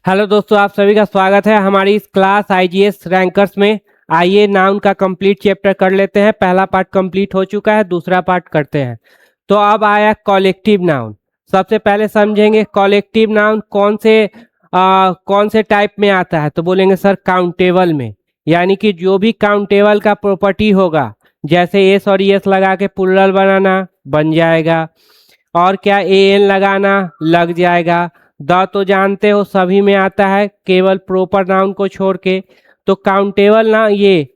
Hello दोस्तों, आप सभी का स्वागत है हमारी इस क्लास आईजीएस रैंकर्स में। आइए नाउन का कंप्लीट चैप्टर कर लेते हैं। पहला पार्ट कंप्लीट हो चुका है, दूसरा पार्ट करते हैं। तो अब आया कॉलेक्टिव नाउन। सबसे पहले समझेंगे कॉलेक्टिव नाउन कौन से टाइप में आता है। तो बोलेंगे सर काउंटेबल में, यानी कि जो भी काउंटेबल का प्रॉपर्टी होगा, जैसे एस और एस लगा के प्लुरल बनाना बन जाएगा, और क्या ए एन लगाना लग जाएगा। द तो जानते हो सभी में आता है, केवल प्रॉपर नाउन को छोड़ के। तो काउंटेबल ना ये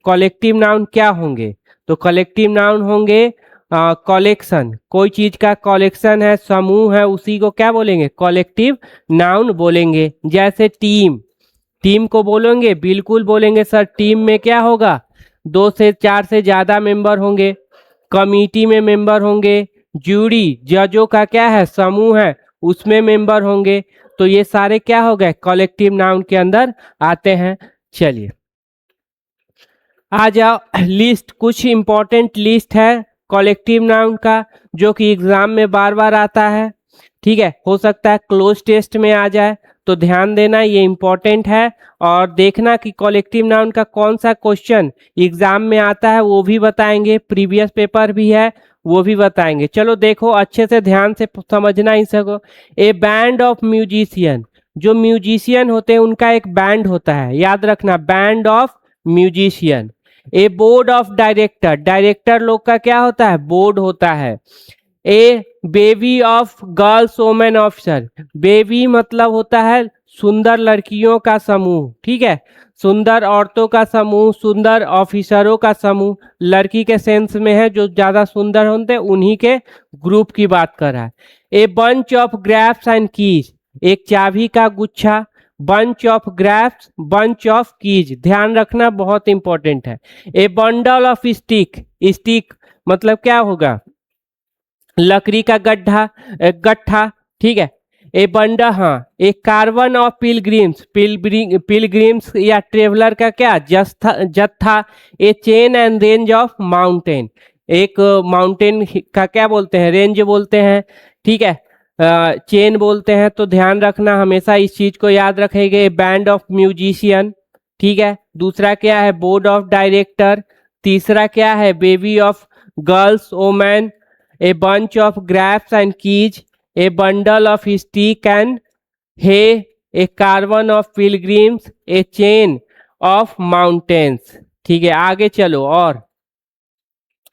कलेक्टिव नाउन क्या होंगे? तो कलेक्टिव नाउन होंगे कलेक्शन। कोई चीज का कलेक्शन है, समूह है, उसी को क्या बोलेंगे? कलेक्टिव नाउन बोलेंगे। जैसे टीम, टीम को बोलेंगे, बिल्कुल बोलेंगे सर टीम में क्या होगा? 2 से 4 से ज्यादा मेंबर होंगे। कमिटी में मेंबर होंगे। जूरी, जजों का क्या है? समूह है, उसमें मेंबर होंगे। तो ये सारे क्या हो गए? कलेक्टिव नाउन के अंदर आते हैं। चलिए आ जाओ, लिस्ट कुछ इंपॉर्टेंट लिस्ट है कलेक्टिव नाउन का, जो कि एग्जाम में बार बार आता है। ठीक है, हो सकता है क्लोज टेस्ट में आ जाए, तो ध्यान देना, ये इंपॉर्टेंट है। और देखना कि कलेक्टिव नाउन का कौन सा क्वेश्चन एग्जाम में आता है, वो भी बताएंगे। प्रीवियस पेपर भी है, वो भी बताएंगे। चलो देखो, अच्छे से ध्यान से समझना ही सको। ए बैंड ऑफ म्यूजिशियन, जो म्यूजिशियन होते हैं उनका एक बैंड होता है, याद रखना, band of musician. A board of director, director लोग का क्या होता है? बोर्ड होता है। A bevy of girls women officer, bevy मतलब होता है सुंदर लड़कियों का समूह। ठीक है, सुंदर औरतों का समूह, सुंदर ऑफिसरों का समूह। लड़की के सेंस में है, जो ज्यादा सुंदर होते हैं उन्हीं के ग्रुप की बात कर रहा है। A bunch of grapes and keys, एक चाबी का गुच्छा। Bunch of grapes, bunch of keys, ध्यान रखना, बहुत इंपॉर्टेंट है। A bundle of stick, stick मतलब क्या होगा? लकड़ी का गट्ठा। ठीक है। ए बंडा, हाँ, एक कार्बन ऑफ पिलग्रिम्स, पिलग्रिम्स या ट्रेवलर का क्या? जत्था। A chain and range of mountain, एक माउंटेन का क्या बोलते हैं? रेंज बोलते हैं। ठीक है, चेन बोलते हैं। तो ध्यान रखना, हमेशा इस चीज को याद रखेंगे। Band of musician. ठीक है, दूसरा क्या है? Board of director. तीसरा क्या है? Baby of girls woman. a bunch of grapes and keys, a bundle of stick and hay, a caravan of pilgrims, a chain of mountains। ठीक है, आगे चलो। और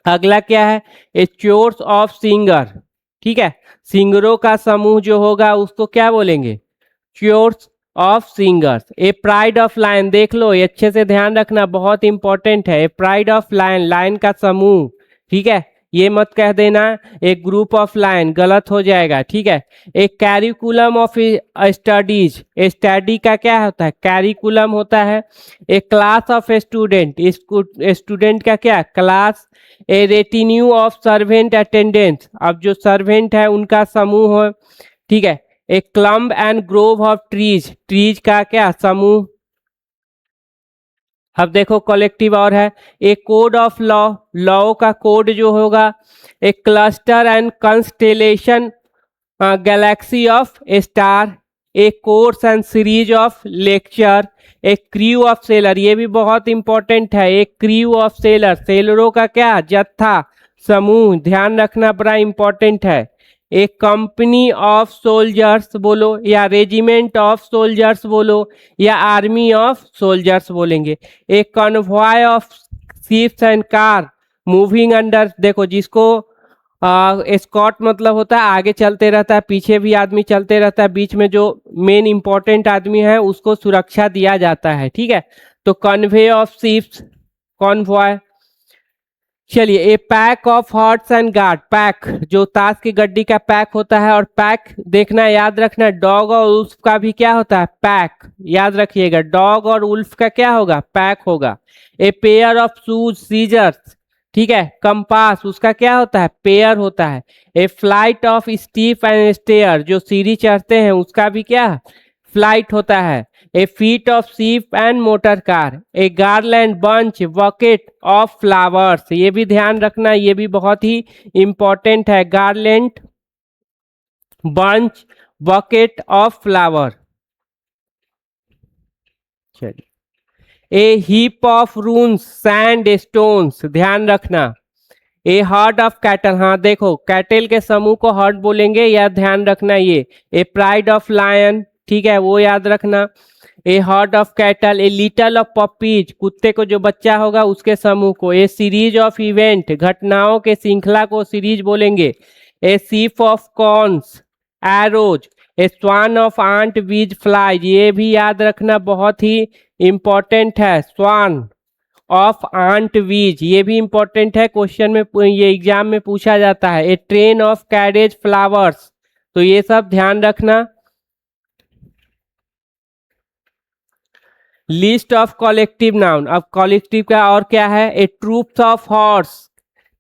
अगला क्या है? ए चोर्स ऑफ सिंगर। ठीक है, सिंगरों का समूह जो होगा उसको क्या बोलेंगे? Chorus of singers. A pride of lion, देख लो, ये अच्छे से ध्यान रखना, बहुत इंपॉर्टेंट है। ए प्राइड ऑफ लायन, लायन का समूह। ठीक है, ये मत कह देना एक ग्रुप ऑफ लाइन, गलत हो जाएगा। ठीक है, एक कैरिकुलम ऑफ स्टडीज, स्टडी का क्या होता है? कैरिकुलम होता है। एक क्लास ऑफ स्टूडेंट, स्टूडेंट का क्या? Class. A retinue of servant attendance, अब जो सर्वेंट है उनका समूह हो। ठीक है, एक clump and grove of trees, trees का क्या? समूह। अब देखो कलेक्टिव और है। एक कोड ऑफ लॉ, लॉ का कोड जो होगा। एक cluster and constellation, galaxy of star. एक course and series of lecture. एक क्रू ऑफ सेलर, ये भी बहुत इंपॉर्टेंट है। एक क्रू ऑफ सेलर, सेलरों का क्या? जत्था, समूह, ध्यान रखना, बड़ा इंपॉर्टेंट है। एक कंपनी ऑफ सोल्जर्स बोलो, या रेजिमेंट ऑफ सोल्जर्स बोलो, या आर्मी ऑफ सोल्जर्स बोलेंगे। एक convoy of ships and car moving under, देखो जिसको एस्कॉर्ट मतलब होता है आगे चलते रहता है, पीछे भी आदमी चलते रहता है, बीच में जो मेन इंपॉर्टेंट आदमी है उसको सुरक्षा दिया जाता है। ठीक है, तो कन्वे ऑफ शिप्स, कॉन्वॉय। चलिए, a pack of horse and cards, pack जो ताश की गड्डी का पैक होता है, और पैक देखना, याद रखना, डॉग और उल्फ का भी क्या होता है? पैक, याद रखिएगा, डॉग और उल्फ का क्या होगा? पैक होगा। A pair of shoes, scissors. ठीक है, कंपास, उसका क्या होता है? पेयर होता है। ए फ्लाइट ऑफ स्टीफ एंड स्टेयर, जो सीढ़ी चढ़ते हैं उसका भी क्या? फ्लाइट होता है। A fleet of ship and motor car. A garland, bunch, bouquet of flowers, ये भी ध्यान रखना, ये भी बहुत ही इंपॉर्टेंट है। Garland, bunch, bouquet of flower. चलिए, a heap of ruins sand stones, ध्यान रखना। ए हर्ड ऑफ कैटल, हाँ देखो कैटल के समूह को हर्ड बोलेंगे, या ध्यान रखना ये। ए प्राइड ऑफ लायन, ठीक है वो याद रखना। A herd of cattle, a litter of puppies, कुत्ते को जो बच्चा होगा उसके समूह को। ए सीरीज ऑफ इवेंट, घटनाओं के श्रृंखला को सीरीज बोलेंगे। A sheaf of corns arrows, a swarm of ants bees flies, ये भी याद रखना बहुत ही इंपॉर्टेंट है। स्वान ऑफ आंट वीज, ये भी इंपॉर्टेंट है, क्वेश्चन में ये एग्जाम में पूछा जाता है। A train of carriage flowers, तो ये सब ध्यान रखना। लिस्ट ऑफ कॉलेक्टिव नाउन, अब कॉलेक्टिव का और क्या है। A troops of horse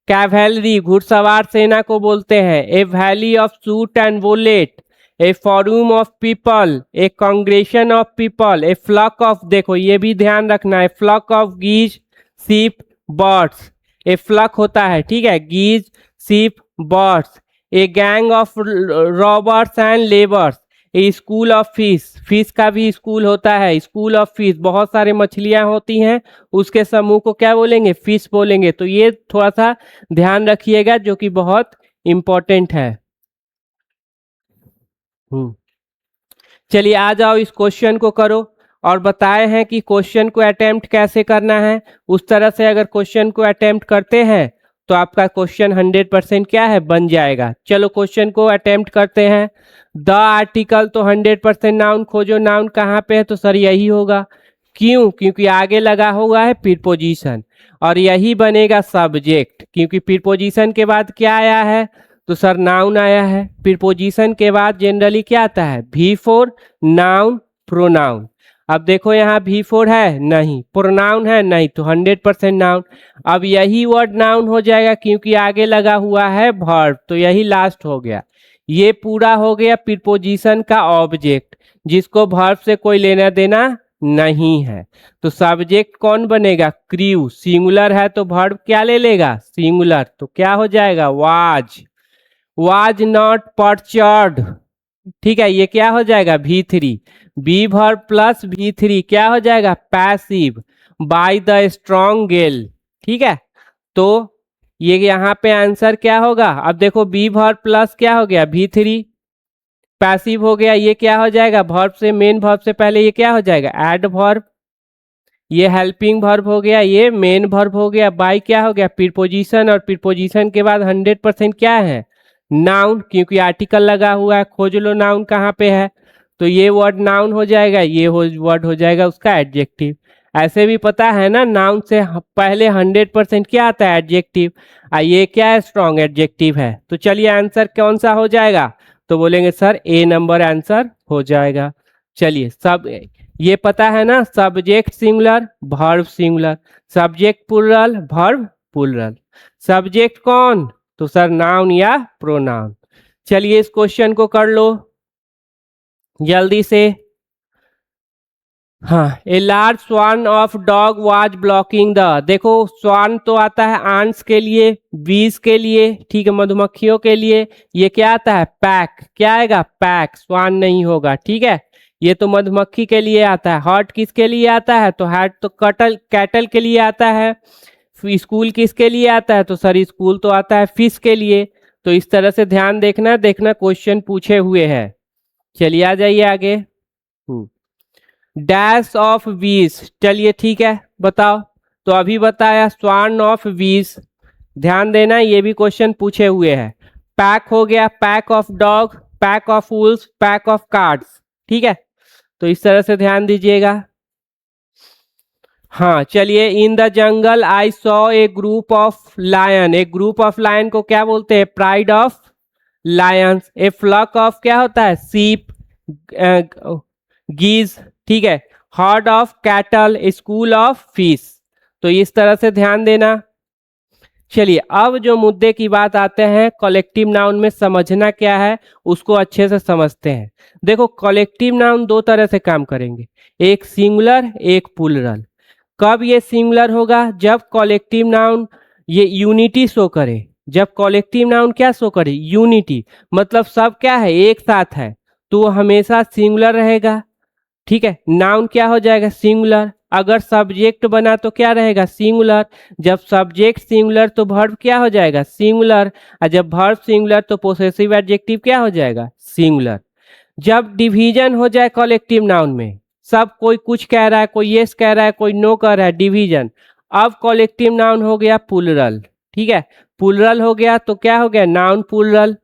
cavalry, घुड़सवार सेना को बोलते हैं। A volley of shots and bullets, a form of people, a congregation of people, a flock of, देखो ये भी ध्यान रखना है, फ्लॉक ऑफ गीज सीप बर्ड्स, ए फ्लॉक होता है, ठीक है, गीज सीप birds. A gang of robbers and labours, A school of fish, fish का भी स्कूल होता है, स्कूल ऑफ फिश, बहुत सारे मछलियां होती हैं उसके समूह को क्या बोलेंगे, फिश बोलेंगे। तो ये थोड़ा सा ध्यान रखिएगा जो कि बहुत इंपॉर्टेंट है। चलिए आ जाओ, इस क्वेश्चन को करो, और बताए हैं कि क्वेश्चन को अटेम्प्ट कैसे करना है। उस तरह से अगर क्वेश्चन को अटेम्प्ट करते हैं तो आपका क्वेश्चन 100% क्या है, बन जाएगा। चलो क्वेश्चन को अटेम्प्ट करते हैं। द आर्टिकल, तो 100% नाउन खोजो, नाउन कहाँ पे है, तो सर यही होगा। क्यों, क्योंकि आगे लगा हुआ है प्रीपोजिशन, और यही बनेगा सब्जेक्ट, क्योंकि प्रीपोजिशन के बाद क्या आया है, तो सर नाउन आया है। प्रीपोजिशन के बाद जनरली क्या आता है, V4 नाउन प्रोनाउन। अब देखो यहाँ V4 है नहीं, प्रोनाउन है नहीं, तो 100% नाउन। अब यही वर्ड नाउन हो जाएगा क्योंकि आगे लगा हुआ है वर्ब, तो यही लास्ट हो गया। ये पूरा हो गया प्रीपोजिशन का ऑब्जेक्ट, जिसको वर्ब से कोई लेना देना नहीं है। तो सब्जेक्ट कौन बनेगा, क्रू, सिंगुलर है तो वर्ब क्या ले लेगा, सिंगुलर, तो क्या हो जाएगा, वाज नॉट परचर्ड, ठीक है, ये क्या हो जाएगा, V3, B verb plus V3 क्या हो जाएगा, पैसिव, बाय द स्ट्रॉन्ग गेल, ठीक है। तो ये यहाँ पे आंसर क्या होगा, अब देखो बी वर्ब प्लस क्या हो गया, V3 पैसिव हो गया, ये क्या हो जाएगा, वर्ब से, मेन वर्ब से पहले ये क्या हो जाएगा, एड वर्ब, ये हेल्पिंग वर्ब हो गया, ये मेन वर्ब हो गया, बाय क्या हो गया, प्रीपोजिशन, और प्रीपोजिशन के बाद 100% क्या है, नाउन, क्योंकि आर्टिकल लगा हुआ है। खोज लो नाउन कहाँ पे है, तो ये वर्ड नाउन हो जाएगा, ये वर्ड हो जाएगा उसका एडजेक्टिव। ऐसे भी पता है ना, नाउन से पहले 100% क्या आता है, एडजेक्टिव, ये क्या है, स्ट्रॉन्ग एडजेक्टिव है। तो चलिए आंसर कौन सा हो जाएगा, तो बोलेंगे सर A नंबर आंसर हो जाएगा। चलिए सब ये पता है ना, subject singular verb singular, subject plural verb plural, subject कौन, तो सर नाउन या प्रोनाउन। चलिए इस क्वेश्चन को कर लो जल्दी से। हाँ, a large swan of dog was blocking the, देखो स्वान तो आता है आंट्स के लिए, बीज के लिए, ठीक है, मधुमक्खियों के लिए। ये क्या आता है, पैक, क्या आएगा, पैक, स्वान नहीं होगा, ठीक है। ये तो मधुमक्खी के लिए आता है। हर्ट किसके लिए आता है, तो हर्ट तो कैटल के लिए आता है। स्कूल किसके लिए आता है, तो सर स्कूल तो आता है फिश के लिए। तो इस तरह से ध्यान देखना क्वेश्चन पूछे हुए हैं। चलिए आ जाइए आगे। डैश ऑफ बीस, चलिए ठीक है बताओ, तो अभी बताया स्वान ऑफ बीस, ध्यान देना ये भी क्वेश्चन पूछे हुए हैं। पैक हो गया, pack of dog, pack of Wolves, pack of cards, ठीक है, तो इस तरह से ध्यान दीजिएगा। हाँ चलिए, in the jungle I saw a group of lion, एक ग्रुप ऑफ लायन को क्या बोलते हैं, pride of lions. A flock of क्या होता है, सीप, गीज, ठीक है, herd of cattle, school of fish. तो इस तरह से ध्यान देना। चलिए अब जो मुद्दे की बात आते हैं, कलेक्टिव नाउन में समझना क्या है उसको अच्छे से समझते हैं। देखो कलेक्टिव नाउन दो तरह से काम करेंगे, एक सिंगुलर एक प्लुरल। कब ये सिंगुलर होगा, जब कलेक्टिव नाउन ये यूनिटी शो करे। जब कलेक्टिव नाउन क्या शो करे, यूनिटी, मतलब सब क्या है, एक साथ है, तो वो हमेशा सिंगुलर रहेगा। ठीक है, नाउन क्या हो जाएगा सिंगुलर। अगर सब्जेक्ट बना तो क्या रहेगा सिंगुलर। जब सब्जेक्ट सिंगुलर तो वर्ब क्या हो जाएगा सिंगुलर। और जब वर्ब सिंगुलर तो पोसेसिव एडजेक्टिव क्या हो जाएगा सिंगुलर। जब डिवीजन हो जाए कलेक्टिव नाउन में, सब कोई कुछ कह रहा है, कोई यस कह रहा है, कोई नो कह रहा है, डिवीजन, अब कलेक्टिव नाउन हो गया प्लुरल। ठीक है, प्लुरल हो गया तो क्या हो गया नाउन प्लुरल।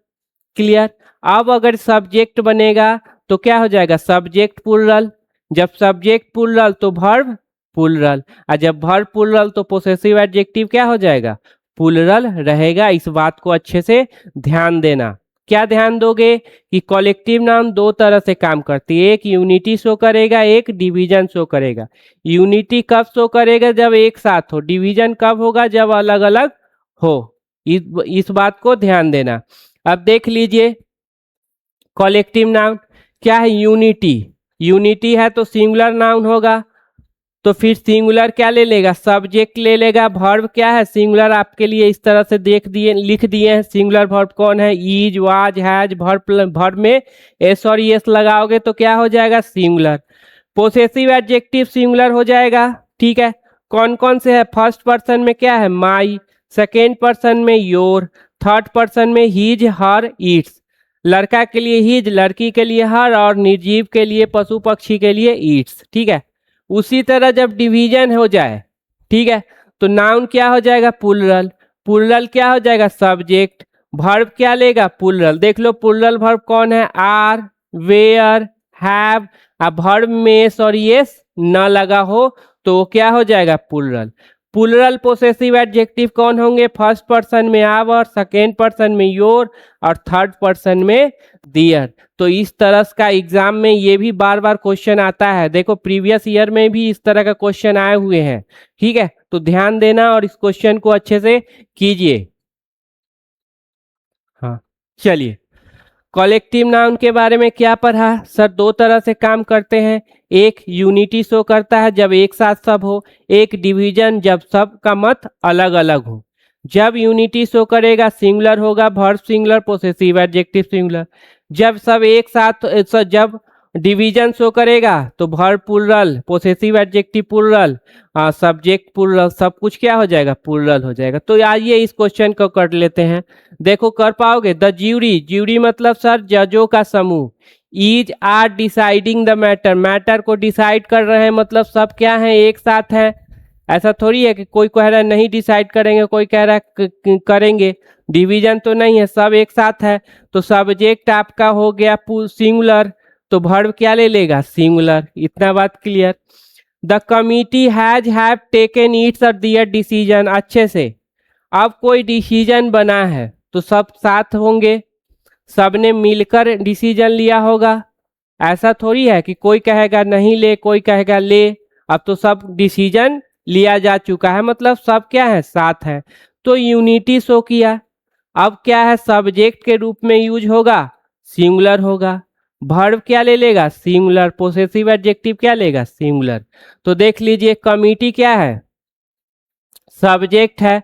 क्लियर। अब अगर सब्जेक्ट बनेगा तो क्या हो जाएगा सब्जेक्ट प्लुरल। जब सब्जेक्ट प्लुरल तो वर्ब प्लुरल, और जब वर्ब प्लुरल तो पोसेसिव एडजेक्टिव क्या हो जाएगा प्लुरल रहेगा। इस बात को अच्छे से ध्यान देना। क्या ध्यान दोगे कि कलेक्टिव नाउन दो तरह से काम करती है, एक यूनिटी शो करेगा, एक डिवीजन शो करेगा। यूनिटी कब शो करेगा जब एक साथ हो, डिवीजन कब होगा जब अलग अलग हो। इस बात को ध्यान देना। अब देख लीजिए कलेक्टिव नाउन क्या है यूनिटी। यूनिटी है तो सिंगुलर नाउन होगा, तो फिर सिंगुलर क्या ले लेगा सब्जेक्ट ले लेगा। वर्ब क्या है सिंगुलर, आपके लिए इस तरह से देख दिए लिख दिए हैं। सिंगुलर वर्ब कौन है इज वाज हैज। वर्ब में एस और एस लगाओगे तो क्या हो जाएगा सिंगुलर। पोसेसिव एडजेक्टिव सिंगुलर हो जाएगा। ठीक है, कौन कौन से है फर्स्ट पर्सन में क्या है माई, सेकेंड पर्सन में योर, थर्ड पर्सन में हीज हर इट्स। लड़का के लिए हीज, लड़की के लिए हर, और निर्जीव के लिए पशु पक्षी के लिए इट्स। ठीक है, उसी तरह जब डिवीजन हो जाए, ठीक है, तो नाउन क्या हो जाएगा प्लुरल। प्लुरल क्या हो जाएगा सब्जेक्ट, वर्ब क्या लेगा प्लुरल। देख लो प्लुरल वर्ब कौन है आर, वेयर, हैव। अब वर्ब में एस और यस न लगा हो तो वो क्या हो जाएगा प्लुरल। प्लुरल पोसेसिव एडजेक्टिव कौन होंगे फर्स्ट पर्सन में आवर, सेकेंड पर्सन में योर, और थर्ड पर्सन में दियर। तो इस तरह का एग्जाम में ये भी बार बार क्वेश्चन आता है। देखो प्रीवियस ईयर में भी इस तरह का क्वेश्चन आए हुए हैं। ठीक है, तो ध्यान देना और इस क्वेश्चन को अच्छे से कीजिए। हाँ चलिए, कलेक्टिव नाउन के बारे में क्या पढ़ा सर। दो तरह से काम करते हैं, एक यूनिटी शो करता है जब एक साथ सब हो, एक डिवीजन जब सब का मत अलग अलग हो। जब यूनिटी शो करेगा सिंगुलर होगा, verb singular, possessive adjective singular. जब सब एक साथ जब डिवीजन शो करेगा तो verb plural, possessive adjective plural, subject plural, सब कुछ क्या हो जाएगा प्लुरल हो जाएगा। तो आइए इस क्वेश्चन को कर लेते हैं। देखो कर पाओगे। द ज्यूरी, ज्यूरी मतलब सर जजों का समूह। Is are deciding the matter, matter को डिसाइड कर रहे हैं, मतलब सब क्या है एक साथ है। ऐसा थोड़ी है कि कोई कह रहा है नहीं डिसाइड करेंगे, कोई कह रहा है करेंगे। डिवीजन तो नहीं है, सब एक साथ है। तो सब्जेक्ट आपका हो गया सिंगुलर, तो वर्ब क्या ले लेगा सिंगुलर। इतना बात clear. The committee has have taken it's और दियर डिसीजन। अच्छे से, अब कोई डिसीजन बना है तो सब साथ होंगे, सबने मिलकर डिसीजन लिया होगा। ऐसा थोड़ी है कि कोई कहेगा नहीं ले, कोई कहेगा ले। अब तो सब डिसीजन लिया जा चुका है, मतलब सब क्या है साथ है। तो यूनिटी शो किया। अब क्या है सब्जेक्ट के रूप में यूज होगा सिंगुलर होगा। वर्ब क्या ले लेगा सिंगुलर, पोसेसिव एडजेक्टिव क्या लेगा सिंगुलर। तो देख लीजिए कमिटी क्या है सब्जेक्ट है।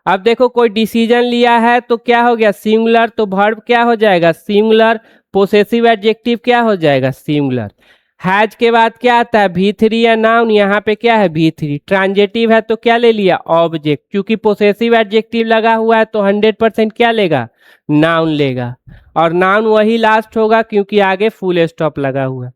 अब देखो कोई डिसीजन लिया है तो क्या हो गया सिंगुलर, तो वर्ब क्या हो जाएगा सिंगुलर, पोसेसिव एडजेक्टिव क्या हो जाएगा सिंगुलर। हैज के बाद क्या आता है V3 या नाउन, यहाँ पे क्या है V3। ट्रांजेटिव है तो क्या ले लिया ऑब्जेक्ट, क्योंकि पोसेसिव एडजेक्टिव लगा हुआ है तो 100% क्या लेगा नाउन लेगा, और नाउन वही लास्ट होगा क्योंकि आगे फुल स्टॉप लगा हुआ है।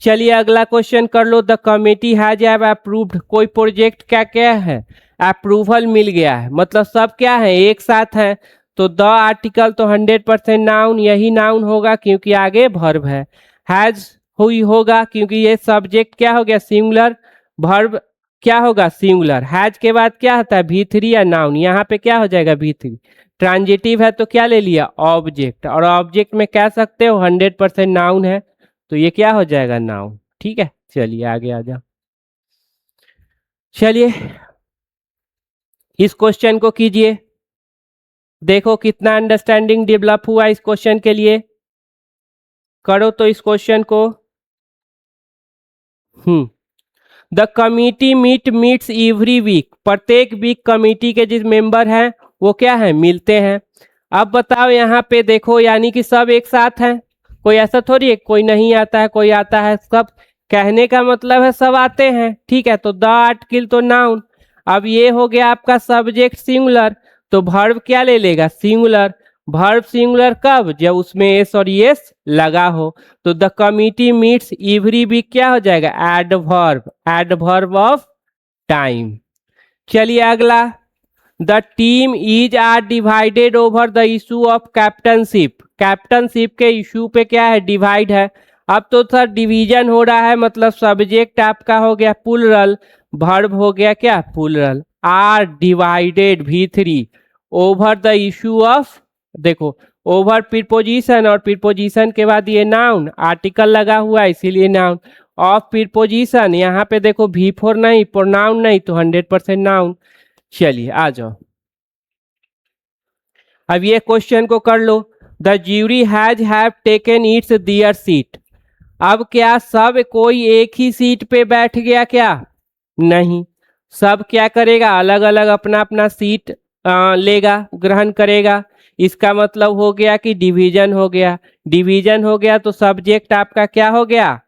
चलिए अगला क्वेश्चन कर लो। The committee has have approved, कोई प्रोजेक्ट क्या क्या है अप्रूवल मिल गया है, मतलब सब क्या है एक साथ है। तो द आर्टिकल तो 100% नाउन, यही नाउन होगा क्योंकि आगे वर्ब है। हैज हुई होगा क्योंकि ये सब्जेक्ट क्या हो गया सिंगुलर, वर्ब क्या होगा सिंगुलर। हैज के बाद क्या आता है V3 या नाउन, यहाँ पे क्या हो जाएगा V3। ट्रांजिटिव है तो क्या ले लिया ऑब्जेक्ट, और ऑब्जेक्ट में कह सकते हो 100% नाउन है तो ये क्या हो जाएगा नाउन। ठीक है, चलिए आगे आ जाओ। चलिए इस क्वेश्चन को कीजिए, देखो कितना अंडरस्टैंडिंग डेवलप हुआ इस क्वेश्चन के लिए। करो तो इस क्वेश्चन को। The committee meets every week, प्रत्येक वीक कमिटी के जिस मेंबर हैं वो क्या है मिलते हैं। अब बताओ यहाँ पे देखो, यानी कि सब एक साथ हैं, कोई ऐसा थोड़ी है कोई नहीं आता है कोई आता है, सब कहने का मतलब है सब आते हैं, ठीक है। तो द आर्टिकल तो नाउन। अब ये हो गया आपका सब्जेक्ट सिंगुलर, तो वर्ब क्या ले लेगा? सिंगुलर। वर्ब सिंगुलर कब? जब उसमें एस और एस लगा हो। तो the committee meets every week क्या हो जाएगा? Adverb of time. चलिए अगला, the team is are divided over the issue of captainship. Captainship के इशू पे क्या है? डिवाइड है। अब तो सर डिवीजन हो रहा है, मतलब सब्जेक्ट आपका हो गया प्लुरल, वर्ब हो गया क्या? Plural. Are divided V3 over the issue of, देखो ओवर प्रीपोजिशन, और प्रीपोजिशन के बाद ये नाउन, आर्टिकल लगा हुआ है इसीलिए नाउन। ऑफ प्रीपोजिशन, यहाँ पे देखो V4 नहीं, प्रोनाउन नहीं, तो 100% नाउन। चलिए आ जाओ, अब ये क्वेश्चन को कर लो। The jury have taken its their seat. अब क्या सब कोई एक ही सीट पे बैठ गया? क्या नहीं, सब क्या करेगा? अलग अलग अपना अपना सीट लेगा, ग्रहण करेगा। इसका मतलब हो गया कि डिवीजन हो गया। डिवीजन हो गया तो सब्जेक्ट आपका क्या हो गया?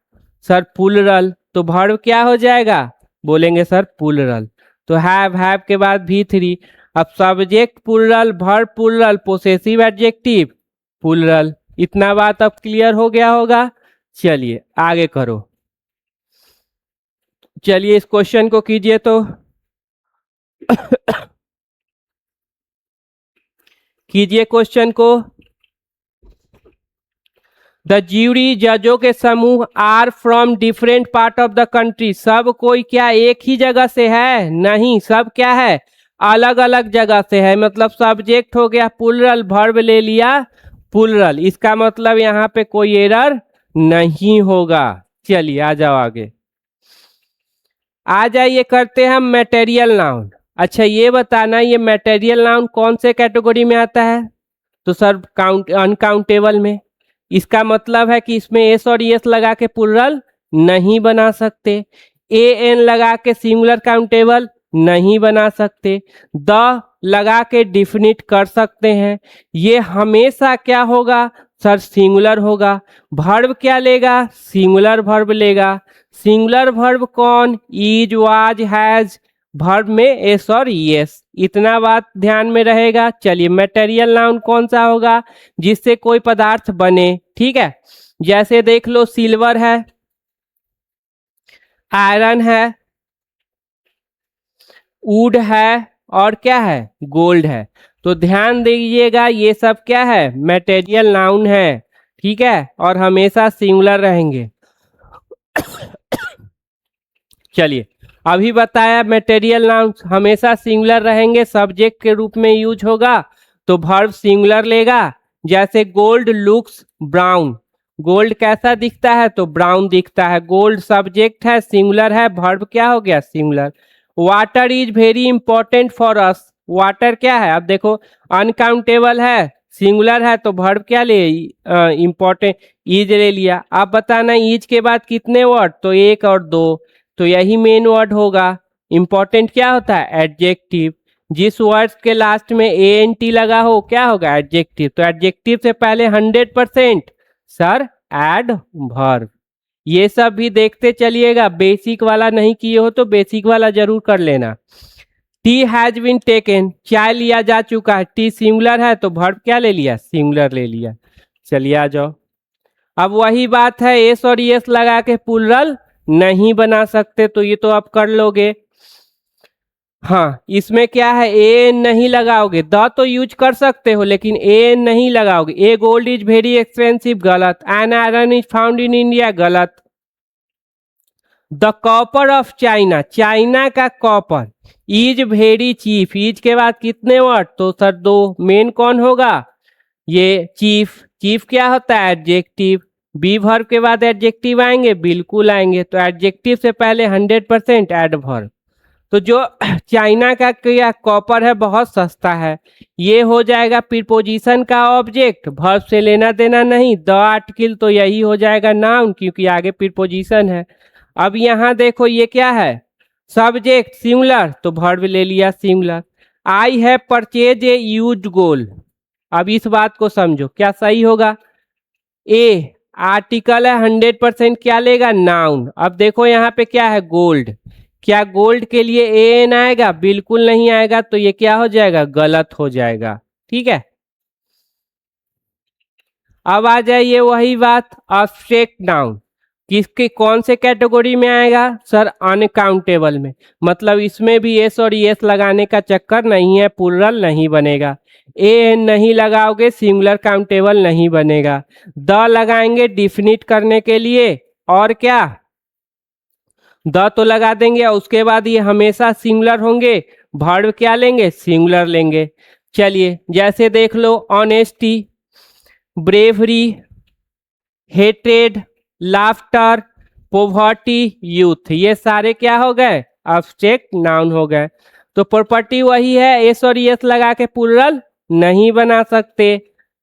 Sir plural. तो वर्ब क्या हो जाएगा? बोलेंगे सर प्लुरल। तो हैव के बाद V3। अब subject plural, verb plural, possessive adjective plural. इतना बात अब क्लियर हो गया होगा। चलिए आगे करो। चलिए इस क्वेश्चन को कीजिए तो कीजिए क्वेश्चन को। द ज्यूरी, जजों के समूह, are from different part of the country. सब कोई क्या एक ही जगह से है? नहीं, सब क्या है? अलग अलग जगह से है। मतलब सब्जेक्ट हो गया प्लुरल, वर्ब ले लिया प्लुरल। इसका मतलब यहाँ पे कोई एरर नहीं होगा। चलिए आ जाओ आगे, आ जाइए करते हैं हम मटेरियल नाउन। अच्छा ये बताना, ये मटेरियल नाउन कौन से कैटेगरी में आता है? तो सर अनकाउंटेबल में। इसका मतलब है कि इसमें एस और एस लगा के प्लुरल नहीं बना सकते, ए एन लगा के सिंगुलर काउंटेबल नहीं बना सकते, द लगा के डिफिनिट कर सकते हैं। ये हमेशा क्या होगा? सर सिंगुलर होगा। वर्ब क्या लेगा? सिंगुलर वर्ब लेगा। सिंगुलर वर्ब कौन? Is, was, has. वर्ब में एस और एस, इतना बात ध्यान में रहेगा। चलिए मटेरियल नाउन कौन सा होगा? जिससे कोई पदार्थ बने, ठीक है। जैसे देख लो सिल्वर है, आयरन है, वुड है, और क्या है? गोल्ड है। तो ध्यान दीजिएगा ये सब क्या है? मटेरियल नाउन है, ठीक है, और हमेशा सिंगुलर रहेंगे। चलिए अभी बताया मटेरियल नाउन हमेशा सिंगुलर रहेंगे, सब्जेक्ट के रूप में यूज होगा, तो वर्ब सिंगुलर लेगा। जैसे गोल्ड लुक्स ब्राउन, गोल्ड कैसा दिखता है? तो ब्राउन दिखता है। गोल्ड सब्जेक्ट है, सिंगुलर है, वर्ब क्या हो गया? Singular. Water is very important for us. Water क्या है? अब देखो अनकाउंटेबल है, सिंगुलर है, तो वर्ब क्या ले? इंपॉर्टेंट, इज ले लिया। अब बताना इज के बाद कितने वर्ड? तो एक और दो, तो यही मेन वर्ड होगा। इंपॉर्टेंट क्या होता है? एडजेक्टिव। जिस वर्ड के लास्ट में ANT लगा हो क्या होगा? एडजेक्टिव। तो एडजेक्टिव से पहले 100% सर एड वर्ब। ये सब भी देखते चलिएगा, बेसिक वाला नहीं किए हो तो बेसिक वाला जरूर कर लेना। टी हैज बीन टेकन, चाय लिया जा चुका है। टी सिंगुलर है तो वर्ब क्या ले लिया? सिंगुलर ले लिया। चलिए आ जाओ, अब वही बात है, एस और एस लगा के प्लुरल नहीं बना सकते, तो ये तो आप कर लोगे। हाँ इसमें क्या है? एन नहीं लगाओगे, द तो यूज कर सकते हो लेकिन एन नहीं लगाओगे। A gold is very expensive, गलत। An iron is found in India, गलत। The copper of China, China का copper is very cheap. Is के बाद कितने वर्ड? तो सर दो। मेन कौन होगा? ये चीफ। चीफ क्या होता है? एडजेक्टिव। बी वर्ब के बाद एडजेक्टिव आएंगे, बिल्कुल आएंगे। तो एडजेक्टिव से पहले 100% एडवर्ब। तो जो चाइना का क्या कॉपर है बहुत सस्ता है, ये हो जाएगा प्रीपोजिशन का ऑब्जेक्ट, वर्ब से लेना देना नहीं। द आर्टिकल तो यही हो जाएगा नाउन, क्योंकि आगे प्रीपोजिशन है। अब यहाँ देखो ये क्या है? सब्जेक्ट सिंगुलर, तो वर्ब ले लिया singular. I have purchase a used gold. अब इस बात को समझो, क्या सही होगा? ए आर्टिकल है 100% क्या लेगा, नाउन। अब देखो यहाँ पे क्या है, गोल्ड। क्या गोल्ड के लिए एन आएगा, बिल्कुल नहीं आएगा, तो ये क्या हो जाएगा, गलत हो जाएगा। ठीक है, अब आ जाइए वही बात, अब्स्ट्रैक्ट नाउन किसके कौन से कैटेगरी में आएगा सर, अनकाउंटेबल में। मतलब इसमें भी एस और एस लगाने का चक्कर नहीं है, प्लूरल नहीं बनेगा। ए एन नहीं लगाओगे, सिंगुलर काउंटेबल नहीं बनेगा। द लगाएंगे डिफिनिट करने के लिए, और क्या, द तो लगा देंगे, और उसके बाद ये हमेशा सिंगुलर होंगे, वर्ब क्या लेंगे, सिंगुलर लेंगे। चलिए जैसे देख लो, honesty, bravery, hatred, laughter, poverty, youth, ये सारे क्या हो गए, अब्स्ट्रैक्ट नाउन हो गए। तो प्रॉपर्टी वही है, एस और एस लगा के प्लूरल नहीं बना सकते।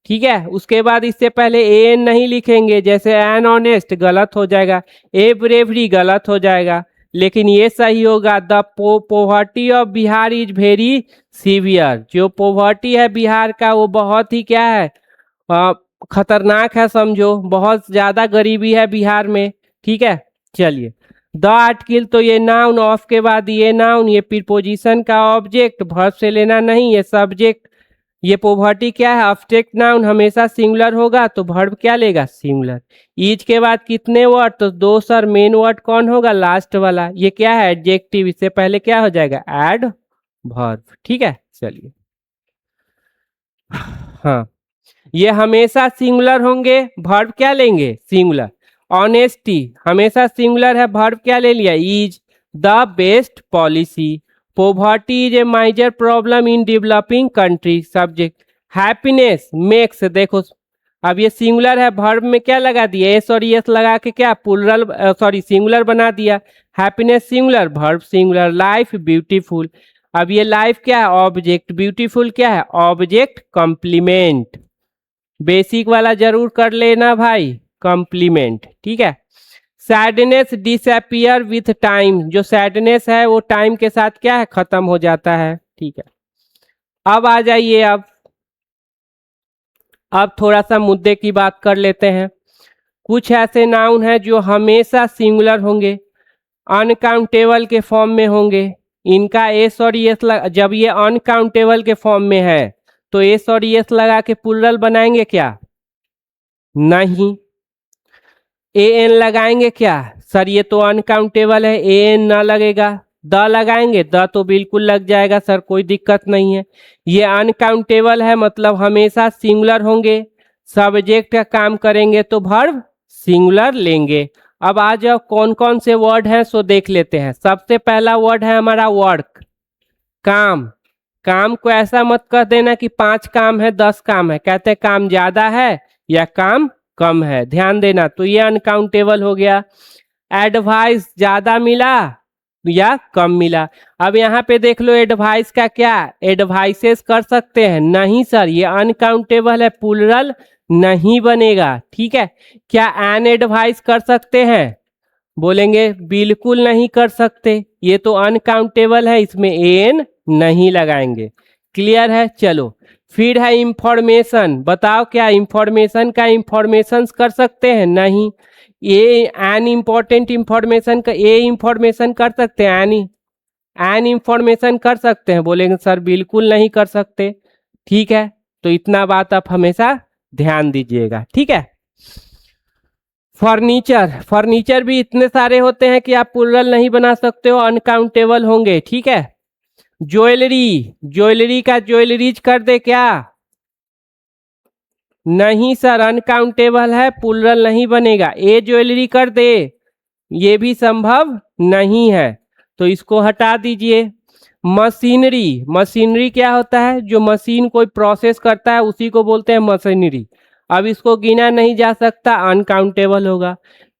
ठीक है, उसके बाद इससे पहले ए एन नहीं लिखेंगे, जैसे एन ऑनेस्ट गलत हो जाएगा, ए ब्रेवरी गलत हो जाएगा, लेकिन ये सही होगा, the poverty of Bihar is very severe. जो पोवर्टी है बिहार का वो बहुत ही क्या है, खतरनाक है, समझो बहुत ज्यादा गरीबी है बिहार में। ठीक है, चलिए द आर्टिकल, तो ये नाउन, ऑफ के बाद ये नाउन, ये प्रीपोजिशन का ऑब्जेक्ट, वर्ब से लेना नहीं, ये सब्जेक्ट। ये पोवर्टी क्या है, अब्स्ट्रैक्ट नाउन, हमेशा सिंगुलर होगा, तो वर्ब क्या लेगा, सिंगुलर। ईज के बाद कितने वर्ड, तो दो सर। मेन वर्ड कौन होगा, लास्ट वाला, ये क्या है, एडजेक्टिव, इससे पहले क्या हो जाएगा, ऐड वर्ब। ठीक है, चलिए हाँ, ये हमेशा सिंगुलर होंगे, वर्ब क्या लेंगे, सिंगुलर। ऑनेस्टी हमेशा सिंगुलर है, वर्ब क्या ले लिया, is the best policy. Poverty is a major problem in developing country, subject. Happiness makes, देखो अब ये सिंगुलर है, वर्ब में क्या लगा दिया, एस और एस लगा के क्या प्लूरल सॉरी सिंगुलर बना दिया। Happiness singular, verb singular. Life beautiful, अब ये लाइफ क्या है, ऑब्जेक्ट। ब्यूटीफुल क्या है, ऑब्जेक्ट कॉम्प्लीमेंट। बेसिक वाला जरूर कर लेना भाई, कॉम्प्लीमेंट। ठीक है, सैडनेस डिसअपियर विथ टाइम, जो सैडनेस है वो टाइम के साथ क्या है, खत्म हो जाता है। ठीक है, अब आ जाइए, अब थोड़ा सा मुद्दे की बात कर लेते हैं। कुछ ऐसे नाउन हैं जो हमेशा सिंगुलर होंगे, अनकाउंटेबल के फॉर्म में होंगे। इनका एस और एस जब ये अनकाउंटेबल के फॉर्म में है तो एस और एस लगा के प्लूरल बनाएंगे क्या, नहीं। ए एन लगाएंगे क्या, सर ये तो अनकाउंटेबल है, ए एन ना लगेगा। द लगाएंगे, द तो बिल्कुल लग जाएगा सर, कोई दिक्कत नहीं है। ये अनकाउंटेबल है, मतलब हमेशा सिंगुलर होंगे। सब्जेक्ट का काम करेंगे तो वर्ब सिंगुलर लेंगे। अब आ जाओ कौन कौन से वर्ड हैं सो देख लेते हैं। सबसे पहला वर्ड है हमारा वर्क, काम। काम को ऐसा मत कह देना कि 5 काम है 10 काम है, कहते हैं काम ज्यादा है या काम कम है, ध्यान देना। तो ये अनकाउंटेबल हो गया। एडवाइस ज्यादा मिला या कम मिला। अब यहाँ पे देख लो, एडवाइस का क्या, एडवाइसेस कर सकते हैं, नहीं सर ये अनकाउंटेबल है, प्लूरल नहीं बनेगा। ठीक है, क्या एन एडवाइस कर सकते हैं, बोलेंगे बिल्कुल नहीं कर सकते, ये तो अनकाउंटेबल है, इसमें एन नहीं लगाएंगे। क्लियर है, चलो फिर है इंफॉर्मेशन। बताओ क्या इंफॉर्मेशन का इंफॉर्मेशन कर सकते हैं, नहीं। ये एन इंपॉर्टेंट इंफॉर्मेशन का ए इंफॉर्मेशन कर सकते हैं, एन इंफॉर्मेशन कर सकते हैं, बोलेंगे सर बिल्कुल नहीं कर सकते। ठीक है, तो इतना बात आप हमेशा ध्यान दीजिएगा। ठीक है, फर्नीचर, फर्नीचर भी इतने सारे होते हैं कि आप प्लूरल नहीं बना सकते हो, अनकाउंटेबल होंगे। ठीक है, ज्वेलरी, ज्वेलरी का ज्वेलरीज कर दे क्या, नहीं सर अनकाउंटेबल है, प्लूरल नहीं बनेगा। ए ज्वेलरी कर दे, ये भी संभव नहीं है, तो इसको हटा दीजिए। मशीनरी, मशीनरी क्या होता है, जो मशीन कोई प्रोसेस करता है उसी को बोलते हैं मशीनरी। अब इसको गिना नहीं जा सकता, अनकाउंटेबल होगा।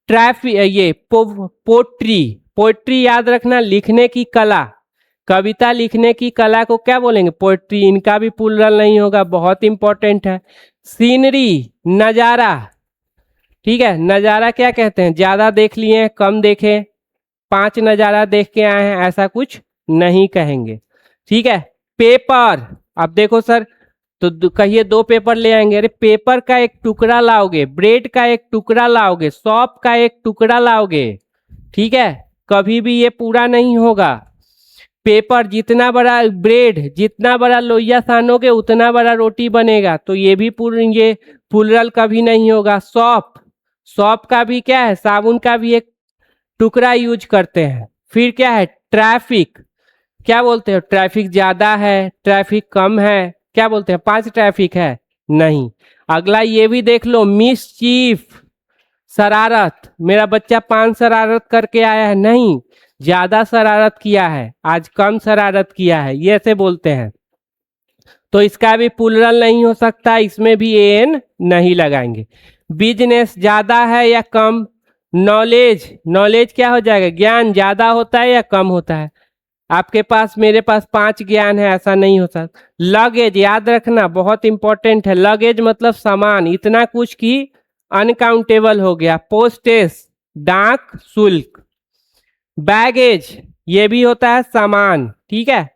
ट्रैफिक, ये पोट्री, पोट्री याद रखना, लिखने की कला, कविता लिखने की कला को क्या बोलेंगे, पोएट्री। इनका भी प्लूरल नहीं होगा, बहुत इंपॉर्टेंट है। सीनरी, नजारा, ठीक है, नजारा क्या कहते हैं, ज्यादा देख लिए कम देखे, 5 नजारा देख के आए हैं, ऐसा कुछ नहीं कहेंगे। ठीक है, पेपर, अब देखो सर तो कहिए 2 पेपर ले आएंगे। अरे पेपर का एक टुकड़ा लाओगे, ब्रेड का एक टुकड़ा लाओगे, सॉप का एक टुकड़ा लाओगे, ठीक है, कभी भी ये पूरा नहीं होगा। पेपर जितना बड़ा, ब्रेड जितना बड़ा लोइया सानोगे उतना बड़ा रोटी बनेगा, तो ये भी ये प्लुरल कभी नहीं होगा। सॉप, सॉप का भी क्या है, साबुन का भी एक टुकड़ा यूज करते हैं। फिर क्या है, ट्रैफिक, क्या बोलते हो, ट्रैफिक ज्यादा है, ट्रैफिक कम है, क्या बोलते हैं, 5 ट्रैफिक है, नहीं। अगला ये भी देख लो, मिसचीफ, शरारत, मेरा बच्चा 5 शरारत करके आया है, नहीं, ज्यादा शरारत किया है, आज कम शरारत किया है, ये ऐसे बोलते हैं। तो इसका भी प्लुरल नहीं हो सकता, इसमें भी एन नहीं लगाएंगे। बिजनेस ज्यादा है या कम, नॉलेज, नॉलेज क्या हो जाएगा, ज्ञान ज्यादा होता है या कम होता है। आपके पास, मेरे पास 5 ज्ञान है, ऐसा नहीं हो सकता। लगेज याद रखना, बहुत इंपॉर्टेंट है, लगेज मतलब सामान, इतना कुछ कि अनकाउंटेबल हो गया। पोस्टेज, डाक शुल्क। बैगेज ये भी होता है सामान, ठीक है।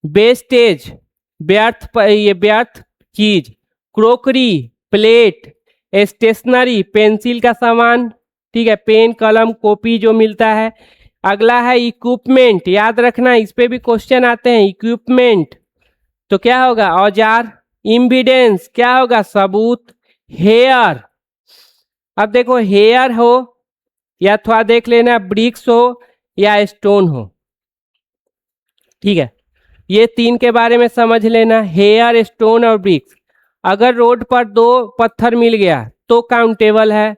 वेस्टेज, व्यर्थ, ये व्यर्थ चीज। Crockery, plate. स्टेशनरी, पेंसिल का सामान, ठीक है, पेन, कलम, कॉपी जो मिलता है। अगला है इक्विपमेंट, याद रखना, इस पे भी क्वेश्चन आते हैं। इक्विपमेंट तो क्या होगा, औजार। इम्बिडेंस क्या होगा, सबूत। हेयर, अब देखो हेयर हो या थोड़ा देख लेना ब्रिक्स हो या स्टोन हो, ठीक है, ये 3 के बारे में समझ लेना, हेयर, स्टोन और ब्रिक्स। अगर रोड पर 2 पत्थर मिल गया तो काउंटेबल है,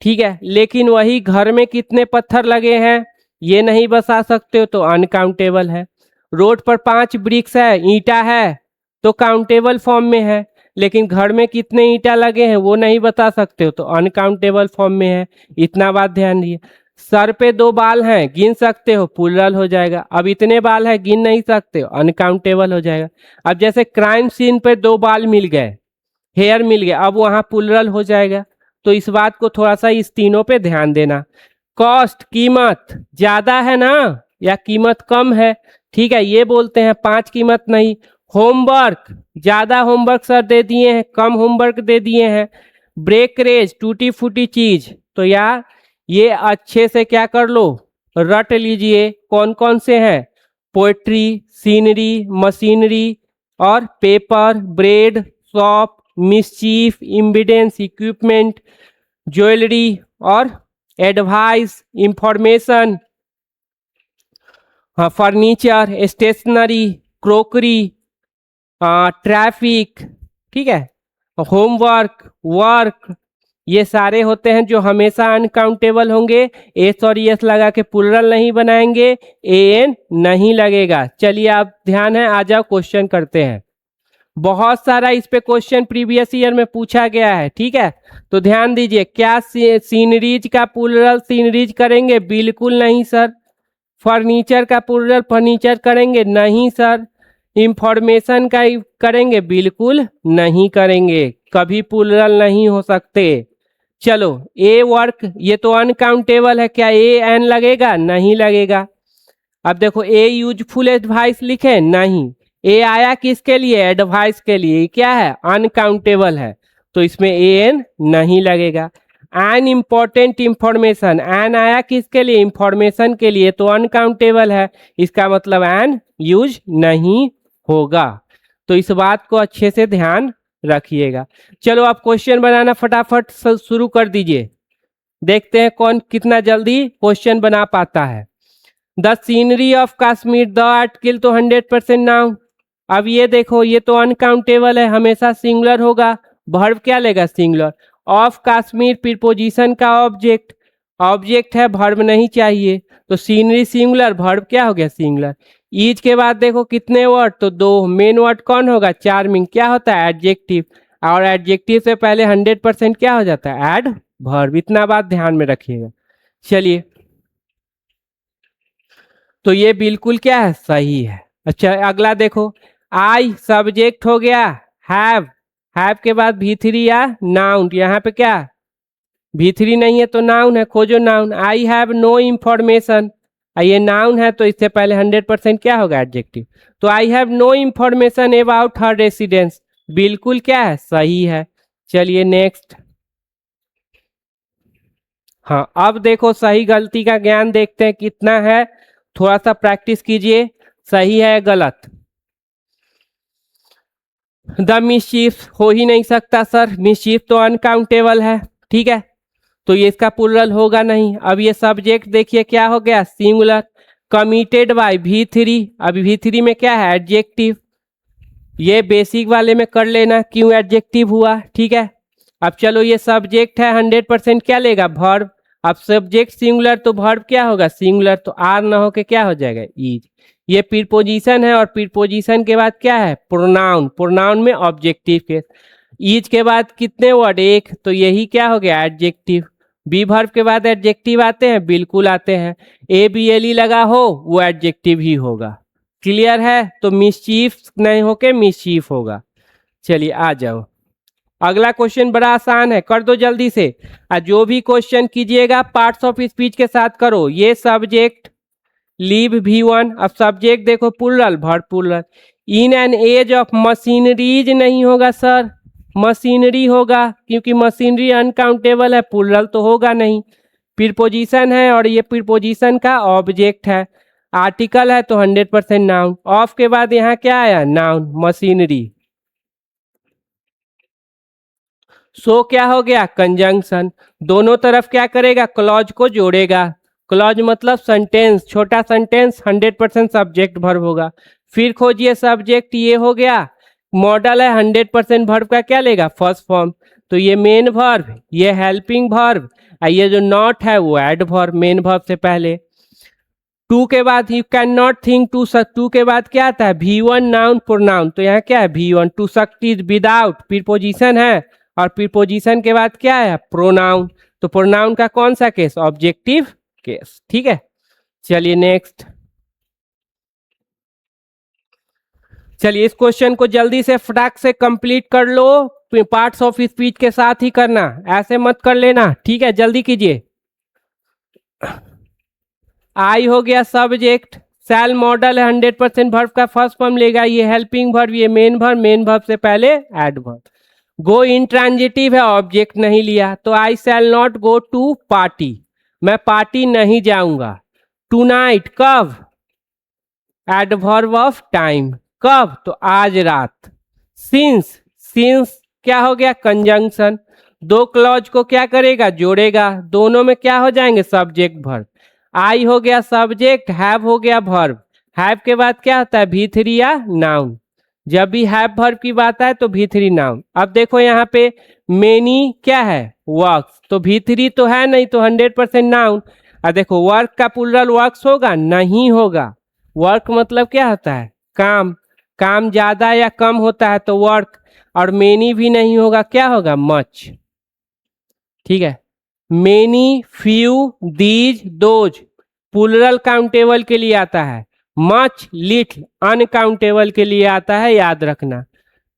ठीक है, लेकिन वही घर में कितने पत्थर लगे हैं ये नहीं बता सकते हो तो अनकाउंटेबल है। रोड पर 5 ब्रिक्स है, ईंटा है, तो काउंटेबल फॉर्म में है, लेकिन घर में कितने ईंटा लगे हैं वो नहीं बता सकते हो तो अनकाउंटेबल फॉर्म में है। इतना बात ध्यान दिए। सर पे 2 बाल हैं, गिन सकते हो, प्लुरल हो जाएगा। अब इतने बाल है, गिन नहीं सकते हो, अनकाउंटेबल हो जाएगा। अब जैसे क्राइम सीन पे 2 बाल मिल गए, हेयर मिल गया, अब वहां प्लुरल हो जाएगा। तो इस बात को थोड़ा सा इस तीनों पे ध्यान देना। कॉस्ट, कीमत, ज्यादा है ना या कीमत कम है, ठीक है, ये बोलते हैं, 5 कीमत नहीं। होमवर्क, ज्यादा होमवर्क सर दे दिए हैं, कम होमवर्क दे दिए हैं। ब्रेकरेज, टूटी फूटी चीज, तो यार ये अच्छे से क्या कर लो, रट लीजिए कौन कौन से हैं। पोएट्री, सीनरी, मशीनरी और paper, bread, shop, mischief, impudence, equipment, jewellery और advice, information, furniture, stationery, crockery, traffic, ठीक है, होमवर्क, वर्क, ये सारे होते हैं जो हमेशा अनकाउंटेबल होंगे। एस और यस लगा के प्लुरल नहीं बनाएंगे, एन नहीं लगेगा। चलिए आप ध्यान है, आ जाओ क्वेश्चन करते हैं। बहुत सारा इस पे क्वेश्चन प्रीवियस ईयर में पूछा गया है, ठीक है, तो ध्यान दीजिए। क्या सीनरीज का प्लुरल सीनरीज करेंगे, बिल्कुल नहीं सर। फर्नीचर का प्लुरल फर्नीचर करेंगे, नहीं सर। इंफॉर्मेशन का करेंगे, बिल्कुल नहीं करेंगे, कभी प्लुरल नहीं हो सकते। चलो ए वर्क, ये तो अनकाउंटेबल है, क्या ए एन लगेगा, नहीं लगेगा। अब देखो ए यूजफुल एडवाइस लिखे, नहीं। ए आया किसके लिए, एडवाइस के लिए, क्या है, अनकाउंटेबल है, तो इसमें ए एन नहीं लगेगा। एन इंपॉर्टेंट इंफॉर्मेशन, एन आया किसके लिए, इंफॉर्मेशन के लिए, तो अनकाउंटेबल है, इसका मतलब एन यूज नहीं होगा। तो इस बात को अच्छे से ध्यान रखिएगा। चलो आप क्वेश्चन बनाना फटाफट शुरू कर दीजिए, देखते हैं कौन कितना जल्दी क्वेश्चन बना पाता है। The scenery of Kashmir, the article तो 100% नाउन। अब ये देखो, ये तो अनकाउंटेबल है, हमेशा सिंगुलर होगा, वर्ब क्या लेगा, सिंगुलर। ऑफ कश्मीर प्रीपोजिशन का ऑब्जेक्ट, ऑब्जेक्ट है, वर्ब नहीं चाहिए, तो सीनरी सिंगुलर, वर्ब क्या हो गया, सिंगुलर। ईज के बाद देखो कितने वर्ड, तो 2। मेन वर्ड कौन होगा, चार्मिंग, क्या होता है, एडजेक्टिव, और एडजेक्टिव से पहले 100% क्या हो जाता है, एड वर्ब। इतना बात ध्यान में रखिएगा। चलिए, तो ये बिल्कुल क्या है, सही है। अच्छा अगला देखो, आई सब्जेक्ट हो गया, हैव, हैव के बाद V3 या नाउन, यहाँ पे क्या V3 नहीं है तो नाउन है, खोजो noun. I have no information, ये नाउन है तो इससे पहले 100% क्या होगा, एडजेक्टिव, तो I have no information about her residence, बिल्कुल क्या है, सही है। चलिए नेक्स्ट। हाँ, अब देखो सही गलती का ज्ञान देखते हैं कितना है, थोड़ा सा प्रैक्टिस कीजिए। सही है गलत? द मिसचीफ हो ही नहीं सकता सर, मिसचीफ तो अनकाउंटेबल है, ठीक है, तो ये इसका प्लुरल होगा नहीं। अब ये सब्जेक्ट देखिए क्या हो गया, सिंगुलर। कमिटेड बाय V3, अब V3 में क्या है, एडजेक्टिव। ये बेसिक वाले में कर लेना क्यों एडजेक्टिव हुआ, ठीक है। अब चलो ये सब्जेक्ट है, 100% क्या लेगा, वर्ब। अब सब्जेक्ट सिंगुलर तो वर्ब क्या होगा, सिंगुलर, तो आर ना होके क्या हो जाएगा, इज। ये प्रीपोजिशन है और प्रीपोजिशन के बाद क्या है, प्रोनाउन, प्रोनाउन में ऑब्जेक्टिव के। इज के बाद कितने वर्ड, एक, तो यही क्या हो गया, एडजेक्टिव। बी वर्ब के बाद एडजेक्टिव आते हैं, बिल्कुल आते हैं। ए बी एल ई लगा हो वो एडजेक्टिव ही होगा। क्लियर है, तो मिसचीफ नहीं होके मिसचीफ होगा। चलिए आ जाओ, अगला क्वेश्चन बड़ा आसान है, कर दो जल्दी से। जो भी क्वेश्चन कीजिएगा पार्ट्स ऑफ स्पीच के साथ करो। ये सब्जेक्ट लीव V1, अब सब्जेक्ट देखो plural, verb plural. In an age of machineries नहीं होगा सर, मशीनरी होगा, क्योंकि मशीनरी अनकाउंटेबल है, प्लुरल तो होगा नहीं। प्रीपोजिशन है और ये प्रीपोजिशन का ऑब्जेक्ट है। आर्टिकल है तो 100% नाउन। ऑफ के बाद यहाँ क्या आया, नाउन, मशीनरी। सो क्या हो गया, कंजंक्शन। दोनों तरफ क्या करेगा, क्लॉज को जोड़ेगा। क्लॉज मतलब सेंटेंस, छोटा सेंटेंस, 100% सब्जेक्ट वर्ब होगा। फिर खोजिए सब्जेक्ट, ये हो गया। मॉडल है, 100% वर्ब का क्या लेगा, फर्स्ट फॉर्म। तो ये मेन वर्ब, ये हेल्पिंग वर्ब, ये जो नॉट है वो एडवर्ब, मेन वर्ब से पहले। टू के बाद you can not think to suck, to के बाद क्या आता है, V1 नाउन प्रोनाउन, तो यहाँ क्या है, V1। टू सक्ट विदाउट प्रीपोजिशन है, और प्रीपोजिशन के बाद क्या है, प्रोनाउन। तो प्रोनाउन का कौन सा केस, ऑब्जेक्टिव केस, ठीक है। चलिए नेक्स्ट। चलिए इस क्वेश्चन को जल्दी से फटाक से कंप्लीट कर लो, पार्ट्स ऑफ स्पीच के साथ ही करना, ऐसे मत कर लेना, ठीक है, जल्दी कीजिए। आई हो गया सब्जेक्ट, सेल मॉडल है, 100% वर्ब का फर्स्ट फॉर्म लेगा, ये हेल्पिंग वर्ब, ये मेन वर्ब, मेन वर्ब से पहले एडवर्ब। गो इंट्रांजिटिव है, ऑब्जेक्ट नहीं लिया, तो I shall not go to party, मैं पार्टी नहीं जाऊंगा। टू नाइट कब, एडवर्ब ऑफ टाइम, कब, तो आज रात। सिंस, सिंस क्या हो गया, कंजंक्शन। दो क्लॉज को क्या करेगा, जोड़ेगा, दोनों में क्या हो जाएंगे, सब्जेक्ट वर्ब। आई हो गया सब्जेक्ट, हैव हो गया वर्ब। हैव के बाद क्या होता है, V3 या नाउन। जब भी हैव वर्ब की बात आए तो V3 नाउन। अब देखो यहाँ पे मेनी क्या है, वर्क्स, तो V3 तो है नहीं, तो 100% नाउन। अब देखो वर्क का प्लुरल वर्क्स होगा, नहीं होगा। वर्क मतलब क्या होता है, काम, काम ज्यादा या कम होता है तो वर्क। और मेनी भी नहीं होगा, क्या होगा, मच, ठीक है। Many, few, these, those plural countable के लिए आता है। मच, लिटिल अनकाउंटेबल के लिए आता है, याद रखना।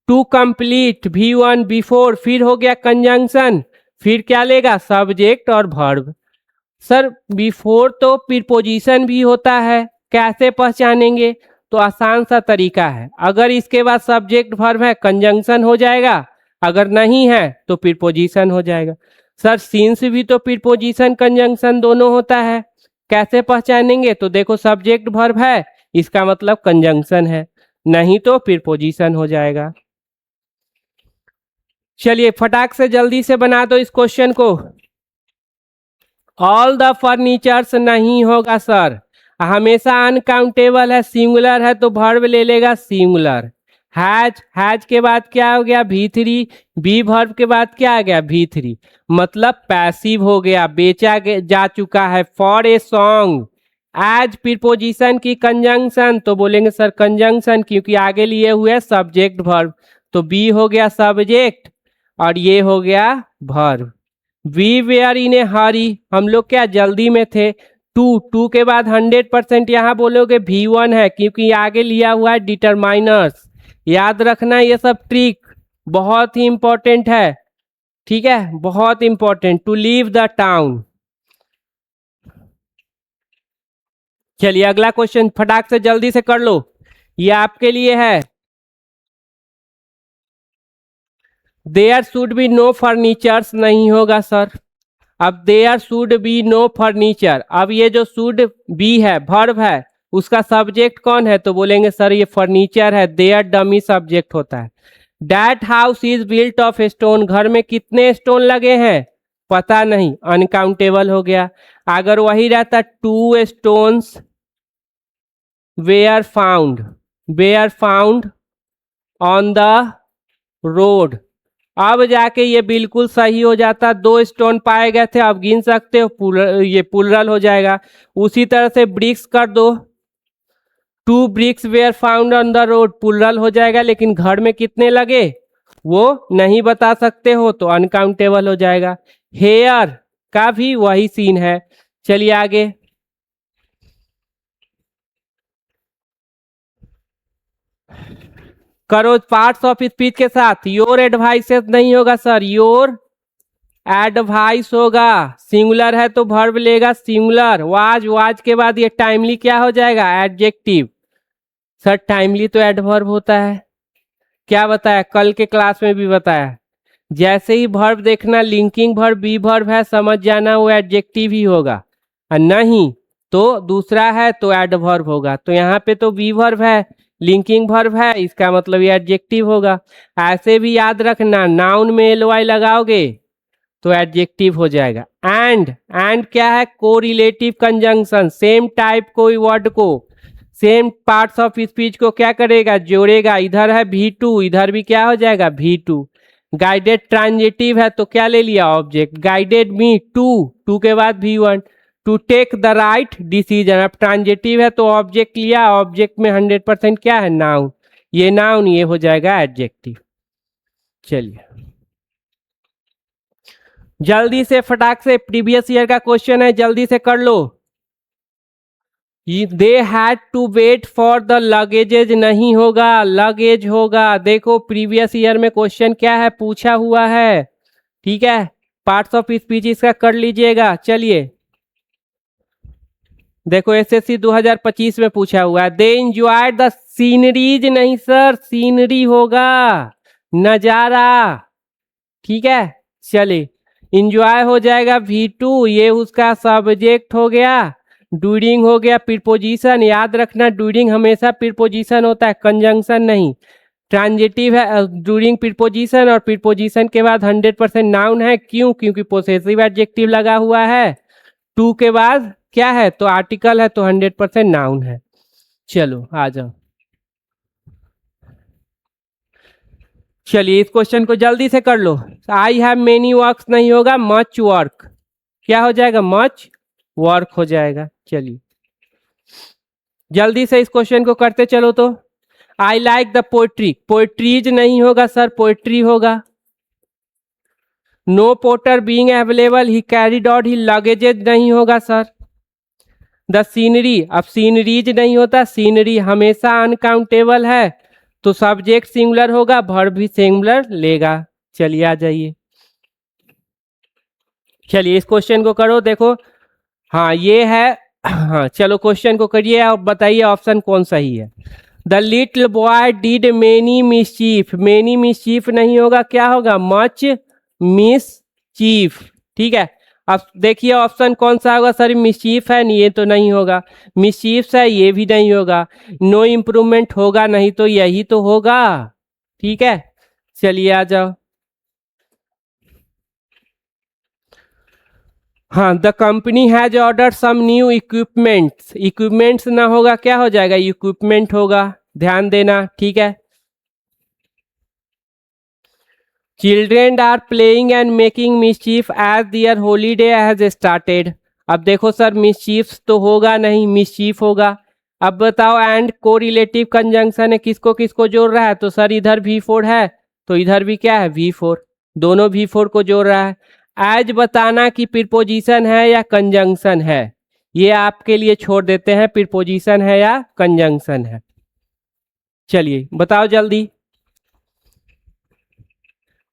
टू कंप्लीट, V1 बिफोर, फिर हो गया कंजंक्शन, फिर क्या लेगा, सब्जेक्ट और वर्ब। सर बिफोर तो प्रीपोजिशन भी होता है, कैसे पहचानेंगे, तो आसान सा तरीका है, अगर इसके बाद सब्जेक्ट वर्ब है कंजंक्शन हो जाएगा, अगर नहीं है तो प्रीपोजिशन हो जाएगा। सर सिंस भी तो प्रीपोजिशन कंजंक्शन दोनों होता है, कैसे पहचानेंगे, तो देखो सब्जेक्ट वर्ब है, इसका मतलब कंजंक्शन है, नहीं तो प्रीपोजिशन हो जाएगा। चलिए फटाक से जल्दी से बना दो इस क्वेश्चन को। ऑल द फर्नीचर्स नहीं होगा सर, हमेशा अनकाउंटेबल है, सिंगुलर है तो वर्ब ले लेगा सिंगुलर। हैज, हैज के बाद क्या हो गया, V3, बी वर्ब के बाद क्या आ गया, V3, मतलब पैसिव हो गया, बेचा जा चुका है। For a song, as preposition की कंजंक्शन, तो बोलेंगे सर कंजंक्शन, क्योंकि आगे लिए हुए सब्जेक्ट वर्ब, तो बी हो गया सब्जेक्ट और ये हो गया वर्ब। वी वेयर इन ए हरी, हम लोग क्या जल्दी में थे। टू, टू के बाद 100% यहाँ बोलोगे V1 है, क्योंकि आगे लिया हुआ है डिटरमाइनर्स। याद रखना ये सब ट्रिक बहुत ही इंपॉर्टेंट है, ठीक है, बहुत important. To leave the town. चलिए अगला क्वेश्चन फटाक से जल्दी से कर लो, ये आपके लिए है। There should be no furnitures नहीं होगा सर। अब there should be no furniture, अब ये जो शुड बी है वर्ब है, उसका सब्जेक्ट कौन है, तो बोलेंगे सर ये फर्नीचर है, देयर डमी सब्जेक्ट होता है। That house is built of stone, घर में कितने स्टोन लगे हैं पता नहीं, अनकाउंटेबल हो गया। अगर वही रहता two stones were found on the road, अब जाके ये बिल्कुल सही हो जाता, दो स्टोन पाए गए थे, अब गिन सकते हो, ये प्लुरल हो जाएगा। उसी तरह से ब्रिक्स कर दो, two bricks were found on the road, plural हो जाएगा, लेकिन घर में कितने लगे वो नहीं बता सकते हो तो अनकाउंटेबल हो जाएगा। हेयर का भी वही सीन है। चलिए आगे, करो पार्ट्स ऑफ स्पीच के साथ। योर एडवाइसेस नहीं होगा सर, योर एडवाइस होगा, सिंगुलर है तो वर्ब लेगा सिंगुलर। वाज के बाद ये टाइमली क्या हो जाएगा, एडजेक्टिव। सर टाइमली तो एडवर्ब होता है, क्या बताया कल के क्लास में भी बताया, जैसे ही वर्ब देखना लिंकिंग वर्ब बी वर्ब है समझ जाना वो एडजेक्टिव ही होगा, और नहीं तो दूसरा है तो एडवर्ब होगा। तो यहाँ पे तो बी वर्ब है, लिंकिंग वर्ब है, इसका मतलब ये एडजेक्टिव होगा। ऐसे भी याद रखना, नाउन में एल वाई लगाओगे तो एडजेक्टिव हो जाएगा। एंड क्या है, कोरिलेटिव कंजंक्शन, सेम टाइप कोई वर्ड को सेम पार्ट्स ऑफ स्पीच को क्या करेगा, जोड़ेगा। इधर है V2, इधर भी क्या हो जाएगा V2। गाइडेड ट्रांजिटिव है तो क्या ले लिया, ऑब्जेक्ट। गाइडेड मी टू के बाद V1, to take the right decision. अब ट्रांजिटिव है तो ऑब्जेक्ट लिया, ऑब्जेक्ट में 100% क्या है, नाउन, ये नाउन, ये हो जाएगा एडजेक्टिव। चलिए जल्दी से फटाक से, प्रीवियस ईयर का क्वेश्चन है, जल्दी से कर लो। They had to wait for the luggages नहीं होगा, लगेज होगा। देखो प्रीवियस ईयर में क्वेश्चन क्या है पूछा हुआ है, ठीक है, पार्ट्स ऑफ स्पीच इसका कर लीजिएगा। चलिए देखो एसएससी 2025 में पूछा हुआ है, दे एंजॉयड द सीनरीज नहीं सर, सीनरी होगा, नजारा, ठीक है। चलिए इंजॉय हो जाएगा V2, ये उसका सब्जेक्ट हो गया। ड्यूरिंग हो गया प्रीपोजिशन, याद रखना ड्यूरिंग हमेशा प्रीपोजिशन होता है, कंजंक्शन नहीं। ट्रांजिटिव है ड्यूरिंग प्रीपोजिशन, और प्रीपोजिशन के बाद 100% नाउन है, क्यों, क्योंकि पोसेसिव एडजेक्टिव लगा हुआ है। टू के बाद क्या है तो आर्टिकल है, तो 100% नाउन है। चलो आ जाओ, चलिए इस क्वेश्चन को जल्दी से कर लो। आई हैव मेनी वर्क्स नहीं होगा, मच वर्क, क्या हो जाएगा, मच वर्क हो जाएगा। चलिए जल्दी से इस क्वेश्चन को करते चलो। तो I like the poetry, poetries नहीं होगा सर, पोएट्री होगा। नो पोर्टर बीइंग अवेलेबल, ही कैरीड आउट ही लगेजेज नहीं होगा सर। द सीनरी, अब सीनरीज नहीं होता, सीनरी हमेशा अनकाउंटेबल है, तो सब्जेक्ट सिंगुलर होगा, वर्ब भी सिंगुलर लेगा। चलिए आ जाइए, चलिए इस क्वेश्चन को करो। देखो हाँ ये है, हाँ चलो क्वेश्चन को करिए और बताइए ऑप्शन कौन सही है। The little boy did many mischief, many mischief नहीं होगा, क्या होगा, मच मिसचीफ, ठीक है। अब देखिए ऑप्शन कौन सा होगा सर, मिसचीफ है, ये तो नहीं होगा, मिसचीफ है, ये भी नहीं होगा, नो इम्प्रूवमेंट होगा, नहीं तो यही तो होगा, ठीक है। चलिए आ जाओ, हाँ the company has order some new equipments, equipments ना होगा, क्या हो जाएगा, इक्विपमेंट होगा, ध्यान देना, ठीक है। Children are playing and making mischief as their holiday has started. अब देखो सर मिसचीफ तो होगा नहीं, मिसचीफ होगा। अब बताओ एंड को रिलेटिव कंजंक्शन है, किसको किसको जोड़ रहा है, तो सर इधर V4 है तो इधर भी क्या है V4, दोनों V4 को जोड़ रहा है। एज बताना कि प्रीपोजिशन है या कंजंक्शन है, ये आपके लिए छोड़ देते हैं, प्रीपोजिशन है या कंजंक्शन है। चलिए बताओ जल्दी।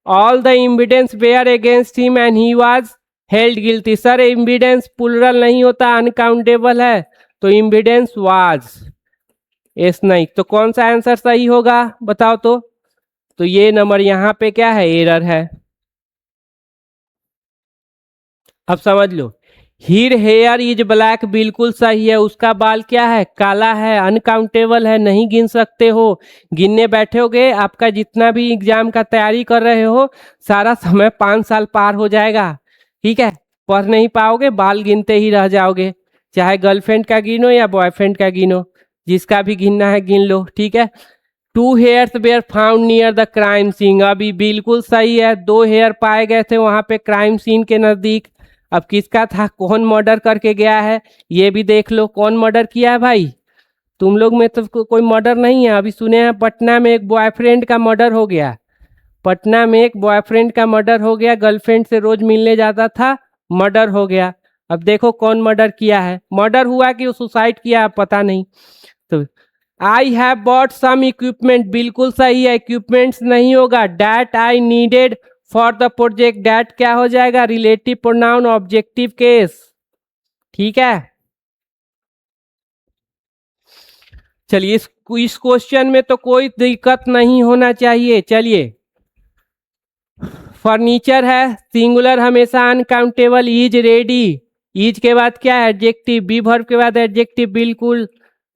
All the evidence were against him and he was held guilty, sir evidence plural नहीं होता, अनकाउंटेबल है, तो एविडेंस वाज एस नहीं, तो कौन सा आंसर सही होगा बताओ तो। तो ये नंबर यहाँ पे क्या है, एरर है। अब समझ लो, हीर हेयर इज ब्लैक बिल्कुल सही है, उसका बाल क्या है, काला है, अनकाउंटेबल है, नहीं गिन सकते हो। गिनने बैठोगे आपका जितना भी एग्जाम का तैयारी कर रहे हो सारा समय 5 साल पार हो जाएगा। ठीक है, पढ़ नहीं पाओगे, बाल गिनते ही रह जाओगे। चाहे गर्लफ्रेंड का गिनो या बॉयफ्रेंड का गिनो, जिसका भी गिनना है गिन लो। ठीक है, 2 hairs were found near the crime scene, अभी बिल्कुल सही है, 2 हेयर पाए गए थे वहां पे क्राइम सीन के नजदीक। अब किसका था, कौन मर्डर करके गया है, ये भी देख लो, कौन मर्डर किया है भाई। तुम लोग में तो कोई मर्डर नहीं है। अभी सुने हैं पटना में एक बॉयफ्रेंड का मर्डर हो गया, पटना में एक बॉयफ्रेंड का मर्डर हो गया, गर्लफ्रेंड से रोज मिलने जाता था, मर्डर हो गया। अब देखो कौन मर्डर किया है, मर्डर हुआ कि सुसाइड किया पता नहीं। तो I have bought some equipment, बिल्कुल सही है, इक्विपमेंट्स नहीं होगा, that I needed for the project, that क्या हो जाएगा, रिलेटिव प्रोनाउन ऑब्जेक्टिव केस। ठीक है, चलिए इस क्वेश्चन में तो कोई दिक्कत नहीं होना चाहिए। चलिए, फर्नीचर है, सिंगुलर हमेशा अनकाउंटेबल, इज रेडी, इज के बाद क्या है, एडजेक्टिव, बी वर्ब के बाद एडजेक्टिव, बिल्कुल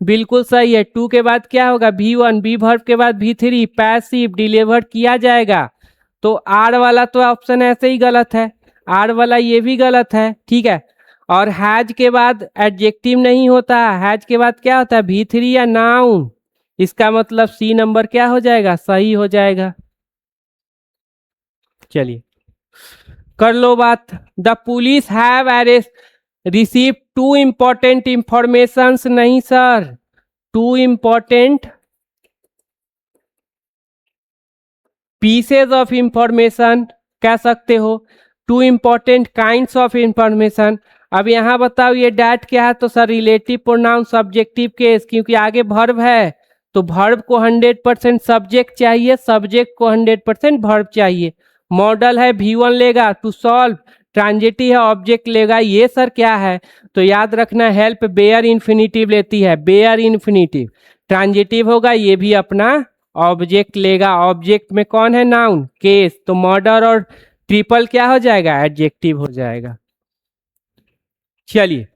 बिल्कुल सही है। टू के बाद क्या होगा, V1, बी वर्ब के बाद V3, पैसिव, डिलीवर किया जाएगा। तो आर वाला तो ऑप्शन ऐसे ही गलत है, आर वाला ये भी गलत है। ठीक है, और हैज के बाद एडजेक्टिव नहीं होता, हैज के बाद क्या होता है, V3 या नाउन, इसका मतलब सी नंबर क्या हो जाएगा, सही हो जाएगा। चलिए कर लो बात। The police have arrest receive 2 important information, नहीं sir, 2 important pieces of information कह सकते हो, 2 इम्पोर्टेंट काइंड्स ऑफ इंफॉर्मेशन। अब यहां बताओ ये डैट क्या है, तो sir relative pronoun subjective case, क्योंकि आगे वर्ब है तो वर्ब को 100% सब्जेक्ट चाहिए, सब्जेक्ट को 100% वर्ब चाहिए। मॉडल है V1 लेगा, टू सॉल्व, ट्रांजिटिव है ऑब्जेक्ट लेगा, ये सर क्या है, तो याद रखना हेल्प बेयर इन्फिनिटिव लेती है, बेयर इन्फिनिटिव, ट्रांजिटिव होगा ये भी अपना ऑब्जेक्ट लेगा, ऑब्जेक्ट में कौन है, नाउन, केस, तो मॉडल और ट्रिपल क्या हो जाएगा, एडजेक्टिव हो जाएगा। चलिए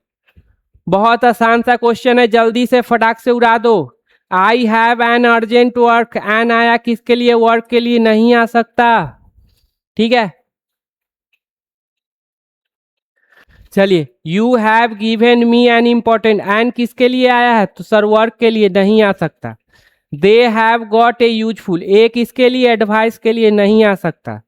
बहुत आसान सा क्वेश्चन है, जल्दी से फटाक से उड़ा दो। I have an urgent work, an आया किसके लिए, वर्क के लिए, नहीं आ सकता। ठीक है, चलिए you have given me an important, an किसके लिए आया है, तो सर वर्क के लिए, नहीं आ सकता। They have got a useful, a किसके लिए, एडवाइस के लिए, नहीं आ सकता।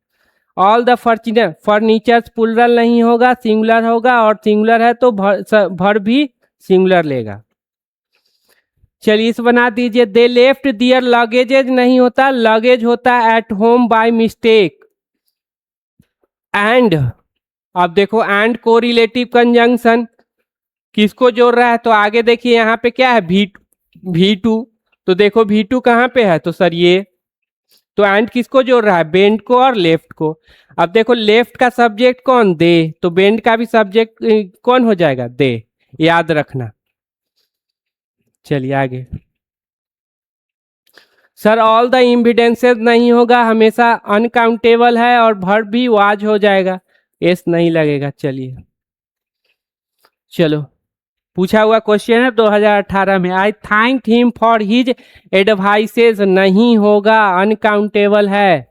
ऑल द फर्नीचर्स प्लुरल नहीं होगा, सिंगुलर होगा, और सिंगुलर है तो भर भी सिंगुलर लेगा। चलिए इस बना दीजिए, दे लेफ्ट दियर लगेजेज, नहीं होता, लगेज होता है at home by mistake. And, अब देखो एंड को रिलेटिव कंजंक्शन किसको जोड़ रहा है, तो आगे देखिए यहाँ पे क्या है, V2, तो देखो V2 कहाँ पे है, तो सर ये, तो एंड किसको जोड़ रहा है, बेंड को और लेफ्ट को। अब देखो लेफ्ट का सब्जेक्ट कौन, दे, तो बेंड का भी सब्जेक्ट कौन हो जाएगा, दे, याद रखना। चलिए आगे, सर ऑल द एविडेंसेस नहीं होगा, हमेशा अनकाउंटेबल है, और वर्ब भी वाज हो जाएगा, एस नहीं लगेगा। चलिए चलो, पूछा हुआ क्वेश्चन है 2018 में, आई thank him for his advices, नहीं होगा, अनकाउंटेबल है।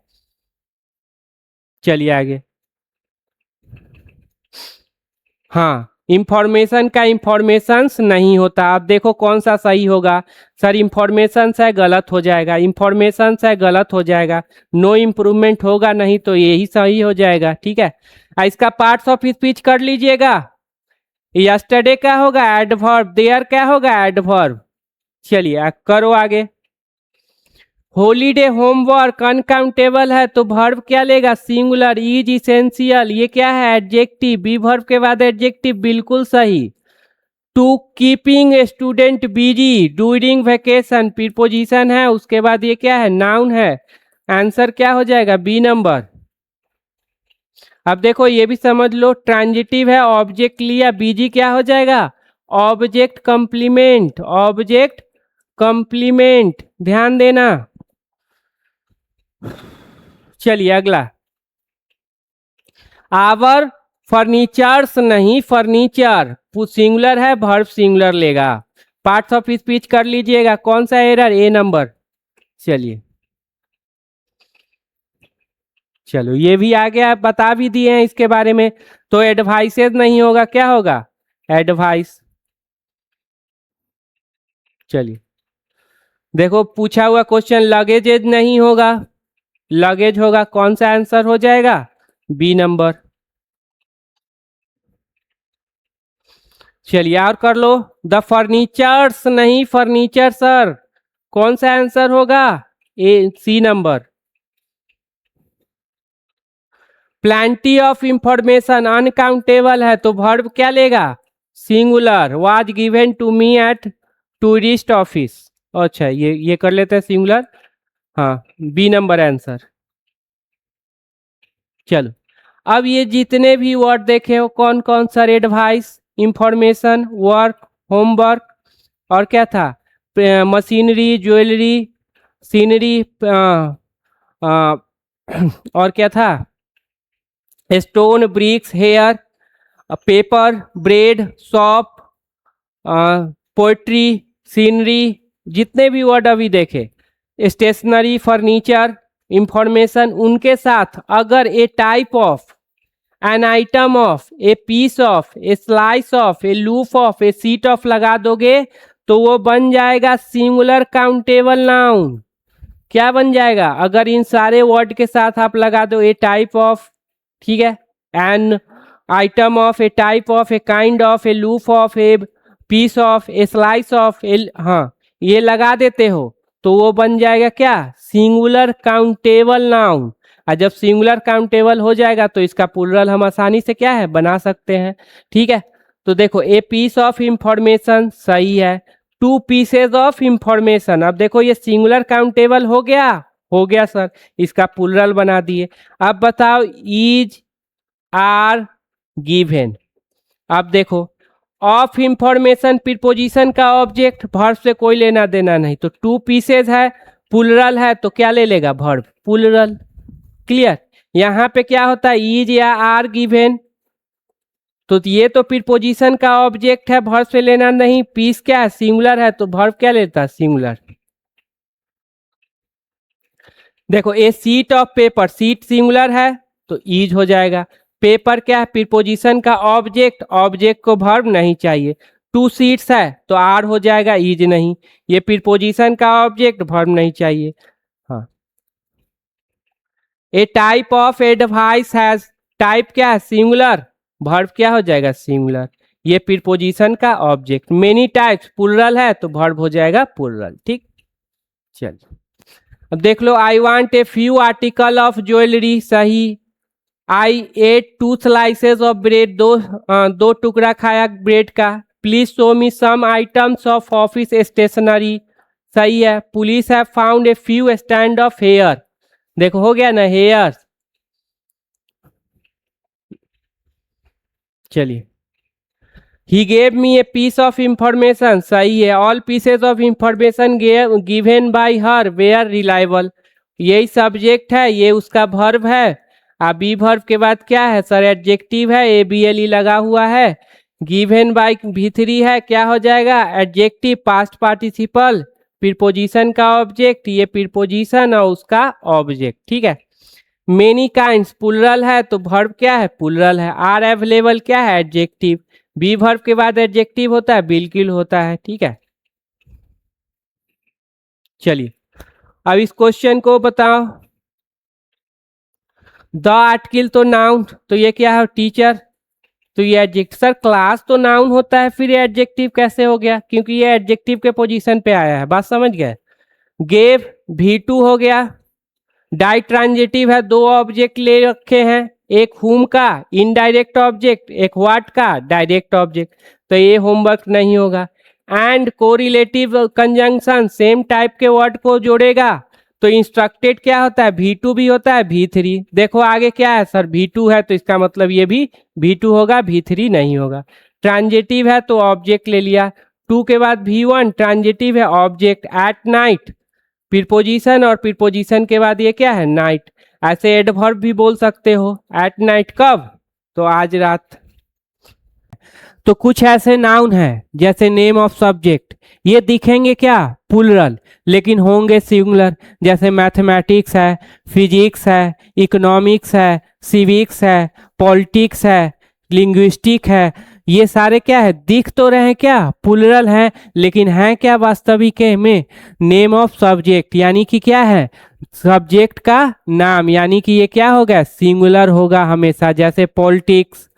चलिए आगे, हाँ इंफॉर्मेशन का इंफॉर्मेशंस नहीं होता। अब देखो कौन सा सही होगा, सर इंफॉर्मेशन है, गलत हो जाएगा, इंफॉर्मेशन है, गलत हो जाएगा, नो इम्प्रूवमेंट होगा, नहीं तो यही सही हो जाएगा। ठीक है, इसका पार्ट्स ऑफ स्पीच कर लीजिएगा। यस्टरडे क्या होगा, एडवर्ब, देयर क्या होगा, एडवर्ब। चलिए करो आगे। हॉलीडे होमवर्क अनकाउंटेबल है तो वर्ब क्या लेगा, सिंगुलर, इज इसेंशियल, ये क्या है, एडजेक्टिव, बी वर्ब के बाद एडजेक्टिव, बिल्कुल सही। To keeping student busy during vacation, preposition है, उसके बाद ये क्या है, नाउन है, आंसर क्या हो जाएगा, बी नंबर। अब देखो ये भी समझ लो, ट्रांजिटिव है, ऑब्जेक्ट लिया, बीजी क्या हो जाएगा, ऑब्जेक्ट कंप्लीमेंट, ऑब्जेक्ट कंप्लीमेंट, ध्यान देना। चलिए अगला, आवर फर्नीचर्स नहीं फर्नीचर, सिंगुलर है, वर्ब सिंगुलर लेगा। पार्ट्स ऑफ स्पीच कर लीजिएगा, कौन सा एरर, ए नंबर। चलिए चलो ये भी आ गया, बता भी दिए हैं इसके बारे में। तो एडवाइसेज नहीं होगा, क्या होगा, एडवाइस। चलिए देखो पूछा हुआ क्वेश्चन, लगेजेज नहीं होगा, लगेज होगा, कौन सा आंसर हो जाएगा, बी नंबर। चलिए और कर लो, द फर्नीचर्स नहीं फर्नीचर सर, कौन सा आंसर होगा, A C number. Plenty of information uncountable है तो वर्ब क्या लेगा, singular, was given to me at tourist office. अच्छा ये कर लेते हैं सिंगुलर, हाँ बी नंबर आंसर। चलो अब ये जितने भी वर्ड देखे हो कौन कौन सा, एडवाइस, इंफॉर्मेशन, वर्क, होमवर्क, और क्या था, मशीनरी, ज्वेलरी, सीनरी, और क्या था, stone, bricks, hair, paper, bread, shop, poetry, scenery, जितने भी वर्ड अभी देखे, स्टेशनरी, फर्नीचर, इंफॉर्मेशन, उनके साथ अगर a type of, an item of, a piece of, a slice of, a loaf of, a sheet of लगा दोगे तो वो बन जाएगा सिंगुलर काउंटेबल नाउन। क्या बन जाएगा, अगर इन सारे वर्ड के साथ आप लगा दो, ए टाइप ऑफ, ठीक है, an item of, a type of, a kind of, a loaf of, a piece of, a slice of, a, हाँ ये लगा देते हो तो वो बन जाएगा क्या, सिंगुलर काउंटेबल नाउन। और जब सिंगुलर काउंटेबल हो जाएगा तो इसका प्लूरल हम आसानी से क्या है बना सकते हैं, ठीक है। तो देखो ए पीस ऑफ इंफॉर्मेशन सही है, टू पीसेज ऑफ इंफॉर्मेशन, अब देखो ये सिंगुलर काउंटेबल हो गया सर, इसका प्लूरल बना दिए। अब बताओ इज, आर, गिवन, अब देखो ऑफ इंफॉर्मेशन प्रीपोजिशन का ऑब्जेक्ट, वर्ब से कोई लेना देना नहीं, तो टू पीसेज है, प्लूरल है तो क्या ले लेगा, वर्ब प्लूरल। क्लियर, यहां पे क्या होता है, इज या आर गिवन, तो ये तो प्रीपोजिशन का ऑब्जेक्ट है, वर्ब से लेना नहीं, पीस क्या है, सिंगुलर है तो वर्ब क्या लेता है, सिंगुलर। देखो a sheet of paper, sheet singular है तो इज हो जाएगा, पेपर क्या है, प्रीपोजिशन का ऑब्जेक्ट, ऑब्जेक्ट को वर्ब नहीं चाहिए, टू सीट्स है तो आर हो जाएगा, इज नहीं, ये प्रीपोजिशन का ऑब्जेक्ट, वर्ब नहीं चाहिए। हाँ a type of advice has, type क्या है, सिंगुलर, वर्ब क्या हो जाएगा, सिंगुलर, ये प्रीपोजिशन का ऑब्जेक्ट, मेनी टाइप्स प्लूरल है तो वर्ब हो जाएगा प्लूरल, ठीक। चलिए अब देख लो, I want a few article of jewellery सही, I ate two slices of bread, दो टुकड़ा खाया ब्रेड का, please show me some items of office stationery सही है, police have found a few strand of hair, देखो हो गया ना हेयर। चलिए he gave me a piece of information सही है, all pieces of information given by her were reliable, यही सब्जेक्ट है, ये उसका वर्ब है, अब बी वर्ब के बाद क्या है सर, एडजेक्टिव है, ए बी एल ई लगा हुआ है, गिवन बाय भी3 है, क्या हो जाएगा, एडजेक्टिव पास्ट पार्टिसिपल, प्रीपोजिशन का ऑब्जेक्ट, ये प्रीपोजिशन और उसका ऑब्जेक्ट, ठीक है। मेनी काइंड्स प्लूरल है तो वर्ब क्या है, प्लूरल है, आर अवेलेबल क्या है, एडजेक्टिव, बी वर्ब के बाद एडजेक्टिव होता है, बिल्कुल होता है, ठीक है। चलिए अब इस क्वेश्चन को बताओ, द आर्टिकल तो नाउन, तो ये क्या है, टीचर, तो ये एडजेक्टिव, सर क्लास तो नाउन होता है फिर ये एडजेक्टिव कैसे हो गया, क्योंकि ये एडजेक्टिव के पोजीशन पे आया है, बात समझ गए। गेव V2 हो गया, डाई ट्रांजिटिव है, दो ऑब्जेक्ट ले रखे हैं, एक हुम का इनडायरेक्ट ऑब्जेक्ट, एक व्हाट का डायरेक्ट ऑब्जेक्ट, तो ये होमवर्क नहीं होगा। And correlative conjunction, same type के वर्ड को जोड़ेगा, तो इंस्ट्रक्टेड क्या होता है, V2 भी होता है, V3, देखो आगे क्या है सर, V2 है तो इसका मतलब ये भी V2 होगा, V3 नहीं होगा। ट्रांजिटिव है तो ऑब्जेक्ट ले लिया, 2 के बाद V1 ट्रांजिटिव है, ऑब्जेक्ट, एट नाइट प्रीपोजिशन और प्रीपोजिशन के बाद ये क्या है, नाइट। ऐसे एडवर्ब भी बोल सकते हो, एट नाइट कब, तो आज रात। तो कुछ ऐसे नाउन हैं जैसे नेम ऑफ सब्जेक्ट, ये दिखेंगे क्या, प्लूरल, लेकिन होंगे सिंगुलर। जैसे मैथमेटिक्स है, फिजिक्स है, इकोनॉमिक्स है, सिविक्स है, पॉलिटिक्स है, लिंग्विस्टिक है, ये सारे क्या है, दिख तो रहे हैं क्या, प्लूरल हैं, लेकिन हैं क्या वास्तविक में, नेम ऑफ सब्जेक्ट, यानी कि क्या है, सब्जेक्ट का नाम, यानी कि ये क्या होगा, सिंगुलर होगा हमेशा। जैसे politics,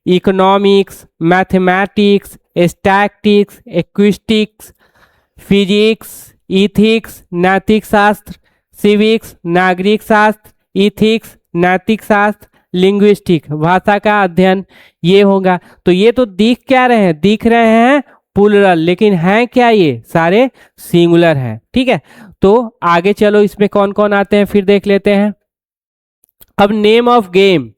economics, mathematics, statistics, acoustics, physics, ethics, नैतिक शास्त्र, सिविक्स, नागरिक शास्त्र, इथिक्स, नैतिक शास्त्र, लिंग्विस्टिक, भाषा का अध्ययन, ये होगा। तो ये तो दिख क्या रहे हैं, दिख रहे हैं प्लूरल, लेकिन हैं क्या, ये सारे सिंगुलर हैं। ठीक है, तो आगे चलो इसमें कौन कौन आते हैं फिर देख लेते हैं। अब नेम ऑफ गेम,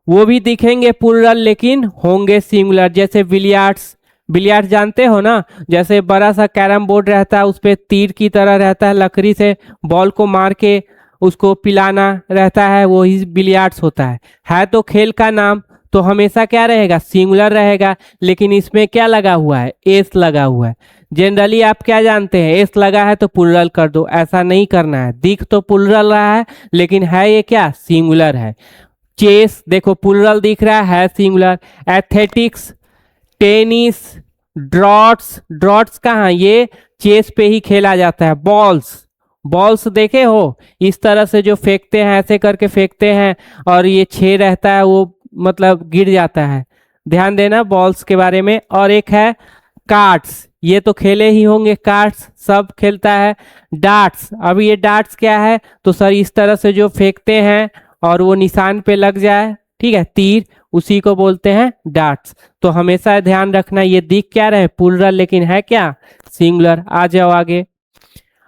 वो भी दिखेंगे प्लूरल लेकिन होंगे सिंगुलर। जैसे बिलियर्ड्स, बिलियर्ड्स जानते हो ना, जैसे बड़ा सा कैरम बोर्ड रहता है, उस पर तीर की तरह रहता है, लकड़ी से बॉल को मार के उसको पिलाना रहता है, वो ही बिलियर्ड्स होता है तो खेल का नाम, तो हमेशा क्या रहेगा, सिंगुलर रहेगा। लेकिन इसमें क्या लगा हुआ है, एस लगा हुआ है। जनरली आप क्या जानते हैं, एस लगा है तो प्लूरल कर दो, ऐसा नहीं करना है। दिख तो प्लूरल रहा है लेकिन है ये क्या, सिंगुलर है। चेस देखो प्लूरल दिख रहा है singular. Athletics, tennis, droughts, droughts कहाँ, ये चेस पे ही खेला जाता है। बॉल्स, बॉल्स देखे हो, इस तरह से जो फेंकते हैं, ऐसे करके फेंकते हैं और ये 6 रहता है, वो मतलब गिर जाता है, ध्यान देना बॉल्स के बारे में। और एक है कार्ड्स, ये तो खेले ही होंगे, कार्ड्स सब खेलता है। डार्ट्स, अब ये डार्ट्स क्या है, तो सर इस तरह से जो फेंकते हैं और वो निशान पे लग जाए, ठीक है, तीर, उसी को बोलते हैं डार्ट्स। तो हमेशा ध्यान रखना, ये दिख क्या रहे, प्लूरल, लेकिन है क्या, सिंगुलर। आ जाओ आगे।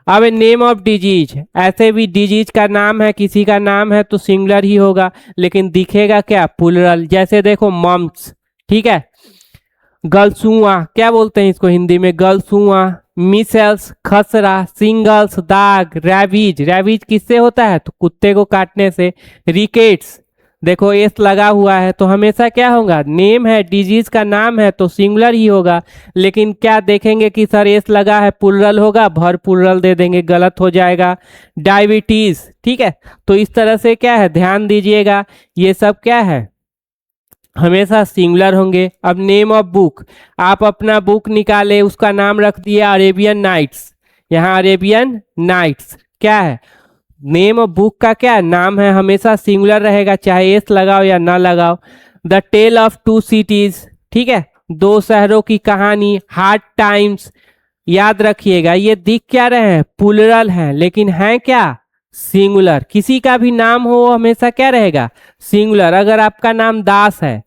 अब नेम ऑफ डिजीज, ऐसे भी डिजीज का नाम है, किसी का नाम है तो सिंगुलर ही होगा, लेकिन दिखेगा क्या, प्लूरल। जैसे देखो मम्प्स, ठीक है, गलसुआ, क्या बोलते हैं इसको हिंदी में, गलसुआ, मिसेल्स, खसरा, सिंगल्स, दाग, रैबीज, रैबीज किससे होता है, तो कुत्ते को काटने से। रिकेट्स, देखो एस लगा हुआ है, तो हमेशा क्या होगा, नेम है, डिजीज का नाम है तो सिंगुलर ही होगा। लेकिन क्या देखेंगे कि सर एस लगा है, प्लूरल होगा, भर प्लूरल दे देंगे, गलत हो जाएगा। डायबिटीज, ठीक है, तो इस तरह से क्या है, ध्यान दीजिएगा, ये सब क्या है, हमेशा सिंगुलर होंगे। अब नेम ऑफ बुक, आप अपना बुक निकाले, उसका नाम रख दिया अरेबियन नाइट्स, यहाँ अरेबियन नाइट्स, क्या है, नेम ऑफ बुक का क्या नाम है, हमेशा सिंगुलर रहेगा, चाहे एस लगाओ या ना लगाओ। द टेल ऑफ 2 सिटीज, ठीक है, 2 शहरों की कहानी। हार्ड टाइम्स, याद रखिएगा, ये दिख क्या रहे हैं, प्लूरल हैं, लेकिन हैं क्या, सिंगुलर। किसी का भी नाम हो हमेशा क्या रहेगा, सिंगुलर। अगर आपका नाम दास है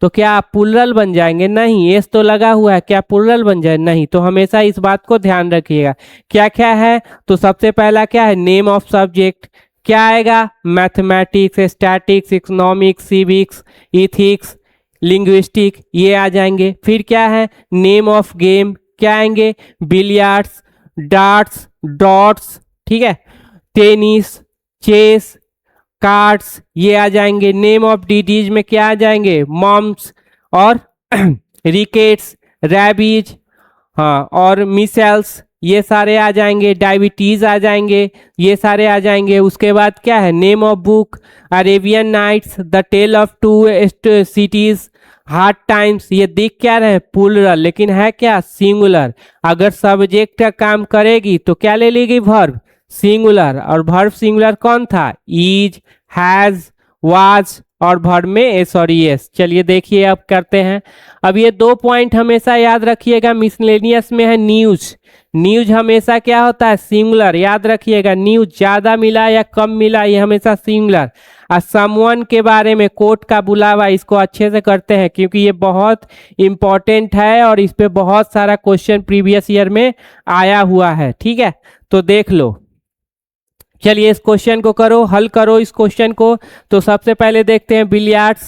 तो क्या आप प्लूरल बन जाएंगे, नहीं, एस तो लगा हुआ है, क्या प्लूरल बन जाए, नहीं। तो हमेशा इस बात को ध्यान रखिएगा। क्या क्या है, तो सबसे पहला क्या है, नेम ऑफ सब्जेक्ट, क्या आएगा, mathematics, statics, economics, civics, ethics, linguistic, ये आ जाएंगे। फिर क्या है, नेम ऑफ गेम, क्या आएंगे, बिलियर्ड्स, डार्ट्स, डॉट्स, ठीक है, टेनिस, चेस, कार्ड्स, ये आ जाएंगे। नेम ऑफ डिजीज में क्या आ जाएंगे, मम्प्स और रिकेट्स, रैबीज, हाँ, और मिसेल्स, ये सारे आ जाएंगे। डायबिटीज आ जाएंगे, ये सारे आ जाएंगे। उसके बाद क्या है, name of book, Arabian Nights, the tale of 2 cities, hard times, ये दिख क्या रहे, प्लूरल, लेकिन है क्या, सिंगुलर। अगर सब्जेक्ट का काम करेगी तो क्या ले लेगी, वर्ब, सिंगुलर। और वर्ब सिंगुलर कौन था, इज, हैज, वाज, और वर्ब में सॉरी यस। चलिए देखिए अब करते हैं। अब ये 2 पॉइंट हमेशा याद रखिएगा। मिसलेनियस में है न्यूज, न्यूज हमेशा क्या होता है, सिंगुलर, याद रखिएगा। न्यूज ज्यादा मिला या कम मिला, ये हमेशा सिंगुलर। और समवन के बारे में, कोर्ट का बुलावा, इसको अच्छे से करते हैं क्योंकि ये बहुत इंपॉर्टेंट है और इस पे बहुत सारा क्वेश्चन प्रीवियस ईयर में आया हुआ है, ठीक है, तो देख लो। चलिए इस क्वेश्चन को करो, हल करो इस क्वेश्चन को। तो सबसे पहले देखते हैं बिलियर्ड्स,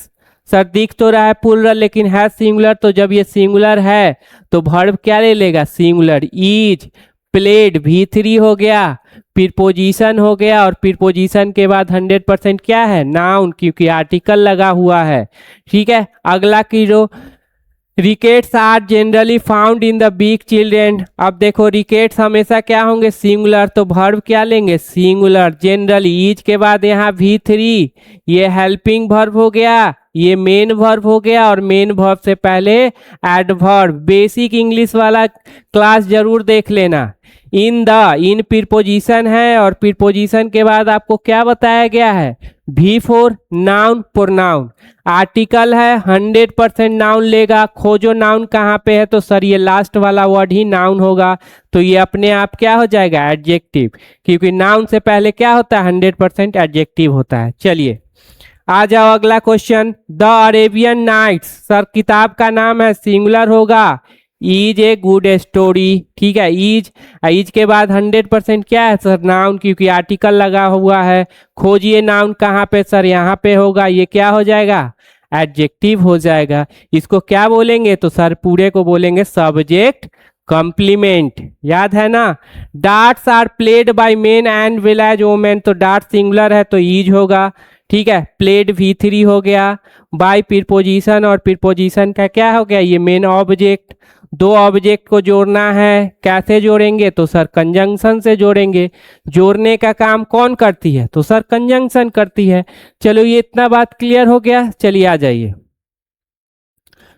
सर दिख तो रहा है प्लूरल लेकिन है सिंगुलर, तो जब ये सिंगुलर है तो वर्ब क्या ले लेगा, सिंगुलर। ईज, प्लेड V3 हो गया, प्रीपोजिशन हो गया, और प्रीपोजिशन के बाद 100% क्या है, नाउन, क्योंकि आर्टिकल लगा हुआ है। ठीक है, अगला की जो rickets are generally found in the big children. अब देखो रिकेट्स हमेशा क्या होंगे, सिंगुलर, तो वर्ब क्या लेंगे, सिंगुलर। जनरली ईज के बाद यहाँ V3, ये हेल्पिंग वर्ब हो गया, ये मेन वर्ब हो गया, और मेन वर्ब से पहले एडवर्ब। बेसिक इंग्लिश वाला क्लास जरूर देख लेना। इन द, इन प्रीपोजिशन है, और प्रीपोजिशन के बाद आपको क्या बताया गया है, V4 नाउन प्रोनाउन। आर्टिकल है, 100% नाउन लेगा। खोजो नाउन कहाँ पे है, तो सर ये लास्ट वाला वर्ड ही नाउन होगा, तो ये अपने आप क्या हो जाएगा, एडजेक्टिव, क्योंकि नाउन से पहले क्या होता है, 100% एडजेक्टिव होता है। चलिए आ जाओ अगला question, the Arabian Nights. Sir किताब का नाम है, सिंगुलर होगा, इज ए गुड स्टोरी। ठीक है, इज के बाद 100% क्या है सर, नाउन, क्योंकि आर्टिकल लगा हुआ है। खोजिए नाउन कहाँ पे, सर यहाँ पे होगा, ये क्या हो जाएगा, एडजेक्टिव हो जाएगा। इसको क्या बोलेंगे, तो सर पूरे को बोलेंगे सब्जेक्ट कॉम्प्लीमेंट। याद है ना। Darts are played by men and well as women, तो डार्ट सिंगुलर है तो ईज होगा। ठीक है, प्लेड V3 हो गया, बाय प्रीपोजिशन, और प्रीपोजिशन का क्या हो गया, ये मेन ऑब्जेक्ट। दो ऑब्जेक्ट को जोड़ना है, कैसे जोड़ेंगे, तो सर कंजंक्शन से जोड़ेंगे। जोड़ने का काम कौन करती है, तो सर कंजंक्शन करती है। चलो ये इतना बात क्लियर हो गया। चलिए आ जाइए,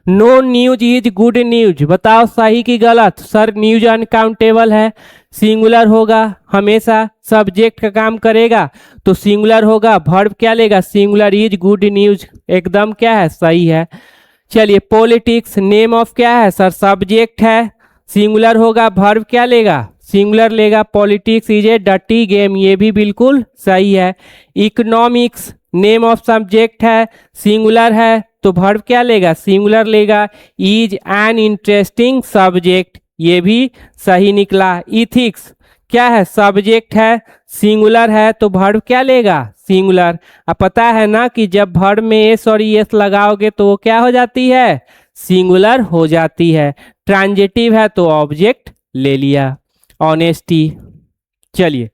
no news is good news. बताओ सही की गलत। सर न्यूज अनकाउंटेबल है, सिंगुलर होगा, हमेशा सब्जेक्ट का काम करेगा तो सिंगुलर होगा। वर्ब क्या लेगा, सिंगुलर, इज गुड न्यूज, एकदम क्या है, सही है। चलिए पॉलिटिक्स, नेम ऑफ क्या है सर, सब्जेक्ट है, सिंगुलर होगा। वर्ब क्या लेगा, सिंगुलर लेगा। Politics is a dirty game, ये भी बिल्कुल सही है। इकोनॉमिक्स, नेम ऑफ सब्जेक्ट है, सिंगुलर है, तो वर्ब क्या लेगा, सिंगुलर लेगा। इज एन इंटरेस्टिंग सब्जेक्ट, ये भी सही निकला। इथिक्स क्या है, सब्जेक्ट है, सिंगुलर है, तो वर्ब क्या लेगा, सिंगुलर। अब पता है ना कि जब वर्ब में एस और एस लगाओगे तो वो क्या हो जाती है, सिंगुलर हो जाती है। ट्रांजिटिव है तो ऑब्जेक्ट ले लिया। ऑनेस्टी, चलिए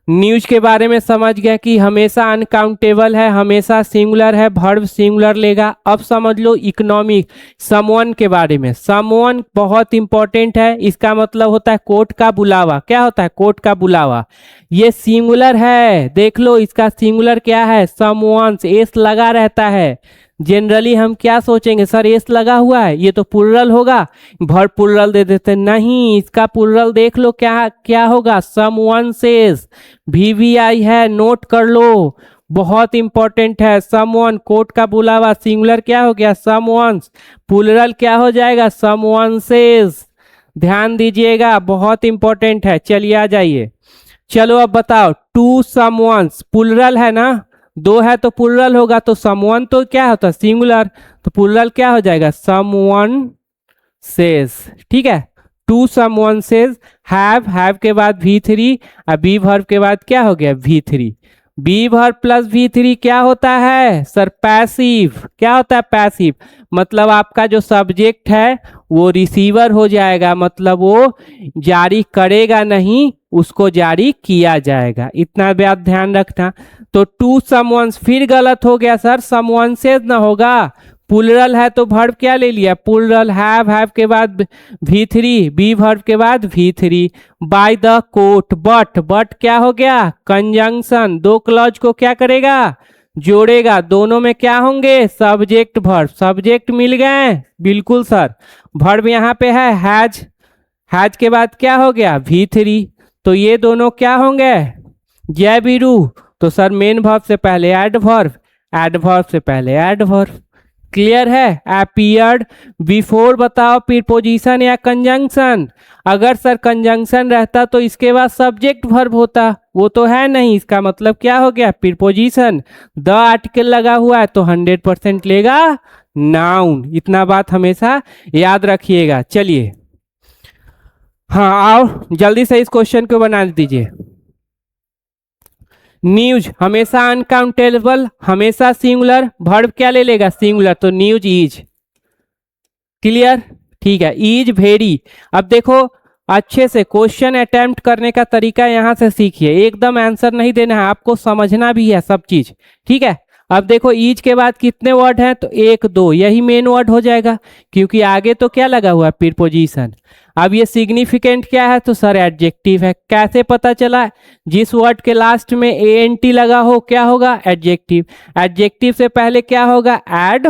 न्यूज के बारे में समझ गया कि हमेशा अनकाउंटेबल है, हमेशा सिंगुलर है, वर्ब सिंगुलर लेगा। अब समझ लो इकोनॉमिक, समवन के बारे में। समवन बहुत इंपॉर्टेंट है, इसका मतलब होता है कोर्ट का बुलावा। क्या होता है, कोर्ट का बुलावा। ये सिंगुलर है, देख लो इसका सिंगुलर क्या है, समवन्स, एस लगा रहता है। जनरली हम क्या सोचेंगे, सर एस लगा हुआ है, ये तो प्लुरल होगा, वर्ब प्लुरल दे देते। नहीं, इसका प्लुरल देख लो क्या क्या होगा, समवन्सेस। VVI है, नोट कर लो, बहुत इंपॉर्टेंट है। समवन, कोर्ट का बुलावा, सिंगुलर क्या हो गया, समवन्स, प्लुरल क्या हो जाएगा, समवन्सेस। ध्यान दीजिएगा, बहुत इंपॉर्टेंट है। चलिए आ जाइए, चलो अब बताओ, टू समवन्स, प्लुरल है ना, दो है तो प्लुरल होगा, तो समवन तो क्या होता है, सिंगुलर, तो प्लुरल क्या हो जाएगा, समवन सेज। ठीक है, टू समवन सेज। हैव के बाद V3, और बी वर्ब के बाद क्या हो गया, V3। B verb plus V3 क्या होता है सर, पैसिव। क्या होता है, पैसिव, मतलब आपका जो सब्जेक्ट है वो रिसीवर हो जाएगा, मतलब वो जारी करेगा नहीं, उसको जारी किया जाएगा। इतना बात ध्यान रखना। तो टू समवन्स, फिर गलत हो गया सर, समवन्सेस ना होगा, प्लुरल है तो वर्ब क्या ले लिया, प्लुरल। हैव के बाद V3, बी वर्ब के बाद V3। By the court, but क्या हो गया, कंजंक्शन। दो क्लॉज को क्या करेगा, जोड़ेगा। दोनों में क्या होंगे, सब्जेक्ट वर्ब। सब्जेक्ट मिल गए, बिल्कुल सर। वर्ब यहाँ पे है हैज के बाद क्या हो गया, V3, तो ये दोनों क्या होंगे, जय बीरू, तो सर मेन वर्ब से पहले एडवर्ब से पहले एडवर्ब। क्लियर है। अपीयर्ड, बिफोर बताओ प्रीपोजिशन या कंजंक्शन। अगर सर कंजंक्शन रहता तो इसके बाद सब्जेक्ट वर्ब होता, वो तो है नहीं, इसका मतलब क्या हो गया, प्रीपोजिशन। द आर्टिकल लगा हुआ है तो 100% लेगा नाउन। इतना बात हमेशा याद रखिएगा। चलिए हाँ आओ जल्दी से इस क्वेश्चन को बना दीजिए। न्यूज हमेशा अनकाउंटेबल, हमेशा सिंगुलर, वर्ब क्या ले लेगा, सिंगुलर, तो न्यूज इज। क्लियर, ठीक है। इज वेरी, अब देखो अच्छे से क्वेश्चन अटेम्प्ट करने का तरीका यहाँ से सीखिए, एकदम आंसर नहीं देना है, आपको समझना भी है सब चीज, ठीक है। अब देखो ईज के बाद कितने वर्ड हैं, तो एक दो, यही मेन वर्ड हो जाएगा, क्योंकि आगे तो क्या लगा हुआ है, प्रीपोजिशन। अब ये सिग्निफिकेंट क्या है, तो सर एडजेक्टिव है। कैसे पता चला, जिस वर्ड के लास्ट में एएनटी लगा हो क्या होगा, एडजेक्टिव। एडजेक्टिव से पहले क्या होगा, एड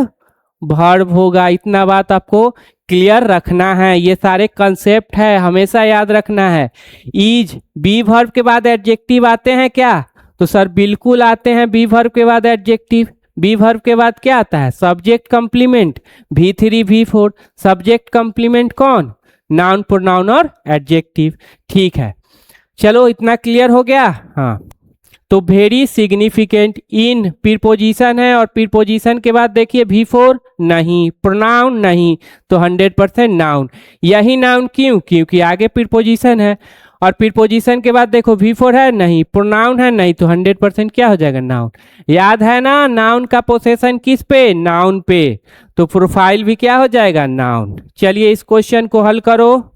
वर्ब होगा। इतना बात आपको क्लियर रखना है, ये सारे कंसेप्ट है, हमेशा याद रखना है। ईज बी वर्ब के बाद एडजेक्टिव आते हैं क्या, तो सर बिल्कुल आते हैं, बी वर्ब के बाद एडजेक्टिव। बी वर्ब के बाद क्या आता है, subject complement, V3 V4। Subject complement कौन, नाउन प्रोनाउन और एडजेक्टिव। ठीक है, चलो इतना क्लियर हो गया। हाँ, तो वेरी सिग्निफिकेंट इन प्रीपोजिशन है, और प्रीपोजिशन के बाद देखिए V4 नहीं, प्रोनाउन नहीं, तो 100% नाउन। यही नाउन क्यों, क्योंकि आगे प्रीपोजिशन है, और प्रीपोजिशन के बाद देखो V4 है नहीं, प्रोनाउन है नहीं, तो 100% क्या हो जाएगा, नाउन। याद है ना, नाउन का पोसेशन किस पे, नाउन पे, तो प्रोफाइल भी क्या हो जाएगा, नाउन। चलिए इस क्वेश्चन को हल करो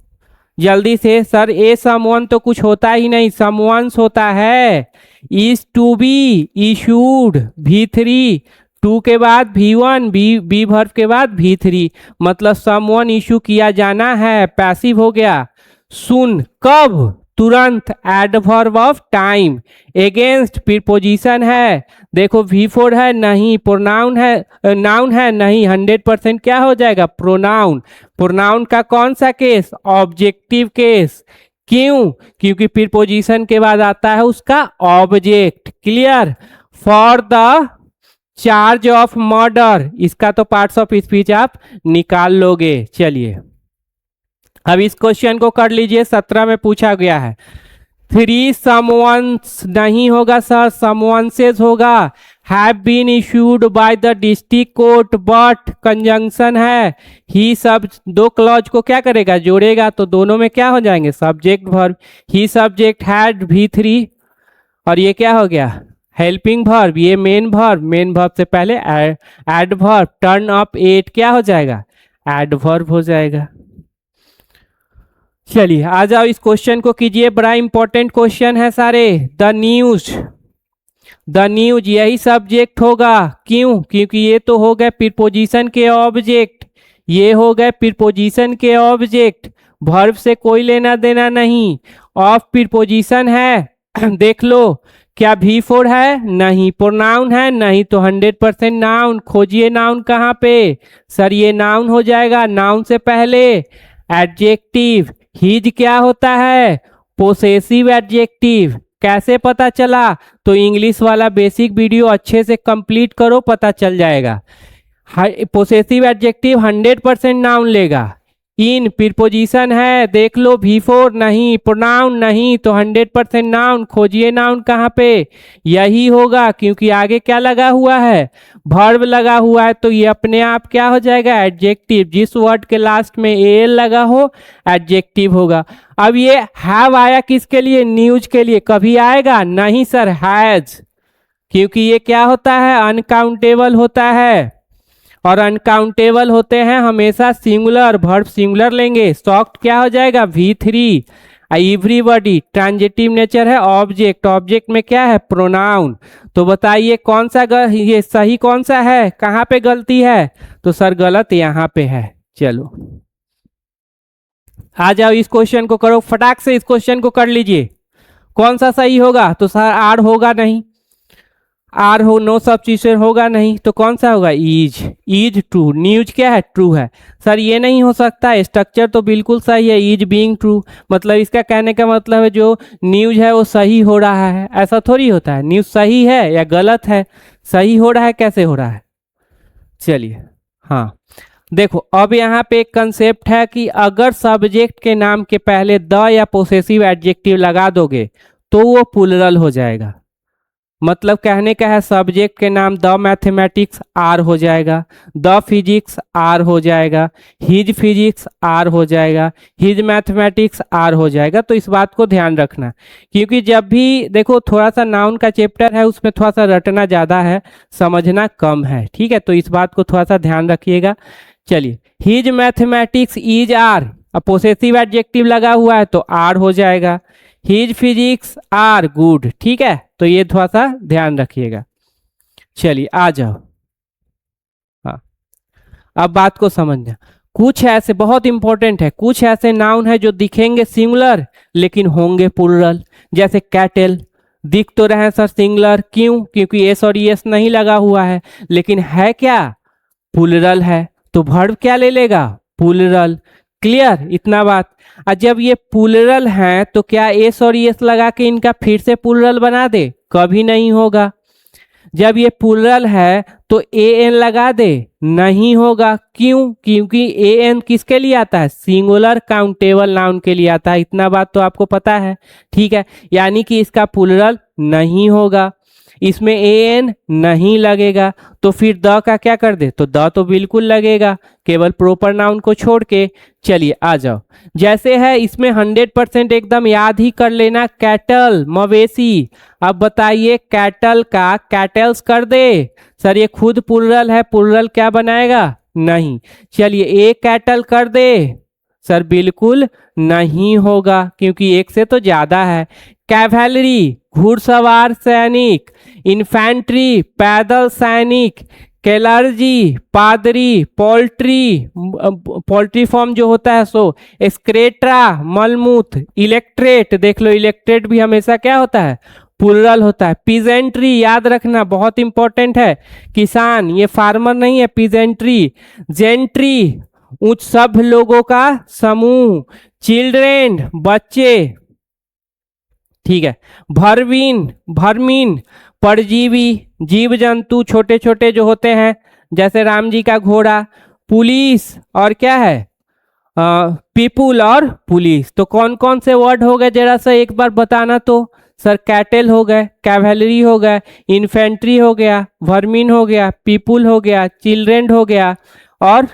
जल्दी से। सर ए समवन तो कुछ होता ही नहीं, समवंस होता है। Is to be, issued, V3, to के बाद V1, बी वर्ब के बाद V3, मतलब समवन इशू किया जाना है, पैसिव हो गया। सुन कब, तुरंत, adverb of time. Against preposition है, देखो V4 है नहीं, प्रोनाउन है, नाउन है नहीं, 100% क्या हो जाएगा, प्रोनाउन। प्रोनाउन का कौन सा केस, ऑब्जेक्टिव केस। क्यों, क्योंकि प्रीपोजिशन के बाद आता है उसका object. Clear. For the charge of murder, इसका तो पार्ट्स ऑफ स्पीच आप निकाल लोगे। चलिए अब इस क्वेश्चन को कर लीजिए, 17 में पूछा गया है। 3 समवंस नहीं होगा सर, समवंसेस होगा। Have been issued by the district court, but conjunction है, ही सब दो क्लॉज को क्या करेगा, जोड़ेगा, तो दोनों में क्या हो जाएंगे, subject verb. He subject had V3, और ये क्या हो गया, हेल्पिंग वर्ब, ये मेन वर्ब, मेन वर्ब से पहले एडवर्ब। टर्न अप 8 क्या हो जाएगा, एडवर्ब हो जाएगा। चलिए आ जाओ इस क्वेश्चन को कीजिए, बड़ा इंपॉर्टेंट क्वेश्चन है सारे। द न्यूज, द न्यूज यही सब्जेक्ट होगा। क्यों, क्योंकि ये तो हो गए प्रीपोजिशन के ऑब्जेक्ट, ये हो गए प्रीपोजिशन के ऑब्जेक्ट, वर्ब से कोई लेना देना नहीं। ऑफ प्रीपोजिशन है देख लो, क्या V4 है नहीं, प्रोनाउन है नहीं, तो 100% नाउन। खोजिए नाउन कहाँ पे, सर ये नाउन हो जाएगा, नाउन से पहले एडजेक्टिव। हिज क्या होता है, पोसेसिव एडजेक्टिव। कैसे पता चला, तो इंग्लिश वाला बेसिक वीडियो अच्छे से कंप्लीट करो, पता चल जाएगा। पोसेसिव एडजेक्टिव 100% नाउन लेगा। इन प्रीपोजिशन है, देख लो V4 नहीं, प्रोनाउन नहीं, तो 100% नाउन। खोजिए नाउन कहाँ पे, यही होगा, क्योंकि आगे क्या लगा हुआ है, वर्ब लगा हुआ है, तो ये अपने आप क्या हो जाएगा, एडजेक्टिव। जिस वर्ड के लास्ट में एल लगा हो एडजेक्टिव होगा। अब ये हैव आया किसके लिए, न्यूज के लिए। कभी आएगा नहीं सर, हैज, क्योंकि ये क्या होता है, अनकाउंटेबल होता है, और अनकाउंटेबल होते हैं हमेशा सिंगुलर, वर्ब सिंगुलर लेंगे। सॉफ्ट क्या हो जाएगा, V3। एवरीबॉडी ट्रांजिटिव नेचर है, ऑब्जेक्ट, ऑब्जेक्ट में क्या है, प्रोनाउन। तो बताइए कौन सा ये सही कौन सा है, कहाँ पे गलती है, तो सर गलत यहाँ पे है। चलो आ जाओ इस क्वेश्चन को करो, फटाक से इस क्वेश्चन को कर लीजिए। कौन सा सही होगा, तो सर आर होगा नहीं, आर हो नो सब्स्टिट्यूशन होगा नहीं, तो कौन सा होगा, इज। इज ट्रू, न्यूज क्या है, ट्रू है। सर ये नहीं हो सकता, स्ट्रक्चर तो बिल्कुल सही है, इज बीइंग ट्रू, मतलब इसका कहने का मतलब है जो न्यूज है वो सही हो रहा है। ऐसा थोड़ी होता है, न्यूज सही है या गलत है, सही हो रहा है, कैसे हो रहा है। चलिए हाँ देखो, अब यहाँ पे एक कंसेप्ट है कि अगर सब्जेक्ट के नाम के पहले द या पोसेसिव एडजेक्टिव लगा दोगे तो वो प्लूरल हो जाएगा। मतलब कहने का है, सब्जेक्ट के नाम द मैथमेटिक्स आर हो जाएगा, द फिजिक्स आर हो जाएगा, हिज फिजिक्स आर हो जाएगा, हिज मैथमेटिक्स आर हो जाएगा। तो इस बात को ध्यान रखना, क्योंकि जब भी देखो थोड़ा सा नाउन का चैप्टर है उसमें थोड़ा सा रटना ज़्यादा है, समझना कम है, ठीक है। तो इस बात को थोड़ा सा ध्यान रखिएगा। चलिए, हिज मैथमेटिक्स इज आर, अब पोसेसिव एडजेक्टिव लगा हुआ है तो आर हो जाएगा। हिज फिजिक्स आर गुड, ठीक है, तो ये थोड़ा सा ध्यान रखिएगा। चलिए आ जाओ। हाँ, अब बात को समझना। कुछ ऐसे बहुत इंपॉर्टेंट है, कुछ ऐसे नाउन है जो दिखेंगे सिंगुलर लेकिन होंगे प्लूरल। जैसे कैटल, दिख तो रहे हैं सर सिंगुलर, क्यों? क्योंकि एस और एस नहीं लगा हुआ है, लेकिन है क्या? प्लूरल है, तो वर्ब क्या ले लेगा? प्लूरल। क्लियर इतना बात? और जब ये प्लूरल हैं तो क्या एस और एस लगा के इनका फिर से प्लूरल बना दे? कभी नहीं होगा। जब ये प्लूरल है तो ए एन लगा दे? नहीं होगा। क्यों? क्योंकि ए एन किसके लिए आता है? सिंगुलर काउंटेबल नाउन के लिए आता है। इतना बात तो आपको पता है, ठीक है, यानी कि इसका प्लूरल नहीं होगा, इसमें ए एन नहीं लगेगा। तो फिर द का क्या कर दे? तो द तो बिल्कुल लगेगा, केवल प्रॉपर नाउन को छोड़ के। चलिए आ जाओ। जैसे है इसमें 100% एकदम याद ही कर लेना, कैटल मवेशी। अब बताइए कैटल का कैटल्स कर दे? सर ये खुद प्लूरल है, प्लूरल क्या बनाएगा? नहीं। चलिए ए कैटल कर दे? सर बिल्कुल नहीं होगा, क्योंकि एक से तो ज्यादा है। कैवेलरी घुड़सवार सैनिक, इन्फेंट्री पैदल सैनिक, कैलर्जी पादरी, पोल्ट्री पोल्ट्री फॉर्म जो होता है सो, एक्सक्रेट्रा मलमूत्र, इलेक्ट्रेट देख लो, इलेक्ट्रेट भी हमेशा क्या होता है? प्लूरल होता है। पीजेंट्री याद रखना बहुत इंपॉर्टेंट है, किसान, ये फार्मर नहीं है, पीजेंट्री। जेंट्री उच्च सभ्य लोगों का समूह, चिल्ड्रेन बच्चे, ठीक है। भरवीन भरमीन परजीवी, जीव जंतु छोटे छोटे जो होते हैं, जैसे राम जी का घोड़ा। पुलिस और क्या है? पीपुल और पुलिस। तो कौन कौन से वर्ड हो गए जरा सा एक बार बताना तो? सर कैटल हो गए, कैवेलरी हो गया, इन्फेंट्री हो गया, वर्मिन हो गया, पीपुल हो गया, चिल्ड्रेन हो गया, और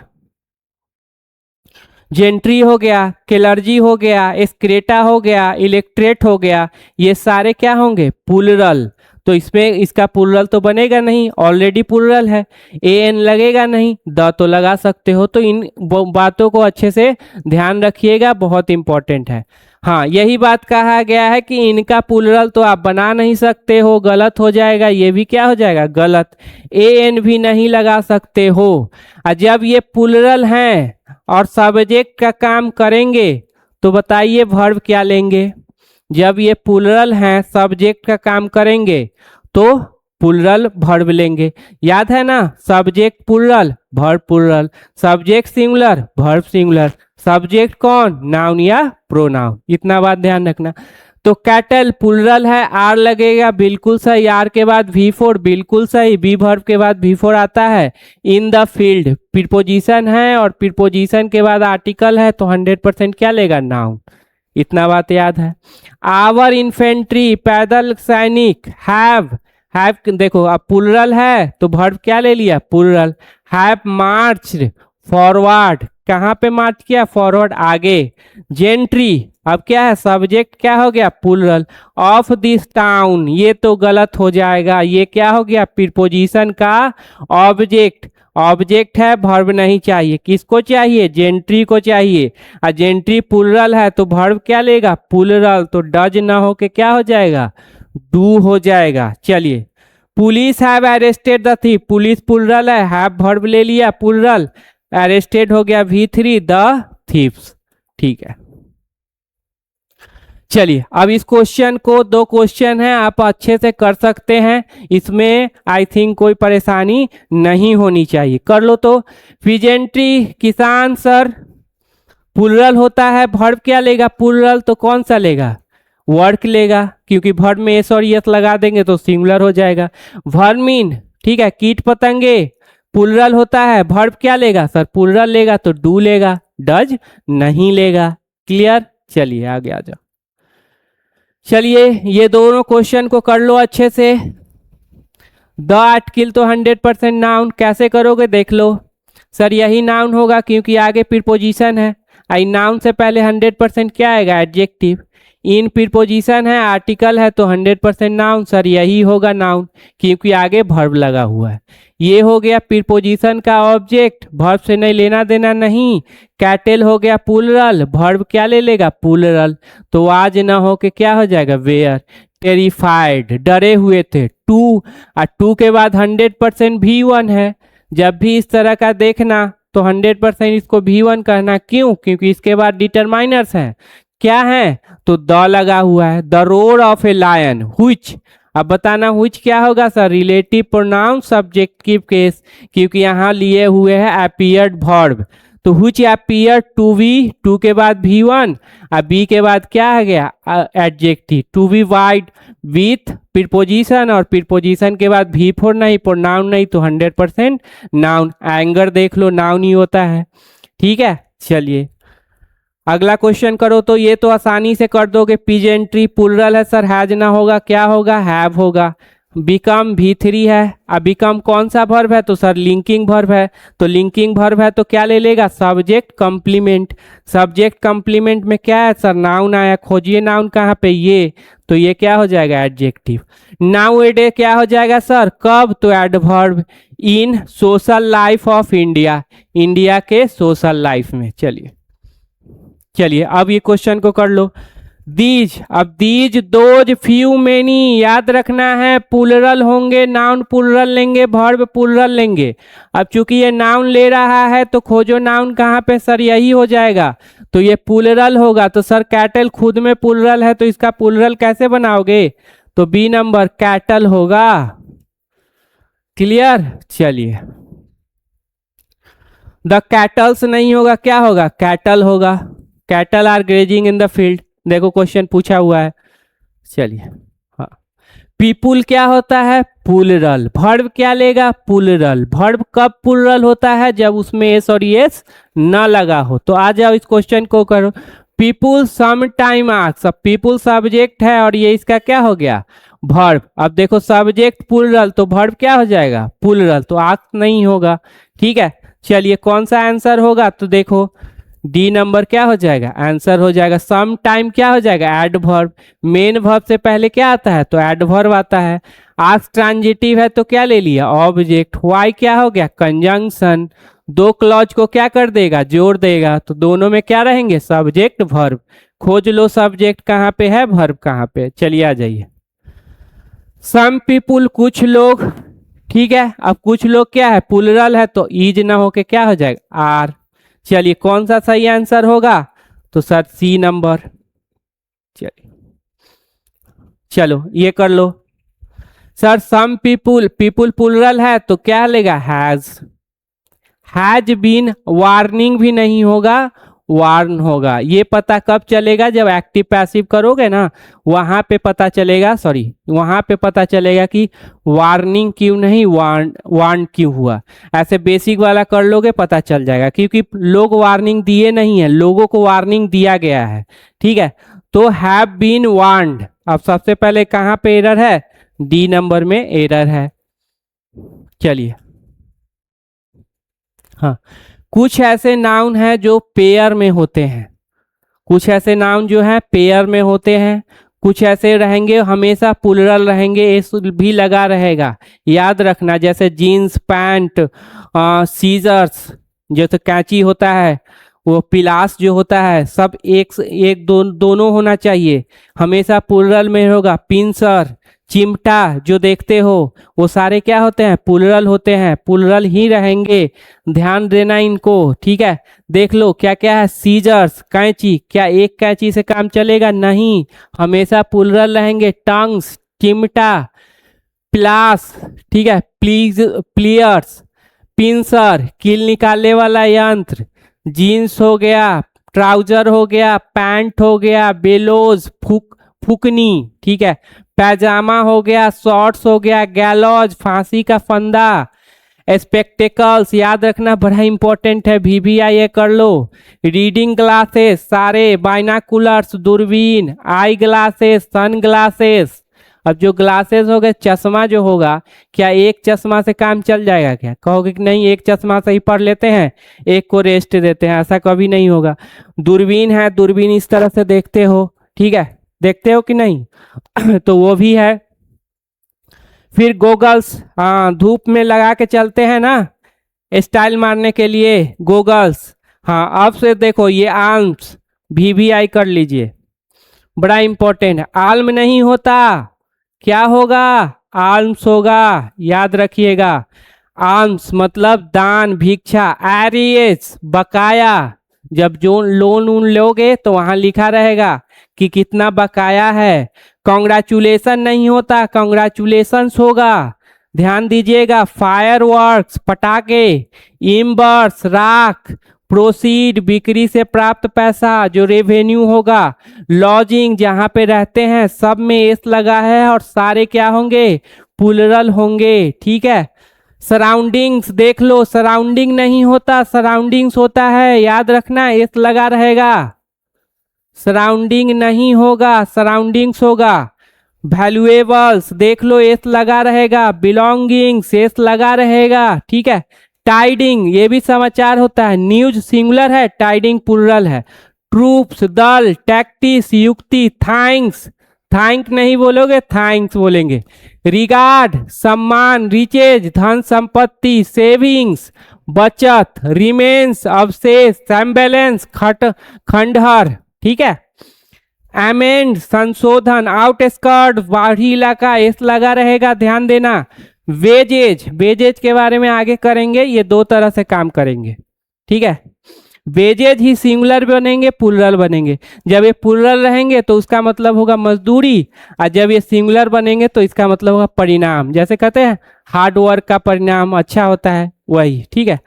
जेंट्री हो गया, केलर्जी हो गया, एस्क्रेटा हो गया, इलेक्ट्रेट हो गया। ये सारे क्या होंगे? प्लूरल। तो इसमें इसका प्लूरल तो बनेगा नहीं, ऑलरेडी प्लूरल है। ए एन लगेगा नहीं, द तो लगा सकते हो। तो इन बातों को अच्छे से ध्यान रखिएगा, बहुत इंपॉर्टेंट है। हाँ, यही बात कहा गया है कि इनका प्लूरल तो आप बना नहीं सकते हो, गलत हो जाएगा। ये भी क्या हो जाएगा? गलत। ए एन भी नहीं लगा सकते हो। और जब ये प्लूरल हैं और सब्जेक्ट का काम करेंगे तो बताइए वर्ब क्या लेंगे? जब ये प्लूरल हैं सब्जेक्ट का काम करेंगे तो प्लूरल वर्ब लेंगे। याद है ना? Subject plural, verb plural, subject singular, verb singular. Subject कौन? नाउन या प्रोनाउन। इतना बात ध्यान रखना। तो कैटल प्लूरल है, आर लगेगा, बिल्कुल सही। आर के बाद V4 बिल्कुल सही। बी वर्ब के बाद V4 आता है। इन द फील्ड प्रीपोजिशन है और प्रीपोजिशन के बाद आर्टिकल है, तो 100% क्या लेगा? नाउन। इतना बात याद है। आवर इन्फेंट्री पैदल सैनिक, हैव देखो अब प्लूरल है तो वर्ब क्या ले लिया? प्लूरल। हैव मार्च्ड फॉरवर्ड, कहाँ पे मार्च किया? फॉरवर्ड, आगे। जेंट्री अब क्या है? सब्जेक्ट क्या हो गया? प्लूरल। ऑफ दिस टाउन, ये तो गलत हो जाएगा, ये क्या हो गया? प्रीपोजिशन का ऑब्जेक्ट। ऑब्जेक्ट है, वर्ब नहीं चाहिए। किसको चाहिए? जेंट्री को चाहिए। और जेंट्री प्लूरल है तो वर्ब क्या लेगा? प्लूरल। तो डज ना हो के क्या हो जाएगा? डू हो जाएगा। चलिए, police have arrested the thief, police plural है, हैव वर्ब ले लिया प्लूरल, अरेस्टेड हो गया V3 द थीफ्स, ठीक है। चलिए अब इस क्वेश्चन को, 2 क्वेश्चन है, आप अच्छे से कर सकते हैं, इसमें आई थिंक कोई परेशानी नहीं होनी चाहिए। कर लो तो। पीजेंट्री किसान सर प्लूरल होता है, वर्ब क्या लेगा? प्लूरल। तो कौन सा लेगा? वर्क लेगा, क्योंकि वर्ब में एस और एस लगा देंगे तो सिंगुलर हो जाएगा। वर्मिन, ठीक है, कीट पतंगे प्लूरल होता है, वर्ब क्या लेगा? सर प्लूरल लेगा, तो डू लेगा, डज नहीं लेगा। क्लियर? चलिए आगे आ जाओ। चलिए ये दोनों क्वेश्चन को कर लो अच्छे से। द आर्टिकल तो 100% नाउन, कैसे करोगे देख लो। सर यही नाउन होगा क्योंकि आगे प्रीपोजिशन है। आई नाउन से पहले 100% क्या आएगा? एडजेक्टिव। इन प्रीपोजिशन है, आर्टिकल है तो 100% नाउन। सर यही होगा नाउन क्योंकि आगे वर्ब लगा हुआ है। ये हो गया प्रीपोजिशन का ऑब्जेक्ट, वर्ब से नहीं लेना देना नहीं। कैटल हो गया प्लूरल, वर्ब क्या ले लेगा प्लूरल, तो आज ना हो के क्या हो जाएगा वेयर। टेरिफाइड डरे हुए थे, टू, और टू के बाद 100% V1 है। जब भी इस तरह का देखना तो 100% इसको V1 कहना, क्यों, क्योंकि इसके बाद डिटरमाइनर्स हैं, क्या है तो द लगा हुआ है। The roar of a lion, which, अब बताना हुच क्या होगा sir, relative pronoun subjective case, क्योंकि यहाँ लिए हुए है अपीयर्ड वर्ब, तो which appear to V, to के बाद V1 और बी के बाद क्या आ गया adjective, to be wide with preposition, और प्रीपोजिशन के बाद V4 नहीं, प्रोनाउन नहीं, तो 100% नाउन। एंगर देख लो नाउन ही होता है, ठीक है। चलिए अगला क्वेश्चन करो, तो ये तो आसानी से कर दोगे। पिजेंट्री प्लूरल है सर, हैज ना होगा, क्या होगा हैव होगा। बिकम V3 है, अब बिकम कौन सा वर्ब है तो सर लिंकिंग वर्ब है, तो लिंकिंग वर्ब है तो क्या ले लेगा सब्जेक्ट कंप्लीमेंट। सब्जेक्ट कंप्लीमेंट में क्या है सर नाउन आया, खोजिए नाउन कहाँ पे, ये, तो ये क्या हो जाएगा एडजेक्टिव। नाउ ए डे क्या हो जाएगा सर, कब, तो adverb. In social life of India, India के सोशल लाइफ में। चलिए अब ये क्वेश्चन को कर लो। दीज, अब दीज, दोज, फ्यू, मेनी, याद रखना है प्लूरल होंगे, नाउन प्लूरल लेंगे, वर्ब प्लूरल लेंगे। अब चूंकि ये नाउन ले रहा है तो खोजो नाउन कहाँ पे सर, यही हो जाएगा, तो ये प्लूरल होगा। तो सर कैटल खुद में प्लूरल है तो इसका प्लूरल कैसे बनाओगे, तो बी नंबर कैटल होगा। क्लियर। चलिए द कैटल्स नहीं होगा, क्या होगा कैटल होगा। Cattle are grazing in the field, देखो क्वेश्चन पूछा हुआ है। चलिए हाँ, पीपुल क्या होता है प्लूरल, वर्ब क्या लेगा प्लूरल। वर्ब कब प्लूरल होता है, जब उसमें एस और एस न लगा हो। तो आ जाओ इस क्वेश्चन को करो। पीपुल सम टाइम आस्क, अब पीपुल सब्जेक्ट है और ये इसका क्या हो गया वर्ब। अब देखो सब्जेक्ट प्लूरल तो वर्ब क्या हो जाएगा प्लूरल, तो आस्क नहीं होगा, ठीक है। चलिए कौन सा आंसर होगा, तो देखो डी नंबर क्या हो जाएगा आंसर हो जाएगा। सम टाइम क्या हो जाएगा एडवर्ब, मेन वर्ब से पहले क्या आता है तो एडवर्ब आता है। आस्क ट्रांजिटिव है तो क्या ले लिया ऑब्जेक्ट। वाई क्या हो गया कंजंक्शन, दो क्लॉज को क्या कर देगा जोड़ देगा, तो दोनों में क्या रहेंगे सब्जेक्ट वर्ब। खोज लो सब्जेक्ट कहाँ पे है, वर्ब कहाँ पे। चलिए आ जाइए। सम पीपुल कुछ लोग, ठीक है। अब कुछ लोग क्या है प्लूरल है तो इज ना होके क्या हो जाएगा आर। चलिए कौन सा सही आंसर होगा, तो सर सी नंबर। चलिए चलो ये कर लो। सर सम पीपुल, पीपुल प्लूरल है तो क्या लेगा हैज बीन, वार्निंग भी नहीं होगा वार्न होगा। ये पता कब चलेगा जब एक्टिव पैसिव करोगे ना, वहां पे पता चलेगा, सॉरी वहां पे पता चलेगा कि वार्निंग क्यों नहीं वार्न क्यों हुआ। ऐसे बेसिक वाला कर लोगे पता चल जाएगा, क्योंकि लोग वार्निंग दिए नहीं है, लोगों को वार्निंग दिया गया है, ठीक है। तो हैव बीन वार्नड, अब सबसे पहले कहाँ पे एरर है डी नंबर में एरर है। चलिए हाँ, कुछ ऐसे नाउन हैं जो पेयर में होते हैं, कुछ ऐसे नाउन जो है पेयर में होते हैं, कुछ ऐसे रहेंगे हमेशा प्लूरल रहेंगे, एस भी लगा रहेगा, याद रखना। जैसे जीन्स पैंट, सीजर्स जो तो कैंची होता है, वो पिलास जो होता है, सब एक दोनों होना चाहिए, हमेशा प्लूरल में होगा। पिंसर, चिमटा जो देखते हो वो सारे क्या होते हैं प्लूरल होते हैं, प्लूरल ही रहेंगे, ध्यान देना इनको, ठीक है। देख लो क्या क्या है सीजर्स कैंची, क्या एक कैंची से काम चलेगा नहीं, हमेशा प्लूरल रहेंगे। टंग्स चिमटा, प्लास, ठीक है, प्लीयर्स, पिंसर कील निकालने वाला यंत्र, जीन्स हो गया, ट्राउजर हो गया, पैंट हो गया, बेलोज फुकनी, ठीक है, पैजामा हो गया, शॉर्ट्स हो गया, गैलॉज फांसी का फंदा, स्पेक्टेकल्स याद रखना बड़ा इंपॉर्टेंट है, VVI कर लो। रीडिंग ग्लासेस सारे, बाइनाकुलर्स दूरबीन, आई ग्लासेस सन ग्लासेस। अब जो ग्लासेस हो गए चश्मा जो होगा, क्या एक चश्मा से काम चल जाएगा, क्या कहोगे कि नहीं एक चश्मा से ही पढ़ लेते हैं एक को रेस्ट देते हैं, ऐसा कभी नहीं होगा। दूरबीन है, दूरबीन इस तरह से देखते हो, ठीक है। देखते हो कि नहीं? तो वो भी है। फिर गोगल्स, हाँ धूप में लगा के चलते हैं ना स्टाइल मारने के लिए, गोगल्स। हाँ अब से देखो ये आर्म्स, VVI कर लीजिए, बड़ा इंपॉर्टेंट है। आल्म नहीं होता, क्या होगा? आल्म्स होगा, याद रखिएगा। आल्म्स मतलब दान, भिक्षा। एरियस बकाया, जब जो लोन उन लोगे तो वहां लिखा रहेगा कि कितना बकाया है। कॉन्ग्रेचुलेसन नहीं होता, कॉन्ग्रेचुलेशंस होगा, ध्यान दीजिएगा। फायरवर्क्स पटाखे, इम्बर्स राख, प्रोसीड बिक्री से प्राप्त पैसा जो रेवेन्यू होगा। लॉजिंग जहां पे रहते हैं सब में एस लगा है और सारे क्या होंगे? प्लुरल होंगे, ठीक है। सराउंडिंग्स देख लो, सराउंडिंग नहीं होता, सराउंडिंग्स होता है, याद रखना एस लगा रहेगा। सराउंडिंग नहीं होगा, सराउंडिंग्स होगा। वैल्यूएबल्स देख लो एस लगा रहेगा। बिलोंगिंग्स एस लगा रहेगा, ठीक है। टाइडिंग ये भी समाचार होता है, न्यूज सिंगुलर है, टाइडिंग प्लुरल है। ट्रूप्स दल, टैक्टिस युक्ति, थैंक्स, थैंक नहीं बोलोगे थैंक्स बोलेंगे। रिगार्ड सम्मान, रिचेज धन संपत्ति, सेविंग्स बचत, रिमेन्स अवशेष, सैम्बेलेंस खंडहर, ठीक है। एमेंड संशोधन, आउटस्कर्ट बाहरी इलाका, एस लगा रहेगा, ध्यान देना। वेजेज, वेजेज के बारे में आगे करेंगे, ये दो तरह से काम करेंगे, ठीक है। वेजेज ही सिंगुलर बनेंगे, प्लुरल बनेंगे। जब ये प्लुरल रहेंगे तो उसका मतलब होगा मजदूरी, और जब ये सिंगुलर बनेंगे तो इसका मतलब होगा परिणाम। जैसे कहते हैं हार्ड वर्क का परिणाम अच्छा होता है, वही, ठीक है।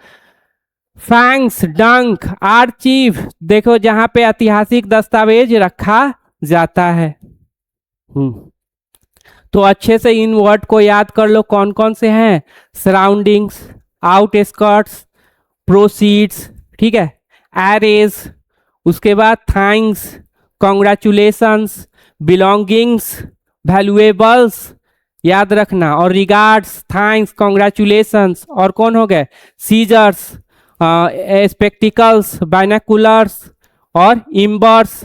फैंक्स, डंक, आर्चीव, देखो जहां पे ऐतिहासिक दस्तावेज रखा जाता है। तो अच्छे से इन वर्ड को याद कर लो, कौन कौन से हैं? सराउंडिंग्स, आउटस्कर्ट्स, प्रोसीड्स, ठीक है, एरेज, उसके बाद थैंक्स, कॉन्ग्रेचुलेशंस, बिलोंगिंग्स, वैल्यूएबल्स, याद रखना, और रिगार्ड्स, थैंक्स, कॉन्ग्रेचुलेशंस, और कौन हो गए? सीजर्स, स्पेक्टिकल्स, बाइनाकुलर्स, और इम्बर्स,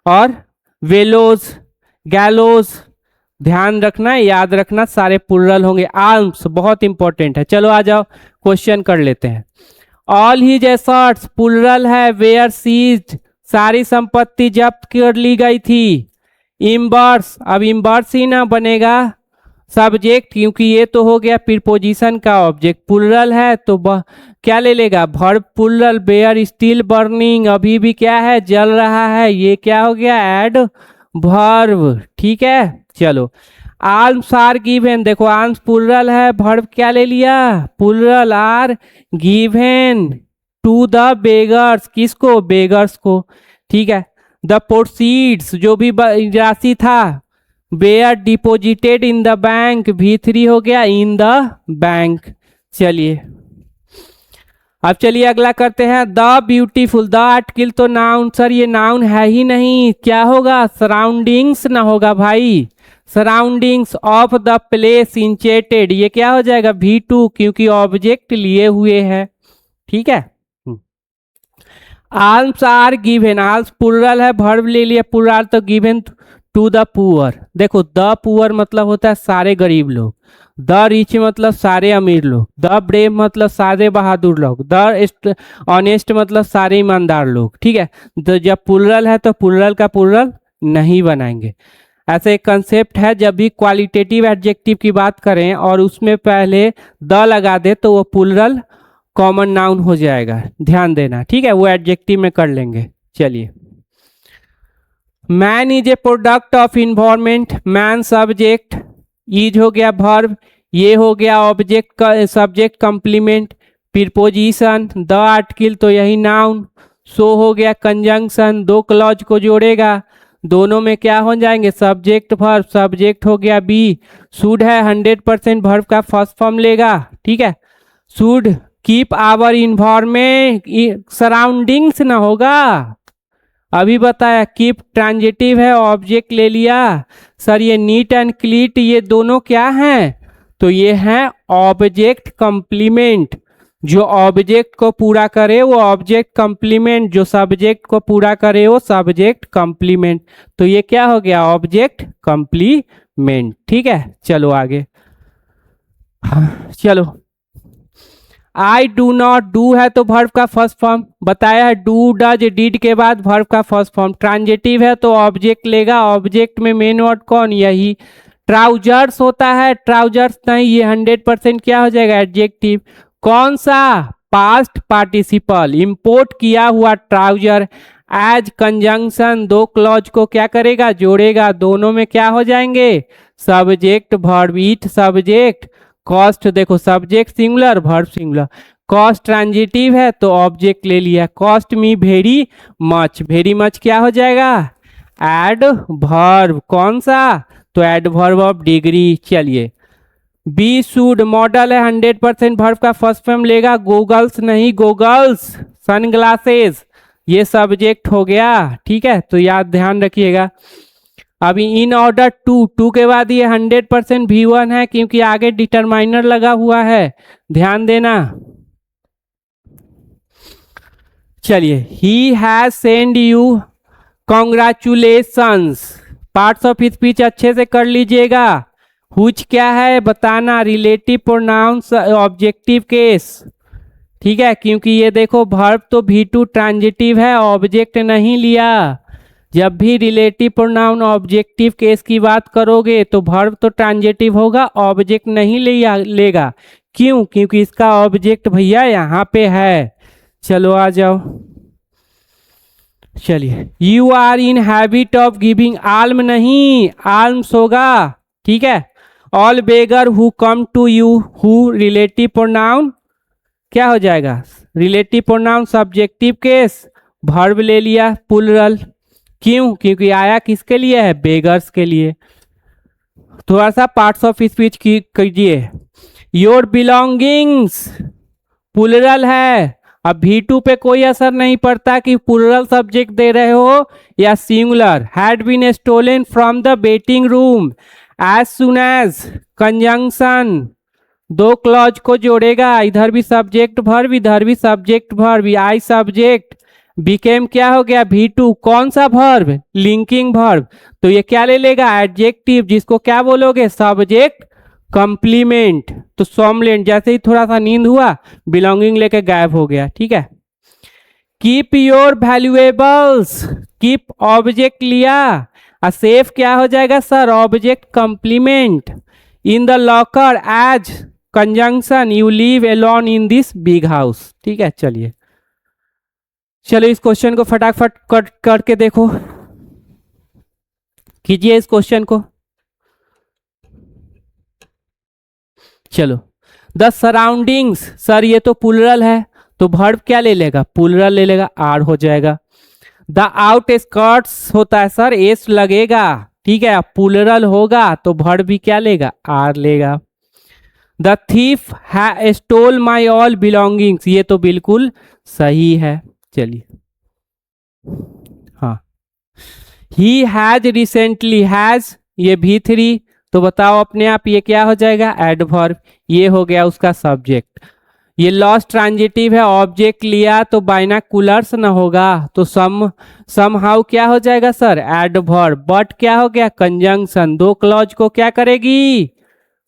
और वेलोज, गैलोज, ध्यान रखना, याद रखना, सारे प्लुरल होंगे। आर्म्स बहुत इंपॉर्टेंट है। चलो आ जाओ क्वेश्चन कर लेते हैं। ऑल हिज एसर्ट्स प्लुरल है, वेयर सीज्ड सारी संपत्ति जब्त कर ली गई थी। इम्बर्स, अब इम्बर्स ही ना बनेगा सब्जेक्ट, क्योंकि ये तो हो गया प्रीपोजिशन का ऑब्जेक्ट। प्लुरल है तो क्या ले लेगा? Verb plural. Bear still burning, अभी भी क्या है? जल रहा है, ये क्या हो गया? ऐड वर्ब, ठीक है। चलो आर्म्स आर गिवन, देखो आर्म्स प्लुरल है, वर्ब क्या ले लिया? Plural, are given to the beggars, किसको? बेगर्स को, ठीक है। द प्रोसीड्स, जो भी राशि था, were deposited in the bank, V3 हो गया इन द बैंक। चलिए अब चलिए अगला करते हैं। द ब्यूटीफुल, द आर्टिकल तो नाउन, सर ये नाउन है ही नहीं, क्या होगा? सराउंडिंग्स ना होगा भाई, सराउंडिंग्स ऑफ द प्लेस इंचेटेड, ये क्या हो जाएगा? V2, क्योंकि ऑब्जेक्ट लिए हुए है, ठीक है। Arms are given, arms plural है, वर्ब ले लिया प्लुरल, तो गिवन टू द पुअर। देखो द पुअर मतलब होता है सारे गरीब लोग, द रिच मतलब सारे अमीर लोग, द ब्रेव मतलब सारे बहादुर लोग, द ऑनेस्ट मतलब सारे ईमानदार लोग, ठीक है। तो जब प्लुरल है तो प्लुरल का प्लुरल नहीं बनाएंगे। ऐसे एक कंसेप्ट है, जब भी क्वालिटेटिव एडजेक्टिव की बात करें और उसमें पहले द लगा दे तो वो प्लुरल कॉमन नाउन हो जाएगा, ध्यान देना, ठीक है। वो एडजेक्टिव में कर लेंगे। चलिए, man is a product of environment, man subject, is हो गया वर्ब, ये हो गया ऑब्जेक्ट का subject complement, preposition, the article तो यही नाउन, सो हो गया कंजंक्शन, दो क्लॉज को जोड़ेगा, दोनों में क्या हो जाएंगे? सब्जेक्ट वर्ब, सब्जेक्ट हो गया बी, शुड है 100% वर्ब का फर्स्ट फॉर्म लेगा, ठीक है। Should keep our environment, surroundings ना होगा, अभी बताया कीप ट्रांजिटिव है, ऑब्जेक्ट ले लिया। सर ये नीट एंड क्लीट ये दोनों क्या हैं? तो ये हैं ऑब्जेक्ट कंप्लीमेंट, जो ऑब्जेक्ट को पूरा करे वो ऑब्जेक्ट कंप्लीमेंट, जो सब्जेक्ट को पूरा करे वो सब्जेक्ट कंप्लीमेंट। तो ये क्या हो गया, ऑब्जेक्ट कंप्लीमेंट। ठीक है, चलो आगे। हाँ, चलो। आई डू नॉट, डू है तो वर्ब का फर्स्ट फॉर्म बताया है, डू डज डिड के बाद वर्ब का फर्स्ट फॉर्म। ट्रांजिटिव है तो ऑब्जेक्ट लेगा, ऑब्जेक्ट में मेन वर्ड कौन, यही। ट्राउजर्स होता है, ट्राउजर्स नहीं, ये 100% क्या हो जाएगा, एडजेक्टिव। कौन सा, पास्ट पार्टिसिपल। इंपोर्ट किया हुआ ट्राउजर एज कंजंक्शन दो क्लॉज को क्या करेगा, जोड़ेगा। दोनों में क्या हो जाएंगे, सब्जेक्ट वर्ब। ईट सब्जेक्ट, कॉस्ट देखो subject singular verb singular. Cost transitive है तो ऑब्जेक्ट ले लिया। Cost me very much, very much क्या हो जाएगा, एड वर्ब। कौन सा, तो एडवर्ब ऑफ डिग्री। चलिए, बी शुड मॉडल है, 100% वर्ब का फर्स्ट फॉर्म लेगा। गूगल्स नहीं, गूगल्स सनग्लासेस, ये सब्जेक्ट हो गया। ठीक है, तो याद ध्यान रखिएगा। अभी इन ऑर्डर टू, टू के बाद ये 100% V1 है क्योंकि आगे डिटरमाइनर लगा हुआ है, ध्यान देना। चलिए, he has send you congratulations. Parts of speech अच्छे से कर लीजिएगा। हुच क्या है बताना, रिलेटिव प्रोनाउंस ऑब्जेक्टिव केस। ठीक है, क्योंकि ये देखो वर्ब तो V2 ट्रांजिटिव है, ऑब्जेक्ट नहीं लिया। जब भी रिलेटिव प्रोनाउन ऑब्जेक्टिव केस की बात करोगे तो वर्ब तो ट्रांजिटिव होगा, ऑब्जेक्ट नहीं लेगा। क्यों, क्योंकि इसका ऑब्जेक्ट भैया यहाँ पे है। चलो आ जाओ। चलिए, you are in habit of giving, alm नहीं, आल्म्स होगा। ठीक है, all beggar who come to you, who relative pronoun क्या हो जाएगा, relative pronoun subjective case, verb ले लिया प्लूरल। क्यों, क्योंकि आया किसके लिए है, बेगर्स के लिए। थोड़ा सा पार्ट्स ऑफ स्पीच कीजिए। योर बिलोंगिंग्स प्लूरल है, अब V2 पे कोई असर नहीं पड़ता कि प्लूरल सब्जेक्ट दे रहे हो या singular. Had been stolen from the waiting room, as soon as conjunction दो क्लॉज को जोड़ेगा, इधर भी सब्जेक्ट वर्ब इधर भी subject verb. I subject became क्या हो गया, V2 कौन सा वर्ब, लिंकिंग वर्ब। तो ये क्या ले लेगा, एडजेक्टिव, जिसको क्या बोलोगे, सब्जेक्ट कंप्लीमेंट। तो सोमलेंट, जैसे ही थोड़ा सा नींद हुआ बिलोंगिंग लेके गायब हो गया। ठीक है, keep your valuables, keep object लिया, और सेफ क्या हो जाएगा sir, object complement. In the locker as conjunction you live alone in this big house. ठीक है, चलिए चलो इस क्वेश्चन को फटाफट करके देखो, कीजिए इस क्वेश्चन को। चलो, द सराउंडिंग्स, सर ये तो प्लूरल है तो वर्ब क्या ले लेगा, प्लूरल ले लेगा, आर हो जाएगा। द आउट स्कर्ट्स होता है सर, एस लगेगा। ठीक है, प्लूरल होगा तो वर्ब भी क्या लेगा, आर लेगा। The thief stole my all belongings, ये तो बिल्कुल सही है। चलिए, हाँ, ही हैज रिसेंटली, हैज ये V3, तो बताओ अपने आप ये क्या हो जाएगा, एडवर्ब। ये हो गया उसका सब्जेक्ट। ये लॉस्ट ट्रांजिटिव है, ऑब्जेक्ट लिया तो बाइनाकुलर्स ना होगा, तो समहाउ क्या हो जाएगा सर, एडवर्ब। बट क्या हो गया, कंजंक्शन, दो क्लॉज को क्या करेगी,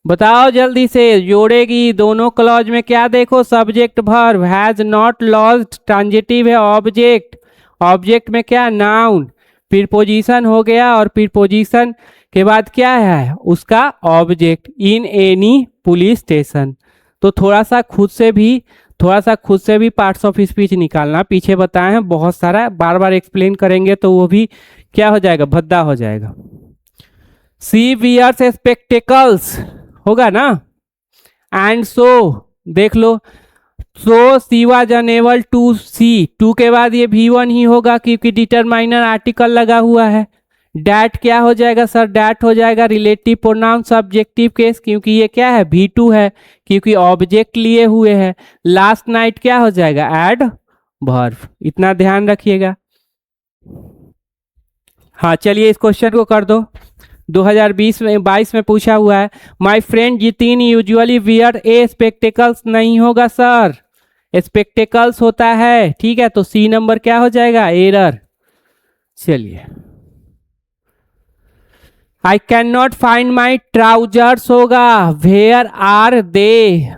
बताओ जल्दी से, जोड़ेगी। दोनों क्लॉज में क्या देखो, subject verb. Has not lost transitive है, ऑब्जेक्ट, ऑब्जेक्ट में क्या, नाउन। प्रीपोजिशन हो गया, और प्रीपोजिशन के बाद क्या है उसका object. In any police station. तो थोड़ा सा खुद से भी पार्ट्स ऑफ स्पीच निकालना, पीछे बताए हैं बहुत सारा, बार बार एक्सप्लेन करेंगे तो वो भी क्या हो जाएगा, भद्दा हो जाएगा। सी वियर्स स्पेक्टेकल्स होगा ना, एंड सो देख लो, so she was unable to see, to के बाद ये V1 ही होगा क्योंकि डिटरमाइनर आर्टिकल लगा हुआ है। डैट क्या हो जाएगा सर, डैट हो जाएगा रिलेटिव प्रोनाउन सब्जेक्टिव केस, क्योंकि ये क्या है, V2 है, क्योंकि ऑब्जेक्ट लिए हुए है। लास्ट नाइट क्या हो जाएगा, एड वर्ब। इतना ध्यान रखिएगा। हाँ, चलिए इस क्वेश्चन को कर दो। 2022 में पूछा हुआ है, my friend Jitin usually wear A spectacles, नहीं होगा सर, स्पेक्टेकल्स होता है, ठीक है, तो सी नंबर क्या हो जाएगा, एरर। चलिए, I can not find my trousers होगा, वेयर आर दे।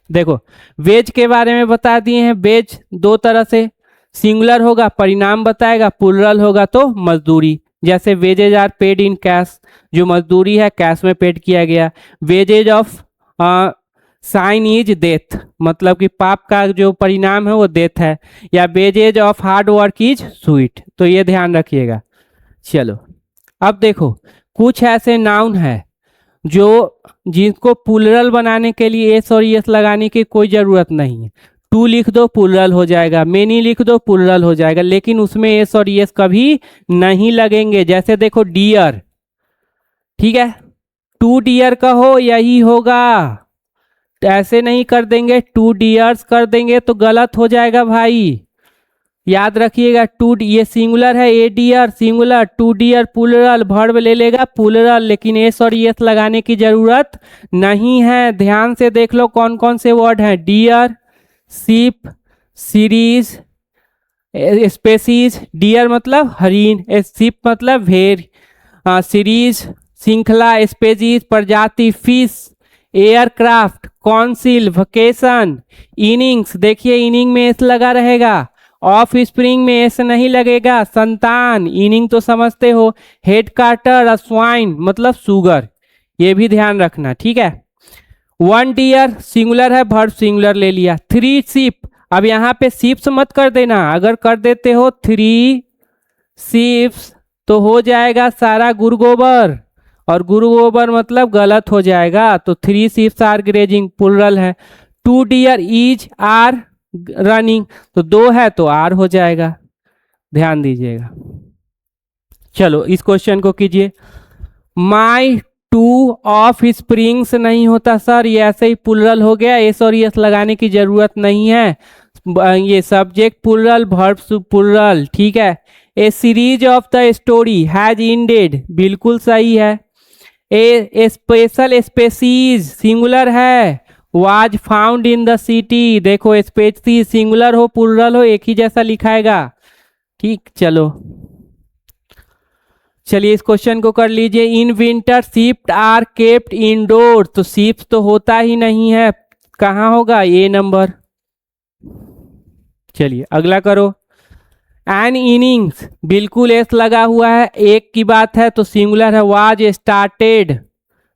देखो, वेज के बारे में बता दिए हैं, वेज दो तरह से, सिंगुलर होगा परिणाम बताएगा, प्लुरल होगा तो मजदूरी। जैसे wages are paid in cash, जो मजदूरी है कैश में पेड किया गया। Wages of sin is death, मतलब कि पाप का जो परिणाम है वो डेथ है। या wages of hard work is sweet, तो ये ध्यान रखिएगा। चलो, अब देखो कुछ ऐसे नाउन है जो जिनको प्लुरल बनाने के लिए एस और एस लगाने की कोई ज़रूरत नहीं है। टू लिख दो प्लुरल हो जाएगा, मेनी लिख दो प्लुरल हो जाएगा, लेकिन उसमें एस और एस कभी नहीं लगेंगे। जैसे देखो डियर, ठीक है, टू डियर कहो यही होगा, ऐसे नहीं कर देंगे, टू डियर्स कर देंगे तो गलत हो जाएगा भाई, याद रखिएगा। टू, ये सिंगुलर है, a deer singular, two deer plural, verb ले लेगा प्लुरल, लेकिन एस और एस लगाने की जरूरत नहीं है। ध्यान से देख लो कौन कौन से वर्ड हैं, deer, ship, series, species. Deer मतलब हरिण, शिप मतलब भेड़, सीरीज श्रृंखला, स्पेसीज प्रजाति, fish, aircraft, council, vacation, innings, देखिए इनिंग में एस लगा रहेगा, ऑफ स्प्रिंग में एस नहीं लगेगा, संतान, इनिंग तो समझते हो, हेड कार्टर, स्वाइन मतलब सुगर, ये भी ध्यान रखना, ठीक है। वन डियर सिंगुलर है, वर्ब सिंगुलर ले लिया। थ्री शिप, अब यहाँ पे शिप्स मत कर देना, अगर कर देते हो थ्री शिप्स तो हो जाएगा सारा गुरु गोबर, और गुरु गोबर मतलब गलत हो जाएगा, तो three sheeps are grazing plural है। Two deer is are running, तो दो है तो आर हो जाएगा, ध्यान दीजिएगा। चलो इस क्वेश्चन को कीजिए। माई टू ऑफ स्प्रिंग्स नहीं होता सर, ये ऐसे ही प्लुरल हो गया, एस और एस लगाने की जरूरत नहीं है, ये सब्जेक्ट प्लुरल वर्ब प्लुरल, ठीक है। A series of the story has ended, बिल्कुल सही है। ए स्पेशल स्पेसीज सिंगुलर है, was found in the city, देखो स्पेसीज सिंगुलर हो प्लुरल हो एक ही जैसा लिखाएगा, ठीक। चलिए इस क्वेश्चन को कर लीजिए। In winter ships are kept indoor, तो शिप्स तो होता ही नहीं है, कहाँ होगा, ए नंबर। चलिए अगला करो। एन इनिंग्स, बिल्कुल एस लगा हुआ है, एक की बात है तो सिंगुलर है, was started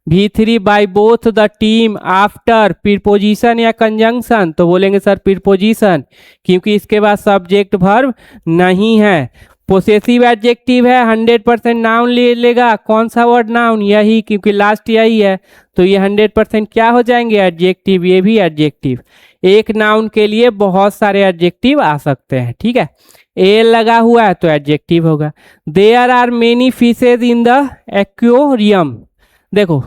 V3 by both the team after preposition या कंजंक्शन, तो बोलेंगे सर प्रीपोजिशन, क्योंकि इसके बाद सब्जेक्ट वर्ब नहीं है। पोसेसिव एडजेक्टिव है, 100% नाउन ले लेगा, कौन सा वर्ड नाउन, यही, क्योंकि लास्ट यही है, तो ये 100% क्या हो जाएंगे, एडजेक्टिव, ये भी एडजेक्टिव। एक नाउन के लिए बहुत सारे एडजेक्टिव आ सकते हैं, ठीक है। ए लगा हुआ है तो एडजेक्टिव होगा। There are many fishes in the aquarium, देखो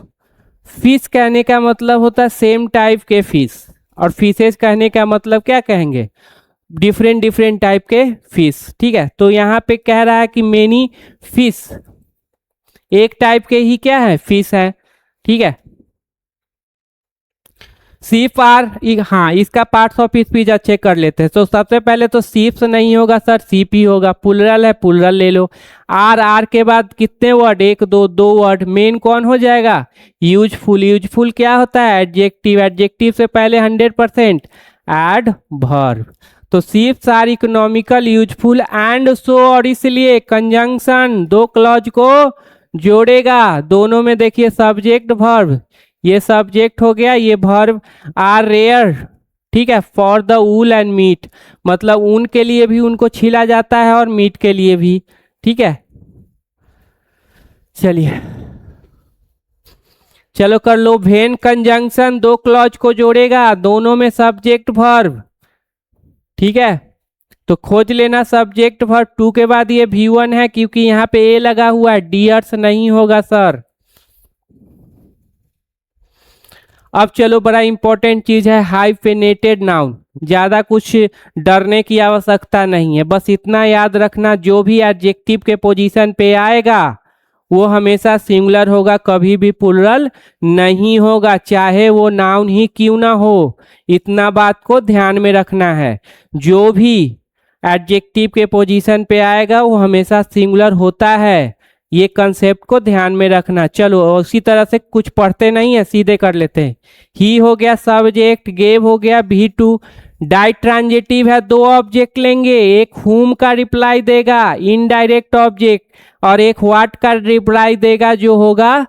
फिश कहने का मतलब होता है सेम टाइप के फिश, और फिशेज कहने का मतलब क्या कहेंगे, डिफरेंट डिफरेंट टाइप के फिश, ठीक है। तो यहाँ पे कह रहा है कि मेनी फिश, एक टाइप के ही क्या है, फिश है, ठीक है। सीप आर, हाँ इसका पार्ट्स ऑफ स्पीच अच्छे कर लेते हैं, तो सबसे पहले तो सीप्स नहीं होगा सर, सीप ही होगा, प्लुरल है प्लुरल ले लो। आर, आर के बाद कितने वर्ड, एक दो, दो वर्ड, मेन कौन हो जाएगा, यूजफुल, यूजफुल क्या होता है, एडजेक्टिव, एडजेक्टिव से पहले 100% एड वर्ब, तो sheeps are economical, useful and so, और इसलिए कंजंक्शन दो क्लॉज को जोड़ेगा, दोनों में देखिए सब्जेक्ट वर्ब, ये सब्जेक्ट हो गया, ये वर्ब, आर रेयर, ठीक है, for the wool and meat, मतलब ऊन के लिए भी उनको छीला जाता है और मीट के लिए भी, ठीक है। चलिए चलो कर लो। वेन कंजंक्शन दो क्लॉज को जोड़ेगा, दोनों में सब्जेक्ट वर्ब, ठीक है, तो खोज लेना सब्जेक्ट वर्ब। टू के बाद ये V1 है, क्योंकि यहाँ पे ए लगा हुआ है, डियर्स नहीं होगा सर। अब चलो बड़ा इंपॉर्टेंट चीज है, हाइफेनेटेड नाउन, ज्यादा कुछ डरने की आवश्यकता नहीं है, बस इतना याद रखना, जो भी एडजेक्टिव के पोजीशन पे आएगा वो हमेशा सिंगुलर होगा, कभी भी प्लूरल नहीं होगा, चाहे वो नाउन ही क्यों ना हो। इतना बात को ध्यान में रखना है। जो भी एडजेक्टिव के पोजीशन पे आएगा वो हमेशा सिंगुलर होता है, ये कंसेप्ट को ध्यान में रखना। चलो उसी तरह से कुछ पढ़ते नहीं है, सीधे कर लेते हैं। ही हो गया सब्जेक्ट, गेव हो गया V2, डाइट ट्रांजिटिव है, दो ऑब्जेक्ट लेंगे, एक हुम का रिप्लाई देगा इनडायरेक्ट ऑब्जेक्ट, और एक व्हाट का रिप्लाई देगा जो होगा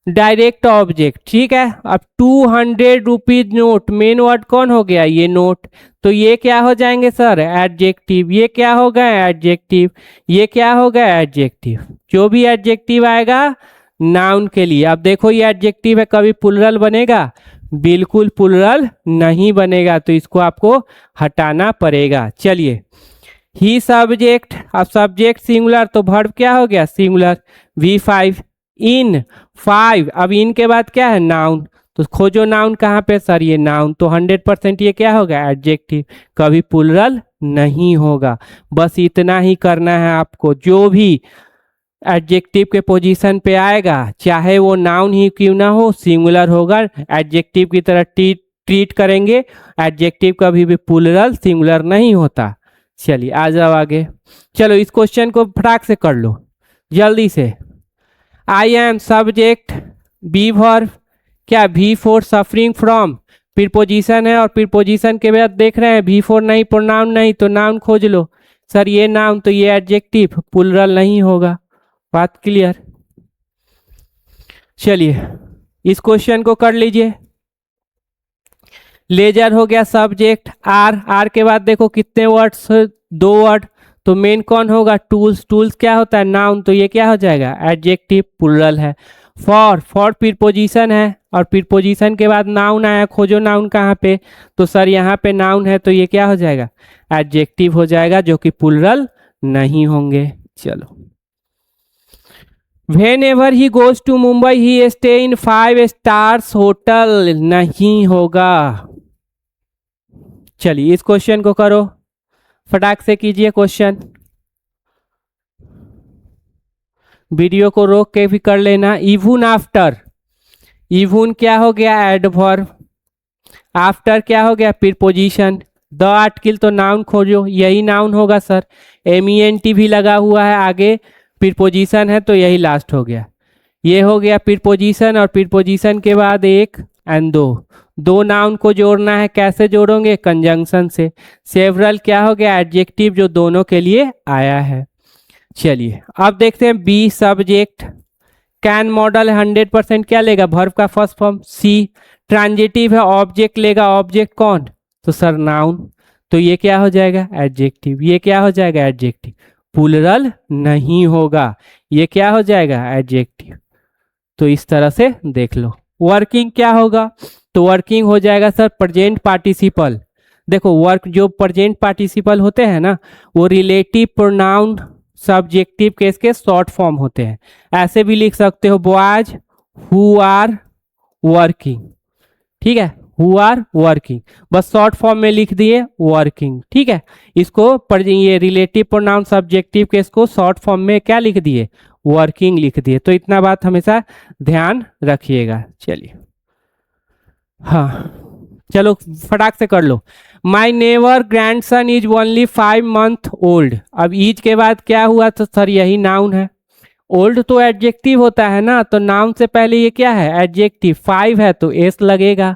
डायरेक्ट ऑब्जेक्ट। ठीक है, अब 200 रुपीज नोट, मेन वर्ड कौन हो गया, ये नोट, तो ये क्या हो जाएंगे सर, एडजेक्टिव। ये क्या हो गया, एडजेक्टिव। ये क्या हो गया, एडजेक्टिव। जो भी एडजेक्टिव आएगा नाउन के लिए। अब देखो ये एडजेक्टिव है, कभी प्लूरल बनेगा, बिल्कुल प्लूरल नहीं बनेगा, तो इसको आपको हटाना पड़ेगा। चलिए, ही सब्जेक्ट, अब सब्जेक्ट सिंगुलर तो वर्ब क्या हो गया, सिंगुलर, V5। इन 5, अब इन के बाद क्या है, नाउन, तो खोजो नाउन कहाँ पे सर, ये नाउन, तो 100% ये क्या होगा, एडजेक्टिव, कभी प्लूरल नहीं होगा। बस इतना ही करना है आपको। जो भी एडजेक्टिव के पोजीशन पे आएगा, चाहे वो नाउन ही क्यों ना हो, सिंगुलर होगा, एडजेक्टिव की तरह ट्रीट करेंगे। एडजेक्टिव कभी भी प्लूरल सिंगुलर नहीं होता। चलिए आ जाओ आगे। चलो इस क्वेश्चन को फटाक से कर लो जल्दी से। I am subject, be verb, क्या V4 सफरिंग फ्रॉम, प्रीपोजिशन है, और प्रीपोजिशन के बाद देख रहे हैं V4 नहीं, प्रोनाउन नहीं, तो नाउन खोज लो। सर ये नाउन, तो ये एडजेक्टिव, प्लूरल नहीं होगा। बात क्लियर। चलिए इस क्वेश्चन को कर लीजिए। लेजर हो गया सब्जेक्ट, आर के बाद देखो कितने वर्ड्स, दो वर्ड, तो मेन कौन होगा, टूल्स, टूल्स क्या होता है, नाउन, तो ये क्या हो जाएगा, एडजेक्टिव, प्लूरल है। फॉर प्रीपोजिशन है, और प्रीपोजिशन के बाद नाउन आया, खोजो नाउन कहाँ पे, तो सर यहाँ पे नाउन है, तो ये क्या हो जाएगा, एडजेक्टिव हो जाएगा, जो कि प्लूरल नहीं होंगे। चलो, Whenever he goes to Mumbai, he stay in 5 stars hotel, नहीं होगा। चलिए इस क्वेश्चन को करो, फटाक से कीजिए क्वेश्चन, वीडियो को रोक के भी कर लेना। इवन आफ्टर, इवन क्या हो गया, एडवर्ब, आफ्टर क्या हो गया, प्रीपोजिशन, द आर्टिकल तो नाउन खोजो, यही नाउन होगा सर, MENT भी लगा हुआ है आगे, प्रीपोजिशन है तो यही लास्ट हो गया। ये हो गया प्रीपोजिशन, और प्रीपोजिशन के बाद एक एंड दो नाउन को जोड़ना है, कैसे जोड़ोगे, कंजंक्शन से। सेवरल क्या हो गया, एडजेक्टिव, जो दोनों के लिए आया है। चलिए अब देखते हैं बी सब्जेक्ट, कैन मॉडल 100% क्या लेगा, वर्ब का फर्स्ट फॉर्म, सी ट्रांजिटिव है, ऑब्जेक्ट लेगा, ऑब्जेक्ट कौन, तो सर नाउन, तो ये क्या हो जाएगा, एडजेक्टिव। ये क्या हो जाएगा, एडजेक्टिव, प्लूरल नहीं होगा, ये क्या हो जाएगा, एडजेक्टिव। तो इस तरह से देख लो। वर्किंग क्या होगा, तो वर्किंग हो जाएगा सर प्रेजेंट पार्टिसिपल। देखो वर्क, जो प्रेजेंट पार्टिसिपल होते हैं ना, वो रिलेटिव प्रोनाउन सब्जेक्टिव केस के शॉर्ट फॉर्म होते हैं। ऐसे भी लिख सकते हो, बॉयज हु आर वर्किंग, ठीक है, हु आर वर्किंग, बस शॉर्ट फॉर्म में लिख दिए वर्किंग, ठीक है। इसको ये रिलेटिव प्रोनाउन सब्जेक्टिव केस को शॉर्ट फॉर्म में क्या लिख दिए, वर्किंग लिख दिए। तो इतना बात हमेशा ध्यान रखिएगा। चलिए हाँ, चलो फटाक से कर लो। My nephew grandson is only 5 months old. अब ईज के बाद क्या हुआ, तो सर यही नाउन है। ओल्ड तो एडजेक्टिव होता है ना, तो नाउन से पहले ये क्या है, एडजेक्टिव, 5 है तो एस लगेगा,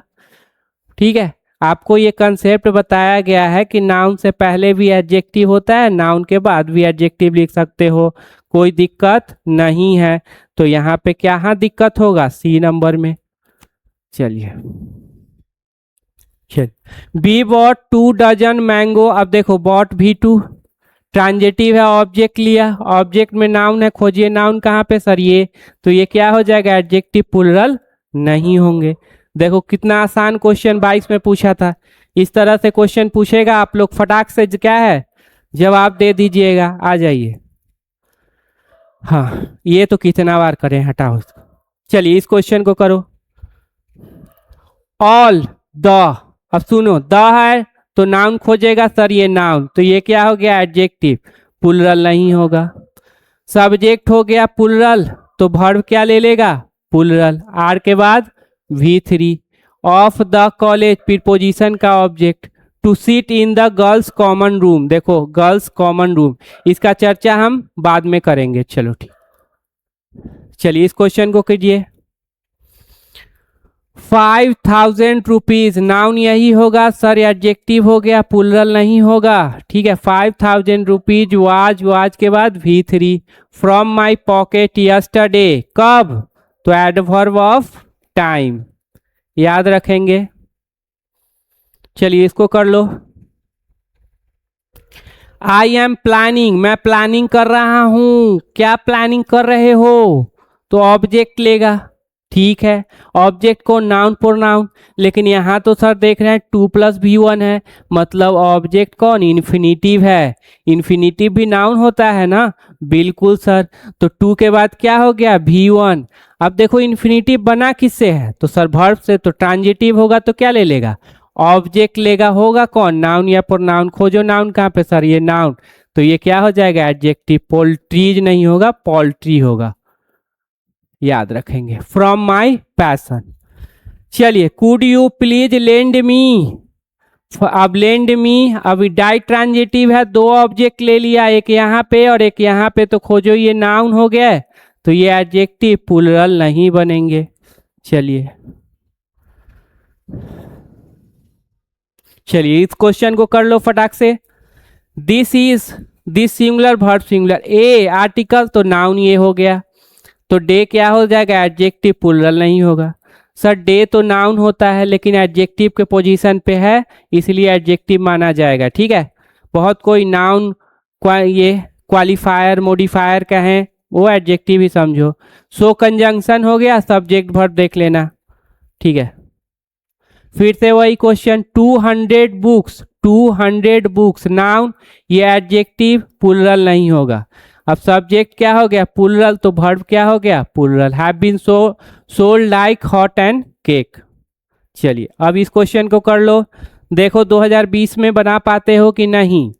ठीक है। आपको ये कंसेप्ट बताया गया है कि नाउन से पहले भी एडजेक्टिव होता है, नाउन के बाद भी एडजेक्टिव लिख सकते हो, कोई दिक्कत नहीं है। तो यहाँ पे क्या हाँ दिक्कत होगा, सी नंबर में। चलिए बी बॉट 2 डजन मैंगो। अब देखो बॉट V2 ट्रांजिटिव है, ऑब्जेक्ट लिया, ऑब्जेक्ट में नाउन है, खोजिए नाउन कहाँ पे सर, ये, तो ये क्या हो जाएगा, एडजेक्टिव, प्लूरल नहीं होंगे। देखो कितना आसान क्वेश्चन 22 में पूछा था। इस तरह से क्वेश्चन पूछेगा, आप लोग फटाक से क्या है जवाब दे दीजिएगा। आ जाइए। हाँ ये तो कितना बार करें, हटाओ इसको। चलिए इस क्वेश्चन को करो। ऑल द, अब सुनो, द है तो नाउन खोजेगा सर, ये नाउन, तो ये क्या हो गया, एडजेक्टिव, प्लूरल नहीं होगा। सब्जेक्ट हो गया प्लूरल, तो वर्ब क्या ले लेगा, प्लूरल। आर के बाद V3। Of the college preposition का object. To sit in the girls common room, देखो गर्ल्स कॉमन रूम, इसका चर्चा हम बाद में करेंगे। चलो ठीक, चलिए इस क्वेश्चन को कीजिए। 5000 रुपीज, नाउन यही होगा सर, एडजेक्टिव हो गया, प्लूरल नहीं होगा। ठीक है, 5000 रुपीज वाज के बाद V3। From my pocket yesterday, कब, तो एडवर्ब ऑफ टाइम, याद रखेंगे। चलिए इसको कर लो। आई एम प्लानिंग, मैं प्लानिंग कर रहा हूं, क्या प्लानिंग कर रहे हो, तो ऑब्जेक्ट लेगा। ठीक है, ऑब्जेक्ट को नाउन प्रोनाउन, लेकिन यहाँ तो सर देख रहे हैं 2 + V1 है, मतलब ऑब्जेक्ट कौन, इन्फिनिटिव है। इन्फिनिटिव भी नाउन होता है ना, बिल्कुल सर। तो 2 के बाद क्या हो गया, V1। अब देखो इन्फिनिटिव बना किससे है, तो सर वर्ब से, तो ट्रांजिटिव होगा तो क्या ले लेगा, ऑब्जेक्ट लेगा। होगा कौन, नाउन या प्रोनाउन, खोजो नाउन कहाँ पे सर, ये नाउन, तो ये क्या हो जाएगा, एडजेक्टिव। पोल्ट्रीज नहीं होगा, पोल्ट्री होगा, याद रखेंगे। From my passion. चलिए, could you please lend me, अब लेंड मी, अभी डाई ट्रांजिटिव है, 2 ऑब्जेक्ट ले लिया, एक यहाँ पे और एक यहाँ पे, तो खोजो ये नाउन हो गया, तो ये एडजेक्टिव, प्लूरल नहीं बनेंगे। चलिए इस क्वेश्चन को कर लो फटाक से। This singular verb singular, A article तो नाउन ये हो गया, तो डे क्या हो जाएगा, एडजेक्टिव, प्लूरल नहीं होगा। सर डे तो नाउन होता है लेकिन एडजेक्टिव के पोजीशन पे है, इसलिए एडजेक्टिव माना जाएगा। ठीक है, बहुत कोई नाउन ये क्वालिफायर मॉडिफायर कहें, वो एडजेक्टिव ही समझो। सो कंजंक्शन हो गया, सब्जेक्ट वर्ब देख लेना। ठीक है, फिर से वही क्वेश्चन, 200 बुक्स नाउन, ये एडजेक्टिव, प्लूरल नहीं होगा। अब सब्जेक्ट क्या हो गया, प्लूरल, तो वर्ब क्या हो गया, plural. Have been sold like hot and cake. चलिए अब इस क्वेश्चन को कर लो, देखो 2020 में बना पाते हो कि नहीं।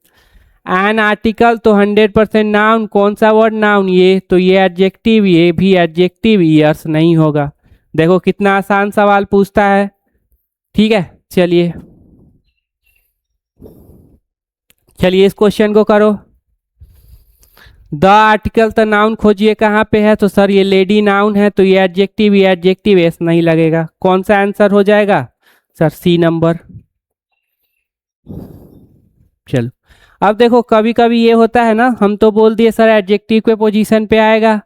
एन आर्टिकल तो 100% नाउन, कौन सा वर्ड नाउन, ये, तो ये एडजेक्टिव, ये भी एडजेक्टिव, ईयर्स नहीं होगा। देखो कितना आसान सवाल पूछता है। ठीक है, चलिए इस क्वेश्चन को करो। द आर्टिकल तो नाउन खोजिए कहाँ पे है, तो सर ये लेडी नाउन है, तो ये एडजेक्टिव, एस नहीं लगेगा। कौन सा आंसर हो जाएगा सर, सी नंबर। चलो अब देखो कभी कभी ये होता है ना, हम तो बोल दिए सर एडजेक्टिव के पोजीशन पे आएगा,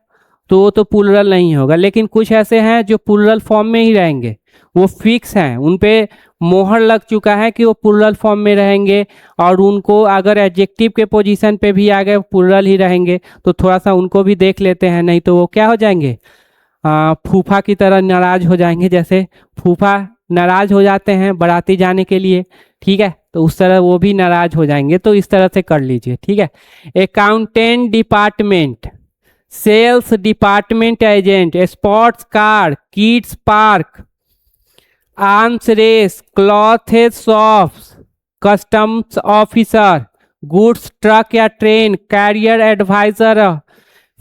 तो वो तो प्लूरल नहीं होगा, लेकिन कुछ ऐसे हैं जो प्लूरल फॉर्म में ही रहेंगे, वो फिक्स हैं, उन पे मोहर लग चुका है कि वो प्लूरल फॉर्म में रहेंगे, और उनको अगर एडजेक्टिव के पोजीशन पे भी आ गए प्लूरल ही रहेंगे, तो थोड़ा सा उनको भी देख लेते हैं, नहीं तो वो क्या हो जाएंगे, फूफा की तरह नाराज हो जाएंगे। जैसे फूफा नाराज हो जाते हैं बाराती जाने के लिए, ठीक है, तो उस तरह वो भी नाराज हो जाएंगे, तो इस तरह से कर लीजिए। ठीक है, accountant department, sales department agent, sports car, kids park, arms race, cloth shop, customs officer, goods truck या train, career adviser,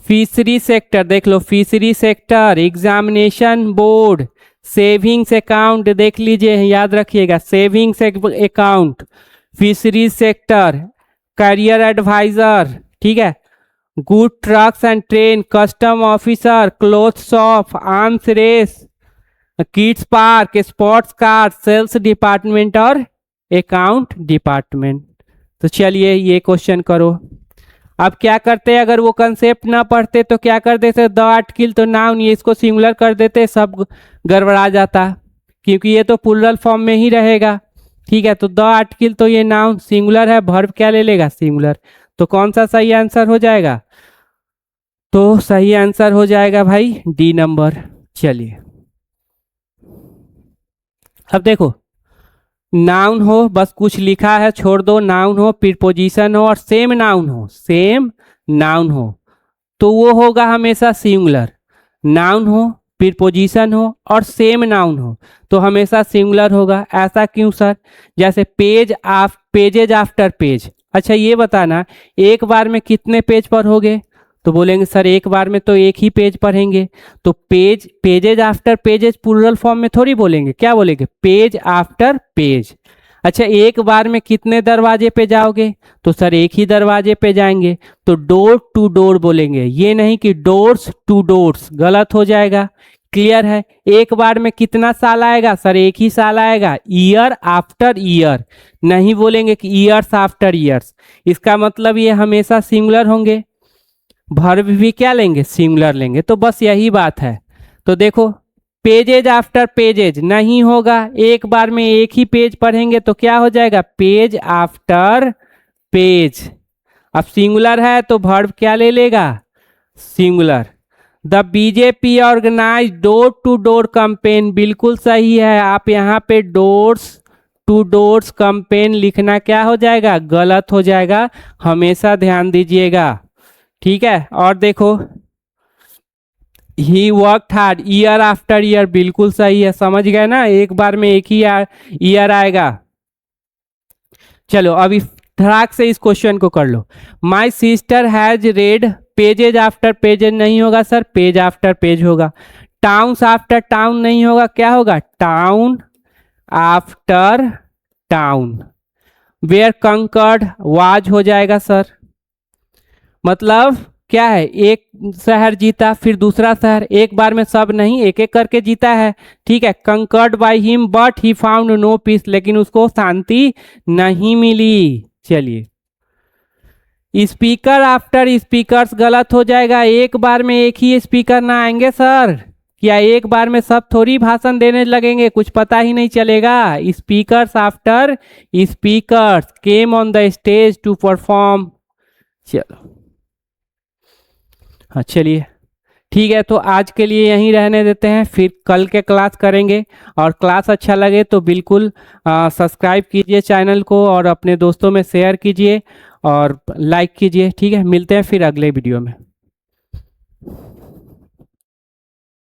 fishery sector, देख लो fishery sector, examination board, savings account, देख लीजिए याद रखिएगा, savings account, fishery sector, career adviser. ठीक है, good trucks and train, custom officer, cloth shop, arms race, kids park, sports car, sales department और account department. तो चलिए ये क्वेश्चन करो। अब क्या करते हैं, अगर वो कंसेप्ट ना पढ़ते तो क्या कर देते, द आर्टिकल तो नाउन, ये इसको सिंगुलर कर देते, सब गड़बड़ा जाता, क्योंकि ये तो प्लूरल फॉर्म में ही रहेगा। ठीक है, तो द आर्टिकल तो ये नाउन सिंगुलर है, वर्ब क्या ले लेगा, सिंगुलर। तो कौन सा सही आंसर हो जाएगा, तो सही आंसर हो जाएगा भाई डी नंबर। चलिए अब देखो, नाउन हो, बस कुछ लिखा है छोड़ दो, नाउन हो, प्रीपोजिशन हो और सेम नाउन हो, तो वो होगा हमेशा सिंगुलर। नाउन हो, प्रीपोजिशन हो और सेम नाउन हो, तो हमेशा सिंगुलर होगा। ऐसा क्यों सर, जैसे पेजेज आफ्टर पेज। अच्छा ये बताना, एक बार में कितने पेज पढ़ोगे, तो बोलेंगे सर एक बार में तो एक ही पेज पढ़ेंगे, तो pages after pages plural form में थोड़ी बोलेंगे, क्या बोलेंगे, पेज आफ्टर पेज। अच्छा एक बार में कितने दरवाजे पे जाओगे, तो सर एक ही दरवाजे पे जाएंगे, तो डोर टू डोर बोलेंगे, ये नहीं कि डोर्स टू डोर्स, गलत हो जाएगा। क्लियर है। एक बार में कितना साल आएगा, सर एक ही साल आएगा, ईयर आफ्टर ईयर, नहीं बोलेंगे कि ईयर्स आफ्टर ईयर्स। इसका मतलब ये हमेशा सिंगुलर होंगे, वर्ब भी क्या लेंगे, सिंगुलर लेंगे। तो बस यही बात है। तो देखो पेजेज आफ्टर पेजेज नहीं होगा, एक बार में एक ही पेज पढ़ेंगे तो क्या हो जाएगा, पेज आफ्टर पेज। अब सिंगुलर है तो वर्ब क्या ले लेगा, singular. The BJP organize door to door campaign, बिल्कुल सही है। आप यहाँ पे डोर्स टू डोर्स कैंपेन लिखना क्या हो जाएगा, गलत हो जाएगा, हमेशा ध्यान दीजिएगा। ठीक है। और देखो he worked hard year after year, बिल्कुल सही है, समझ गए ना, एक बार में एक ही ईयर आएगा। चलो अभी धड़ाक से इस क्वेश्चन को कर लो। My sister has read, pages after pages नहीं होगा सर, पेज आफ्टर पेज होगा। टाउन्स आफ्टर टाउन नहीं होगा, क्या होगा, town after town. Where concerned was हो जाएगा सर, मतलब क्या है, एक शहर जीता फिर दूसरा शहर, एक बार में सब नहीं, एक एक करके जीता है। ठीक है। Conquered by him but he found no peace, लेकिन उसको शांति नहीं मिली। चलिए स्पीकर आफ्टर स्पीकर्स गलत हो जाएगा, एक बार में एक ही स्पीकर ना आएंगे सर, क्या एक बार में सब थोड़ी भाषण देने लगेंगे, कुछ पता ही नहीं चलेगा। Speakers after speakers came on the stage to perform. चलो हाँ चलिए ठीक है, तो आज के लिए यहीं रहने देते हैं, फिर कल के क्लास करेंगे। और क्लास अच्छा लगे तो बिल्कुल सब्सक्राइब कीजिए चैनल को और अपने दोस्तों में शेयर कीजिए और लाइक कीजिए। ठीक है, मिलते हैं फिर अगले वीडियो में।